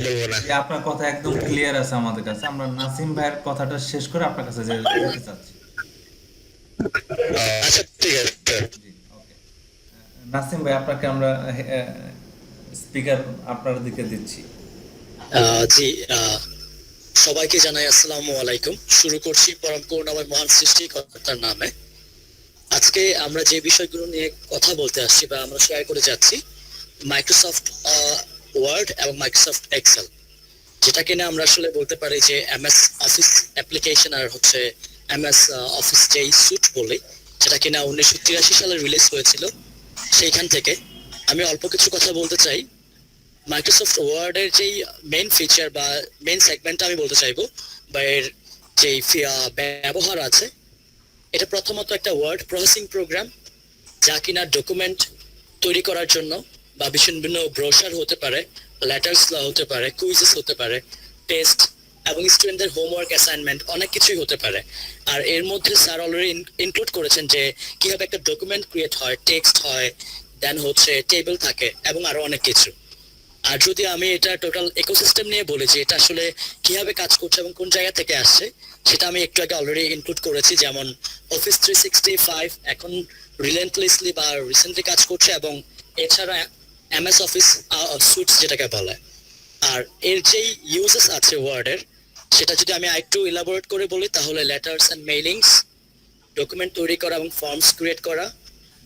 বলবো না। আপনার কথা একদম ক্লিয়ার আছে আমাদের কাছে। আমরা নাসিম ভাইয়ের কথাটা শেষ করে আপনার কাছে যেতে চাচ্ছি। আচ্ছা ঠিক আছে স্যার। জি ওকে, নাসিম ভাই আপনাকে আমরা স্পিকার আপনার দিকে দিচ্ছি। জি, সবাইকে জানাই আসসালামু আলাইকুম। শুরু করছি পরম করুণাময় মহান সৃষ্টিকর্তার নামে। আজকে আমরা যে বিষয়গুলো নিয়ে কথা বলতে আসছি বা আমরা শেয়ার করে যাচ্ছি, মাইক্রোসফট ওয়ার্ড এবং মাইক্রোসফট এক্সেল, যেটা কিনা আমরা আসলে বলতে পারি যে এমএস অফিস অ্যাপ্লিকেশন আর হচ্ছে এমএস অফিস যেই সুট বলি, যেটা কিনা 1983 সালে রিলিজ হয়েছিল। সেইখান থেকে আমি অল্প কিছু কথা বলতে চাই। মাইক্রোসফট ওয়ার্ডের যেই মেইন ফিচার বা মেইন সেগমেন্টটা আমি বলতে চাইবো বা এর যেই ব্যবহার আছে, এটা প্রথমত একটা ওয়ার্ড প্রসেসিং প্রোগ্রাম, যা কিনা ডকুমেন্ট তৈরি করার জন্য বা বিভিন্ন ব্রোশার হতে পারে, লেটার্স হতে পারে, কুইজেস হতে পারে, টেস্ট এবং স্টুডেন্টদের হোমওয়ার্ক অ্যাসাইনমেন্ট, অনেক কিছুই হতে পারে। আর এর মধ্যে স্যার অলরেডি ইনক্লুড করেছেন যে কিভাবে একটা ডকুমেন্ট ক্রিয়েট হয়, টেক্সট হয়, দেন হচ্ছে টেবিল থাকে এবং আরো অনেক কিছু। আর যদি আমি এটা টোটাল ইকোসিস্টেম নিয়ে বলি যে এটা আসলে কিভাবে কাজ করছে এবং কোন জায়গা থেকে আসছে, সেটা আমি একটু আগে অলরেডি ইনক্লুড করেছি। যেমন অফিস 365 এখন রিলেন্টলেসলি বা রিসেন্টলি কাজ করছে, এবং এছাড়া এমএস অফিস সুইটস যেটাকে বলে। আর এর যেই ইউজেস আছে ওয়ার্ডের, সেটা যদি আমি আরেকটু ইলাবোরেট করে বলি, তাহলে লেটার্স এন্ড মেইলিংস, ডকুমেন্ট তৈরি করা এবং ফর্মস ক্রিয়েট করা,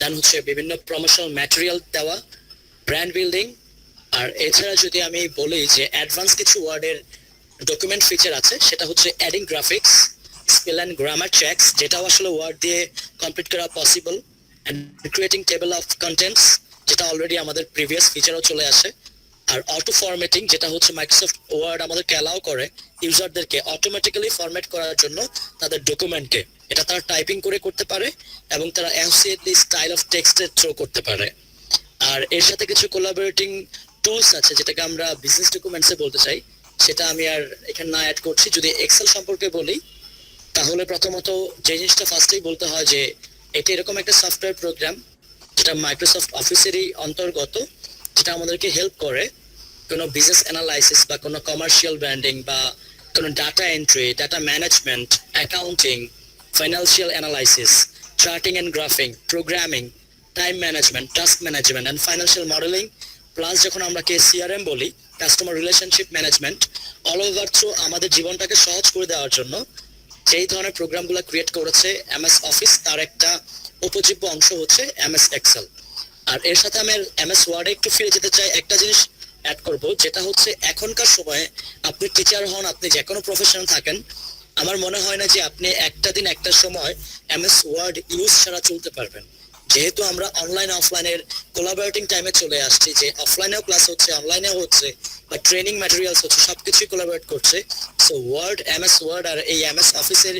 দেন হচ্ছে বিভিন্ন প্রমোশনাল ম্যাটেরিয়াল দেওয়া, ব্র্যান্ড বিল্ডিং। আর এছাড়া যদি আমি বলি যে অ্যাডভান্স কিছু ওয়ার্ডের ডকুমেন্ট ফিচার আছে, সেটা হচ্ছে adding graphics, spell and grammar checks, যেটাও আসলে ওয়ার্ড দিয়ে কমপ্লিট করা possible, and creating table of contents, যেটা অলরেডি আমাদের প্রিভিয়াস ফিচারও চলে আসে। আর অটো ফরম্যাটিং, যেটা হচ্ছে মাইক্রোসফট ওয়ার্ড আমাদেরকে অ্যালাউ করে ইউজারদেরকে অটোমেটিক্যালি ফরম্যাট করার জন্য তাদের ডকুমেন্টকে। এটা তারা টাইপিং করে করতে পারে এবং তারা অ্যাসোসিয়েটলি স্টাইল অফ টেক্সটে থ্রো করতে পারে। আর এর সাথে কিছু কোলাবোরেটিং টুলস আছে, যেটাকে আমরা বিজনেস ডকুমেন্টসে বলতে চাই, সেটা আমি আর এখানে না অ্যাড করছি। যদি এক্সেল সম্পর্কে বলি, তাহলে প্রথমত যে জিনিসটা ফার্স্টেই বলতে হয় যে এটা এরকম একটা সফটওয়্যার প্রোগ্রাম যেটা মাইক্রোসফট অফিসেরই অন্তর্গত, যেটা আমাদেরকে হেল্প করে কোনো বিজনেস অ্যানালাইসিস বা কোনো কমার্শিয়াল ব্র্যান্ডিং বা কোনো data entry, data management, accounting, financial analysis, charting and graphing, programming, time management, task management and financial modelling, plus যখন আমরা সিআরএম বলি, customer relationship management, all over through আমাদের জীবনটাকে সহজ করে দেওয়ার জন্য যেই ধরনের প্রোগ্রামগুলো ক্রিয়েট করেছে এমএস অফিস, তার একটা উপজীব্য অংশ হচ্ছে এমএস এক্সেল। আর এর সাথে আমি এমএস ওয়ার্ডে একটু ফিরে যেতে চাই, একটা জিনিস অ্যাড করব, যেটা হচ্ছে এখনকার সময়ে আপনি টিচার হন, আপনি যে কোনো প্রফেশনে থাকেন, আমার মনে হয় না যে আপনি একটা দিন একটা সময় এমএস ওয়ার্ড ইউজ ছাড়া চলতে পারবেন। যেহেতু আমরা অনলাইন অফলাইনের কোলাবোরেটিং টাইমে চলে আসছি, যে অফলাইনেও ক্লাস হচ্ছে, অনলাইনেও হচ্ছে, বা ট্রেনিং ম্যাটেরিয়ালস হচ্ছে, সবকিছুই কোলাবোরেট করছে। সো ওয়ার্ড, এমএস ওয়ার্ড আর এই এমএস অফিসের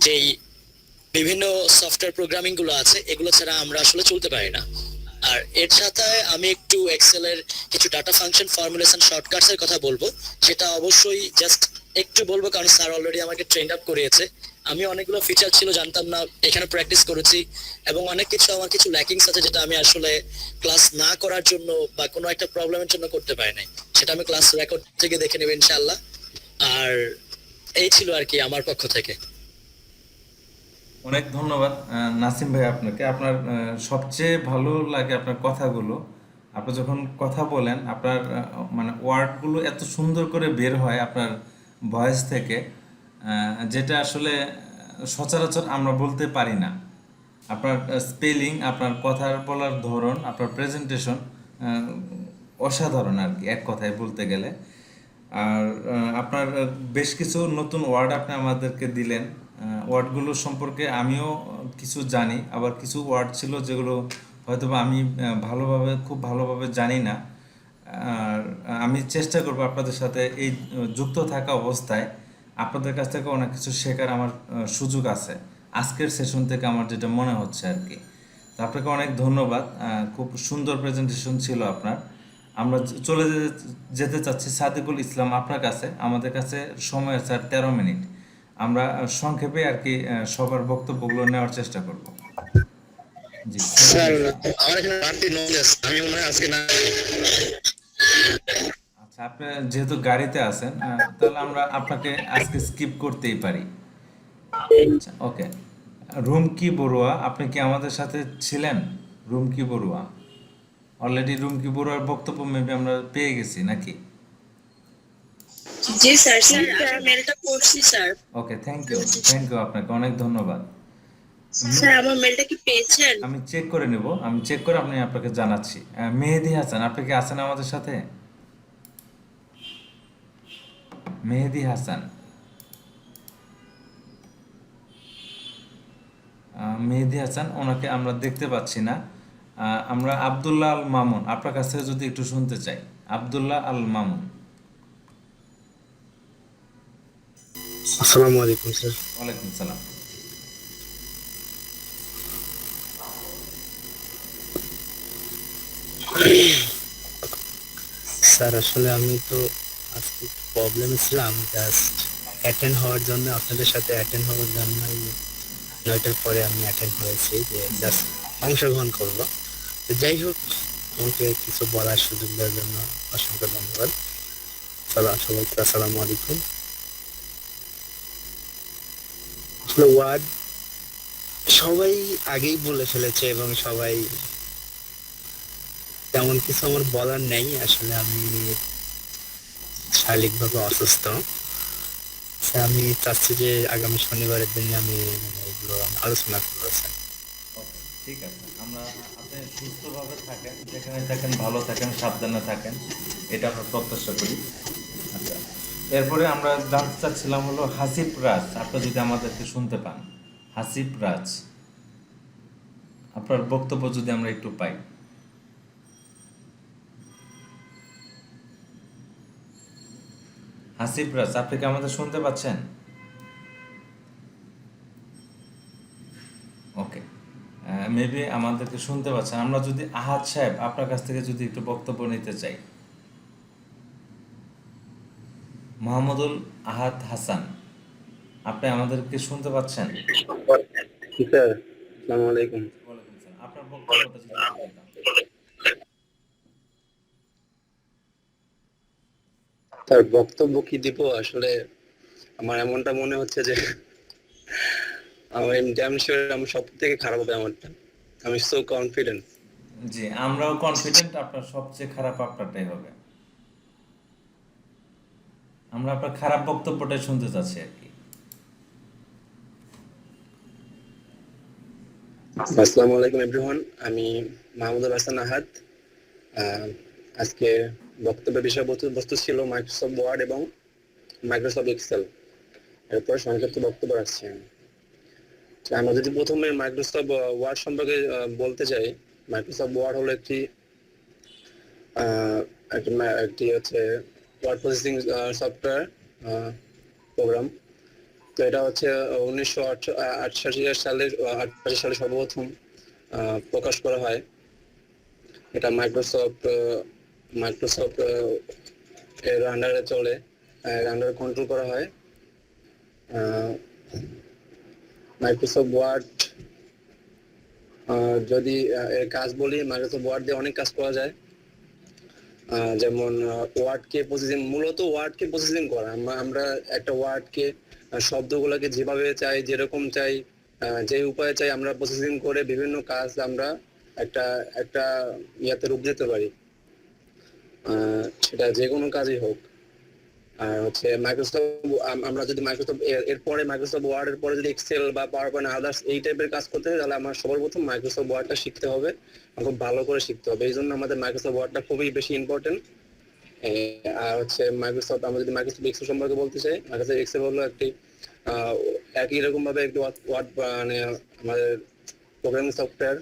যেই বিভিন্ন সফটওয়্যার প্রোগ্রামিং গুলো আছে, এগুলো ছাড়া আমরা আসলে চলতে পারি না। আর এর সাথে আমি একটু এক্সেল এর কিছু ডাটা ফাংশন ফর্মুলেশন শর্টকাটস এর কথা বলবো, সেটা অবশ্যই জাস্ট একটু বলবো কারণ স্যার অলরেডি আমাকে ট্রেন আপ করিয়েছে। আমি অনেকগুলো ফিচার ছিল জানতাম না, এখানে প্র্যাকটিস করেছি এবং অনেক কিছু আমার কিছু ল্যাকিংস আছে যেটা আমি আসলে ক্লাস না করার জন্য বা কোনো একটা প্রবলেমের জন্য করতে পারি নাই, সেটা আমি ক্লাস রেকর্ড থেকে দেখে নেব ইনশাআল্লাহ। আর এই ছিল আর কি আমার পক্ষ থেকে। অনেক ধন্যবাদ নাসিম ভাই আপনাকে। আপনার সবচেয়ে ভালো লাগে আপনার কথাগুলো। আপনি যখন কথা বলেন আপনার মানে ওয়ার্ডগুলো এত সুন্দর করে বের হয় আপনার ভয়েস থেকে, যেটা আসলে সচরাচর আমরা বলতে পারি না। আপনার স্পেলিং, আপনার কথা বলার ধরন, আপনার প্রেজেন্টেশন অসাধারণ আর কি, এক কথায় বলতে গেলে। আর আপনার বেশ কিছু নতুন ওয়ার্ড আপনি আমাদেরকে দিলেন। ওয়ার্ডগুলো সম্পর্কে আমিও কিছু জানি, আবার কিছু ওয়ার্ড ছিল যেগুলো হয়তোবা আমি খুব ভালোভাবে জানি না। আর আমি চেষ্টা করব আপনাদের সাথে এই যুক্ত থাকা অবস্থায় আপনাদের কাছ থেকে অনেক কিছু শেখার আমার সুযোগ আছে, আজকের সেশন থেকে আমার যেটা মনে হচ্ছে আর কি। তো আপনাকে অনেক ধন্যবাদ, খুব সুন্দর প্রেজেন্টেশন ছিল আপনার। আমরা চলে যেতে চাচ্ছি সাদিকুল ইসলাম আপনার কাছে। আমাদের কাছে সময় আছে আর 13 মিনিট। আমরা সংক্ষেপে আর কি সবার বক্তব্যগুলো নেওয়ার চেষ্টা করব। জি স্যার, আমার এখানে বাড়তি নলেজ আমি মনে হয় আজকে না। আচ্ছা, আপনি যেহেতু গাড়িতে আছেন তাহলে আমরা আপনাকে আজকে স্কিপ করতেই পারি। আচ্ছা, ওকে। রুমকি বড়ুয়া, আপনি কি আমাদের সাথে ছিলেন? রুমকি বড়ুয়া, অলরেডি রুমকি বড়ুয়ার বক্তব্য মেবি আমরা পেয়ে গেছি নাকি? জি স্যার, স্যার আমি মেলটা পড়ছি স্যার। ওকে, থ্যাংক ইউ আপনাকে অনেক ধন্যবাদ। স্যার আমার মেলটা কি পেয়েছেন? আমি চেক করে নেব, আমি চেক করে আপনাকে জানাচ্ছি। মেহেদি হাসান, আপনি কি আছেন আমাদের সাথে? মেহেদি হাসান, ওনাকে আমরা দেখতে পাচ্ছি না। আমরা আব্দুল্লাহ আল মামুন, আপনার কাছ থেকে যদি একটু শুনতে চাই। আব্দুল্লাহ আল মামুন। আসসালামু আলাইকুম স্যার। ওয়ালাইকুম সালাম। স্যার আসলে আমি তো আজকে প্রবলেমে ছিলাম, জাস্ট অ্যাটেন্ড হওয়ার জন্য, আপনাদের সাথে অ্যাটেন্ড হওয়ার জন্য 9টার পরে আমি অ্যাটেন্ড হয়েছি, যে জাস্ট অংশগ্রহণ করবো। তো যাই হোক, আমাকে কিছু বলার সুযোগ দেওয়ার জন্য অসংখ্য ধন্যবাদ। সবাইকে আসসালামু আলাইকুম। আসলে ওয়ার্ড সবাই আগেই বলে ফেলেছে এবং সবাই, তেমন কিছু আমার বলার নেই। আসলে আমি শারীরিকভাবে অসুস্থ। আমি চাচ্ছি যে আগামী শনিবারের দিনে আমি এগুলো আলোচনা করবো স্যার। ওকে, ঠিক আছে। আপনি সুস্থভাবে থাকেন, যেখানে থাকেন ভালো থাকেন, সাবধানে থাকেন, এটা আমরা প্রত্যাশা করি। আচ্ছা, এরপরে আমরা জানতে চাচ্ছিলাম হলো হাসিব রাজ, আপনি যদি আমাদেরকে শুনতে পান। হাসিব রাজ, আপনার বক্তব্য যদি আমরা একটু পাই। হাসিব রাজ, আপনি কি আমাদের শুনতে পাচ্ছেন? ওকে, মেবি আমাদেরকে শুনতে পাচ্ছেন। আমরা যদি আহাদ সাহেব আপনার কাছ থেকে যদি একটু বক্তব্য নিতে চাই। মোহাম্মদুল আহাদ হাসান, আপনি আমাদেরকে শুনতে পাচ্ছেন? স্যার আসসালামু আলাইকুম। ওয়ালাইকুম সালাম। আপনার বক্তব্যটা যদি একটু দিতাম। তার বক্তব্য কি দিব? আসলে আমার এমনটা মনে হচ্ছে যে আমার সব থেকে খারাপ হবে আমারটা। আমি সো কনফিডেন্ট। জি, আমরাও কনফিডেন্ট আপনার সবচেয়ে খারাপ আপনারটাই হবে। আমরা আপনার খারাপ বক্তব্যটাই শুনতে চাচ্ছি আর কি। আসসালামু আলাইকুম এভরিওয়ান, আমি মাহমুদুল হাসান আহাদ। আজকে বক্তব্যের বিষয়বস্তু ছিল মাইক্রোসফট ওয়ার্ড এবং মাইক্রোসফট এক্সেল। এরপর সংক্ষিপ্ত বক্তব্য রাখছি আমি। আমরা যদি প্রথমে মাইক্রোসফট ওয়ার্ড সম্পর্কে বলতে চাই, মাইক্রোসফট ওয়ার্ড হলো একটি হচ্ছে ওয়ার্ড প্রসেসিং সফটওয়্যার প্রোগ্রাম। তো এটা হচ্ছে 1988 সালে সর্বপ্রথম প্রকাশ করা হয়। এটা মাইক্রোসফট এর আন্ডারে চলে, এর আন্ডারে কন্ট্রোল করা হয়। মাইক্রোসফট ওয়ার্ড যদি এর কাজ বলি, মাইক্রোসফট ওয়ার্ড দিয়ে অনেক কাজ করা যায়। যেমন মূলত ওয়ার্ডকে প্রসেসিং করা। আমরা একটা ওয়ার্ডকে শব্দগুলোকে যেভাবে চাই, যেরকম চাই, যে উপায়ে চাই আমরা প্রসেসিং করে বিভিন্ন কাজ আমরা একটা ইয়াতে রূপ দিতে পারি, সেটা যে কোনো কাজই হোক। আর হচ্ছে আমরা যদি এরপরে মাইক্রোসফট ওয়ার্ড এর পরে যদি এক্সেল বা পাওয়ার পয়েন্ট আদার্স এই টাইপের কাজ করতে হয়, তাহলে আমার সর্বপ্রথম মাইক্রোসফট ওয়ার্ডটা শিখতে হবে, খুব ভালো করে শিখতে হবে। এই জন্য আমাদের মাইক্রোসফট ওয়ার্ডটা খুবই বেশি ইম্পর্টেন্ট। আর হচ্ছে আমরা যদি মাইক্রোসফট এক্সেল সম্পর্কে বলতে চাই, মাইক্রোসফট এক্সেল হলো একটি একই রকম ভাবে একটি ওয়ার্ড, মানে আমাদের প্রোগ্রামিং সফটওয়্যার,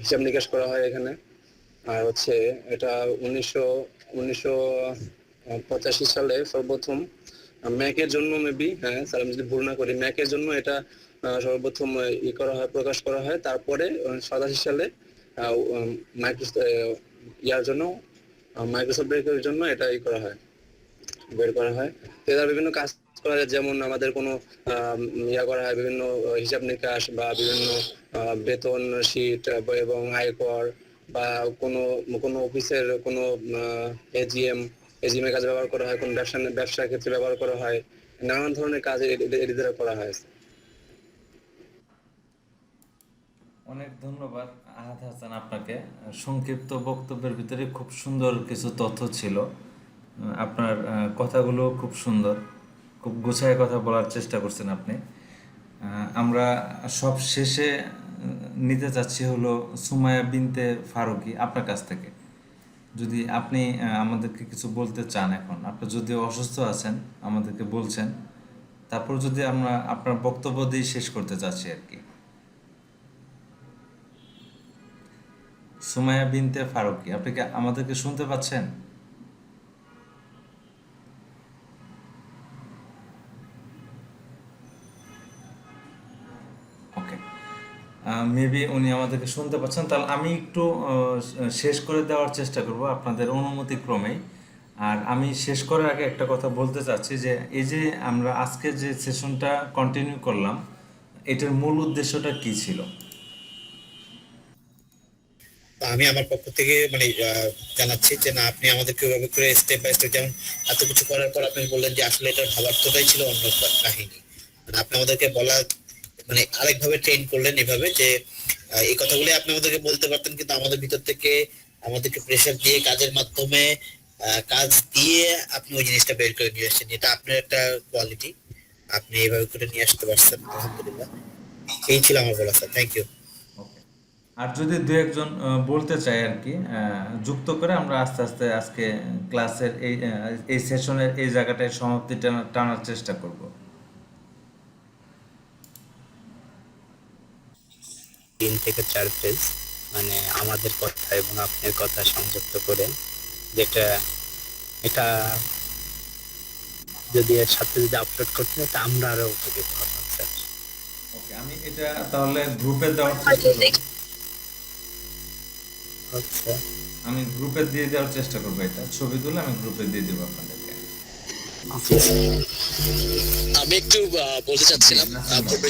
হিসাব নিকাশ করা হয় এখানে। আর হচ্ছে এটা 1985 সালে সর্বপ্রথম ম্যাকের জন্য, মেবি, হ্যাঁ স্যার আমি যদি ভুল না করি, ম্যাকের জন্য এটা সর্বপ্রথম প্রকাশ করা হয়। তারপরে 87 সালে মাইক্রোসফট এর জন্য এটা বের করা হয়। এরা বিভিন্ন কাজ করা যায়, যেমন আমাদের কোনো করা হয়, বিভিন্ন হিসাব নিকাশ বা বিভিন্ন বেতন শীট এবং আয়কর, বা কোনো অফিসের কোনো এজিএম এর কাজে ব্যবহার করা হয়, কোনো ব্যবসার ক্ষেত্রে ব্যবহার করা হয়, নানান ধরনের কাজ এর দ্বারা করা হয়। অনেক ধন্যবাদ আহাদ হাসান আপনাকে। সংক্ষিপ্ত বক্তব্যের ভিতরে খুব সুন্দর কিছু তথ্য ছিল। আপনার কথাগুলো খুব সুন্দর, খুব গুছায় কথা বলার চেষ্টা করছেন আপনি। আমরা সব শেষে নিতে চাচ্ছি হলো সুমাইয়া বিনতে ফারুকি আপনার কাছ থেকে। যদি আপনি আমাদেরকে কিছু বলতে চান, এখন আপনি যদি অসুস্থ আছেন আমাদেরকে বলছেন, তারপর যদি আমরা আপনার বক্তব্য দিয়ে শেষ করতে চাচ্ছি আর কি। সুমাইয়া বিনতে ফারুকি, আপনি কি আমাদেরকে শুনতে পাচ্ছেন? ওকে, মেবি উনি আমাদেরকে শুনতে পাচ্ছেন। তাহলে আমি একটু শেষ করে দেওয়ার চেষ্টা করব আপনাদের অনুমতি ক্রমেই। আর আমি শেষ করার আগে একটা কথা বলতে চাচ্ছি যে এই যে আমরা আজকে যে সেশনটা কন্টিনিউ করলাম, এটার মূল উদ্দেশ্যটা কি ছিল? আমি আমার পক্ষ থেকে মানে জানাচ্ছি যে না, আপনি আমাদেরকে ওইভাবে করে স্টেপ বাই স্টেপ, যেমন এত কিছু করার পর আপনি বললেন যে আসলে এটার ভাবার্থটাই ছিল অন্য কাহিনী। মানে আপনি আমাদেরকে বলা মানে আরেকভাবে ট্রেন করলেন এভাবে যে এই কথাগুলি আপনি আমাদেরকে বলতে পারতেন, কিন্তু আমাদের ভিতর থেকে আমাদেরকে প্রেশার দিয়ে কাজের মাধ্যমে কাজ দিয়ে আপনি ওই জিনিসটা বের করে নিয়ে আসছেন। এটা আপনার একটা কোয়ালিটি, আপনি এইভাবে করে নিয়ে আসতে পারছেন, আলহামদুলিল্লাহ। এই ছিল আমার বলা, স্যার। Thank you. আর যদি দু একজন বলতে চাই আর কি, যুক্ত করে আমরা আস্তে আস্তে আজকে ক্লাসের এই সেশনের এই জায়গাটায় সমাপ্তি টানার চেষ্টা করব। 3 থেকে 4 পেজ, মানে আমাদের কথা এবং আপনার কথা সংযুক্ত করে, যেটা এটা যদি এর সাথে যদি আপলোড করতে হয়, আমরা আরো উপকৃত হতাম স্যার। ওকে, আমি এটা তাহলে গ্রুপে দেওয়ার চেষ্টা করব। আচ্ছা, আমি গ্রুপে দিয়ে দেওয়ার চেষ্টা করব, এটা ছবি তুলে আমি গ্রুপে দিয়ে দেব আপনাদেরকে। আমি একটু বলতে চাচ্ছিলাম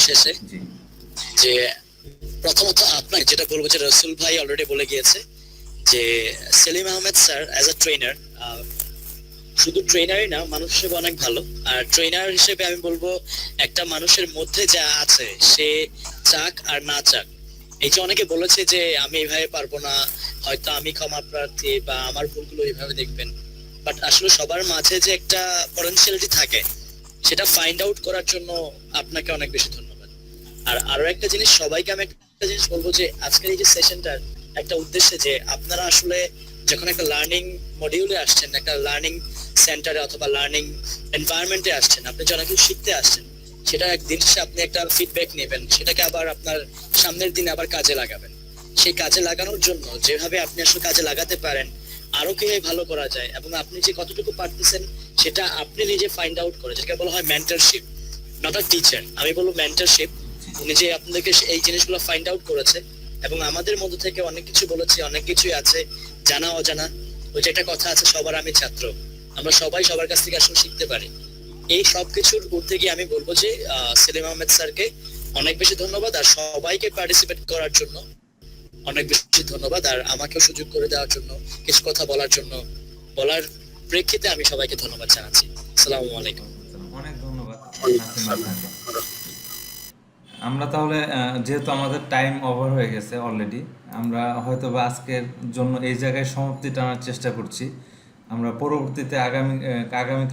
শেষে যে প্রথমত আপনাকে যেটা বলবো, যে রসুল ভাই অলরেডি বলে গিয়েছে যে Selim Ahmed sir as a trainer, শুধু ট্রেনারই না, মানুষ হিসেবে অনেক ভালো। আর ট্রেনার হিসেবে আমি বলবো একটা মানুষের মধ্যে যা আছে, সে চাক আর না চাক, এই যে অনেকে বলেছে যে আমি এইভাবে পারবো না, হয়তো আমি ক্ষমা প্রার্থী, বা আমার ভুলগুলো এইভাবে দেখবেন, বাট আসলে সবার মাঝে যে একটা পটেনশিয়ালিটি থাকে, সেটা ফাইন্ড আউট করার জন্য আপনাকে অনেক বেশি ধন্যবাদ। আর আরো একটা জিনিস, সবাইকে আমি একটা জিনিস বলবো যে আজকের এই যে সেশনটার একটা উদ্দেশ্যে, যে আপনারা আসলে যখন একটা লার্নিং মডিউলে আসছেন, একটা লার্নিং সেন্টারে অথবা লার্নিং এনভায়রনমেন্টে আসছেন, আপনি যখন কিছু শিখতে আসছেন, সেটা একদিন শেষে আপনি একটা ফিডব্যাক নেবেন, সেটাকে আবার আপনার সামনের দিনে আবার কাজে লাগাবেন। সেই কাজে লাগানোর জন্য যেভাবে আপনি আসলে কাজে লাগাতে পারেন, আরো কিভাবে ভালো করা যায়, এবং আপনি যে কতটুকু পারতেছেন সেটা আপনি নিজে ফাইন্ড আউট করে, যেটাকে বলা হয় মেন্টরশিপ, নট আ টিচার, আমি বলবো মেন্টরশিপ। উনি যে আপনাদেরকে এই জিনিসগুলো ফাইন্ড আউট করেছে এবং আমাদের মধ্য থেকে অনেক কিছু বলেছে, অনেক কিছুই আছে জানা অজানা। ওই যে একটা কথা আছে, সবার আমি ছাত্র, আমরা সবাই সবার কাছ থেকে আসলে শিখতে পারি। এই সব কিছুর ঊর্ধ্বে গিয়ে আমি বলবো যে সেলিম আহমেদ স্যারকে অনেক বেশি ধন্যবাদ, আর সবাইকে পার্টিসিপেট করার জন্য অনেক বেশি ধন্যবাদ, আর আমাকেও সুযোগ করে দেওয়ার জন্য, কিছু কথা বলার জন্য, বলার প্রেক্ষিতে আমি সবাইকে ধন্যবাদ জানাচ্ছি। আসসালামু আলাইকুম। অনেক ধন্যবাদ নাসিম আপনাকে। আমরা তাহলে যেহেতু আমাদের টাইম ওভার হয়ে গেছে অলরেডি, আমরা হয়তো বা আজকের জন্য এই জায়গায় সমাপ্তি টানার চেষ্টা করছি। আমরা পরবর্তীতে আগামী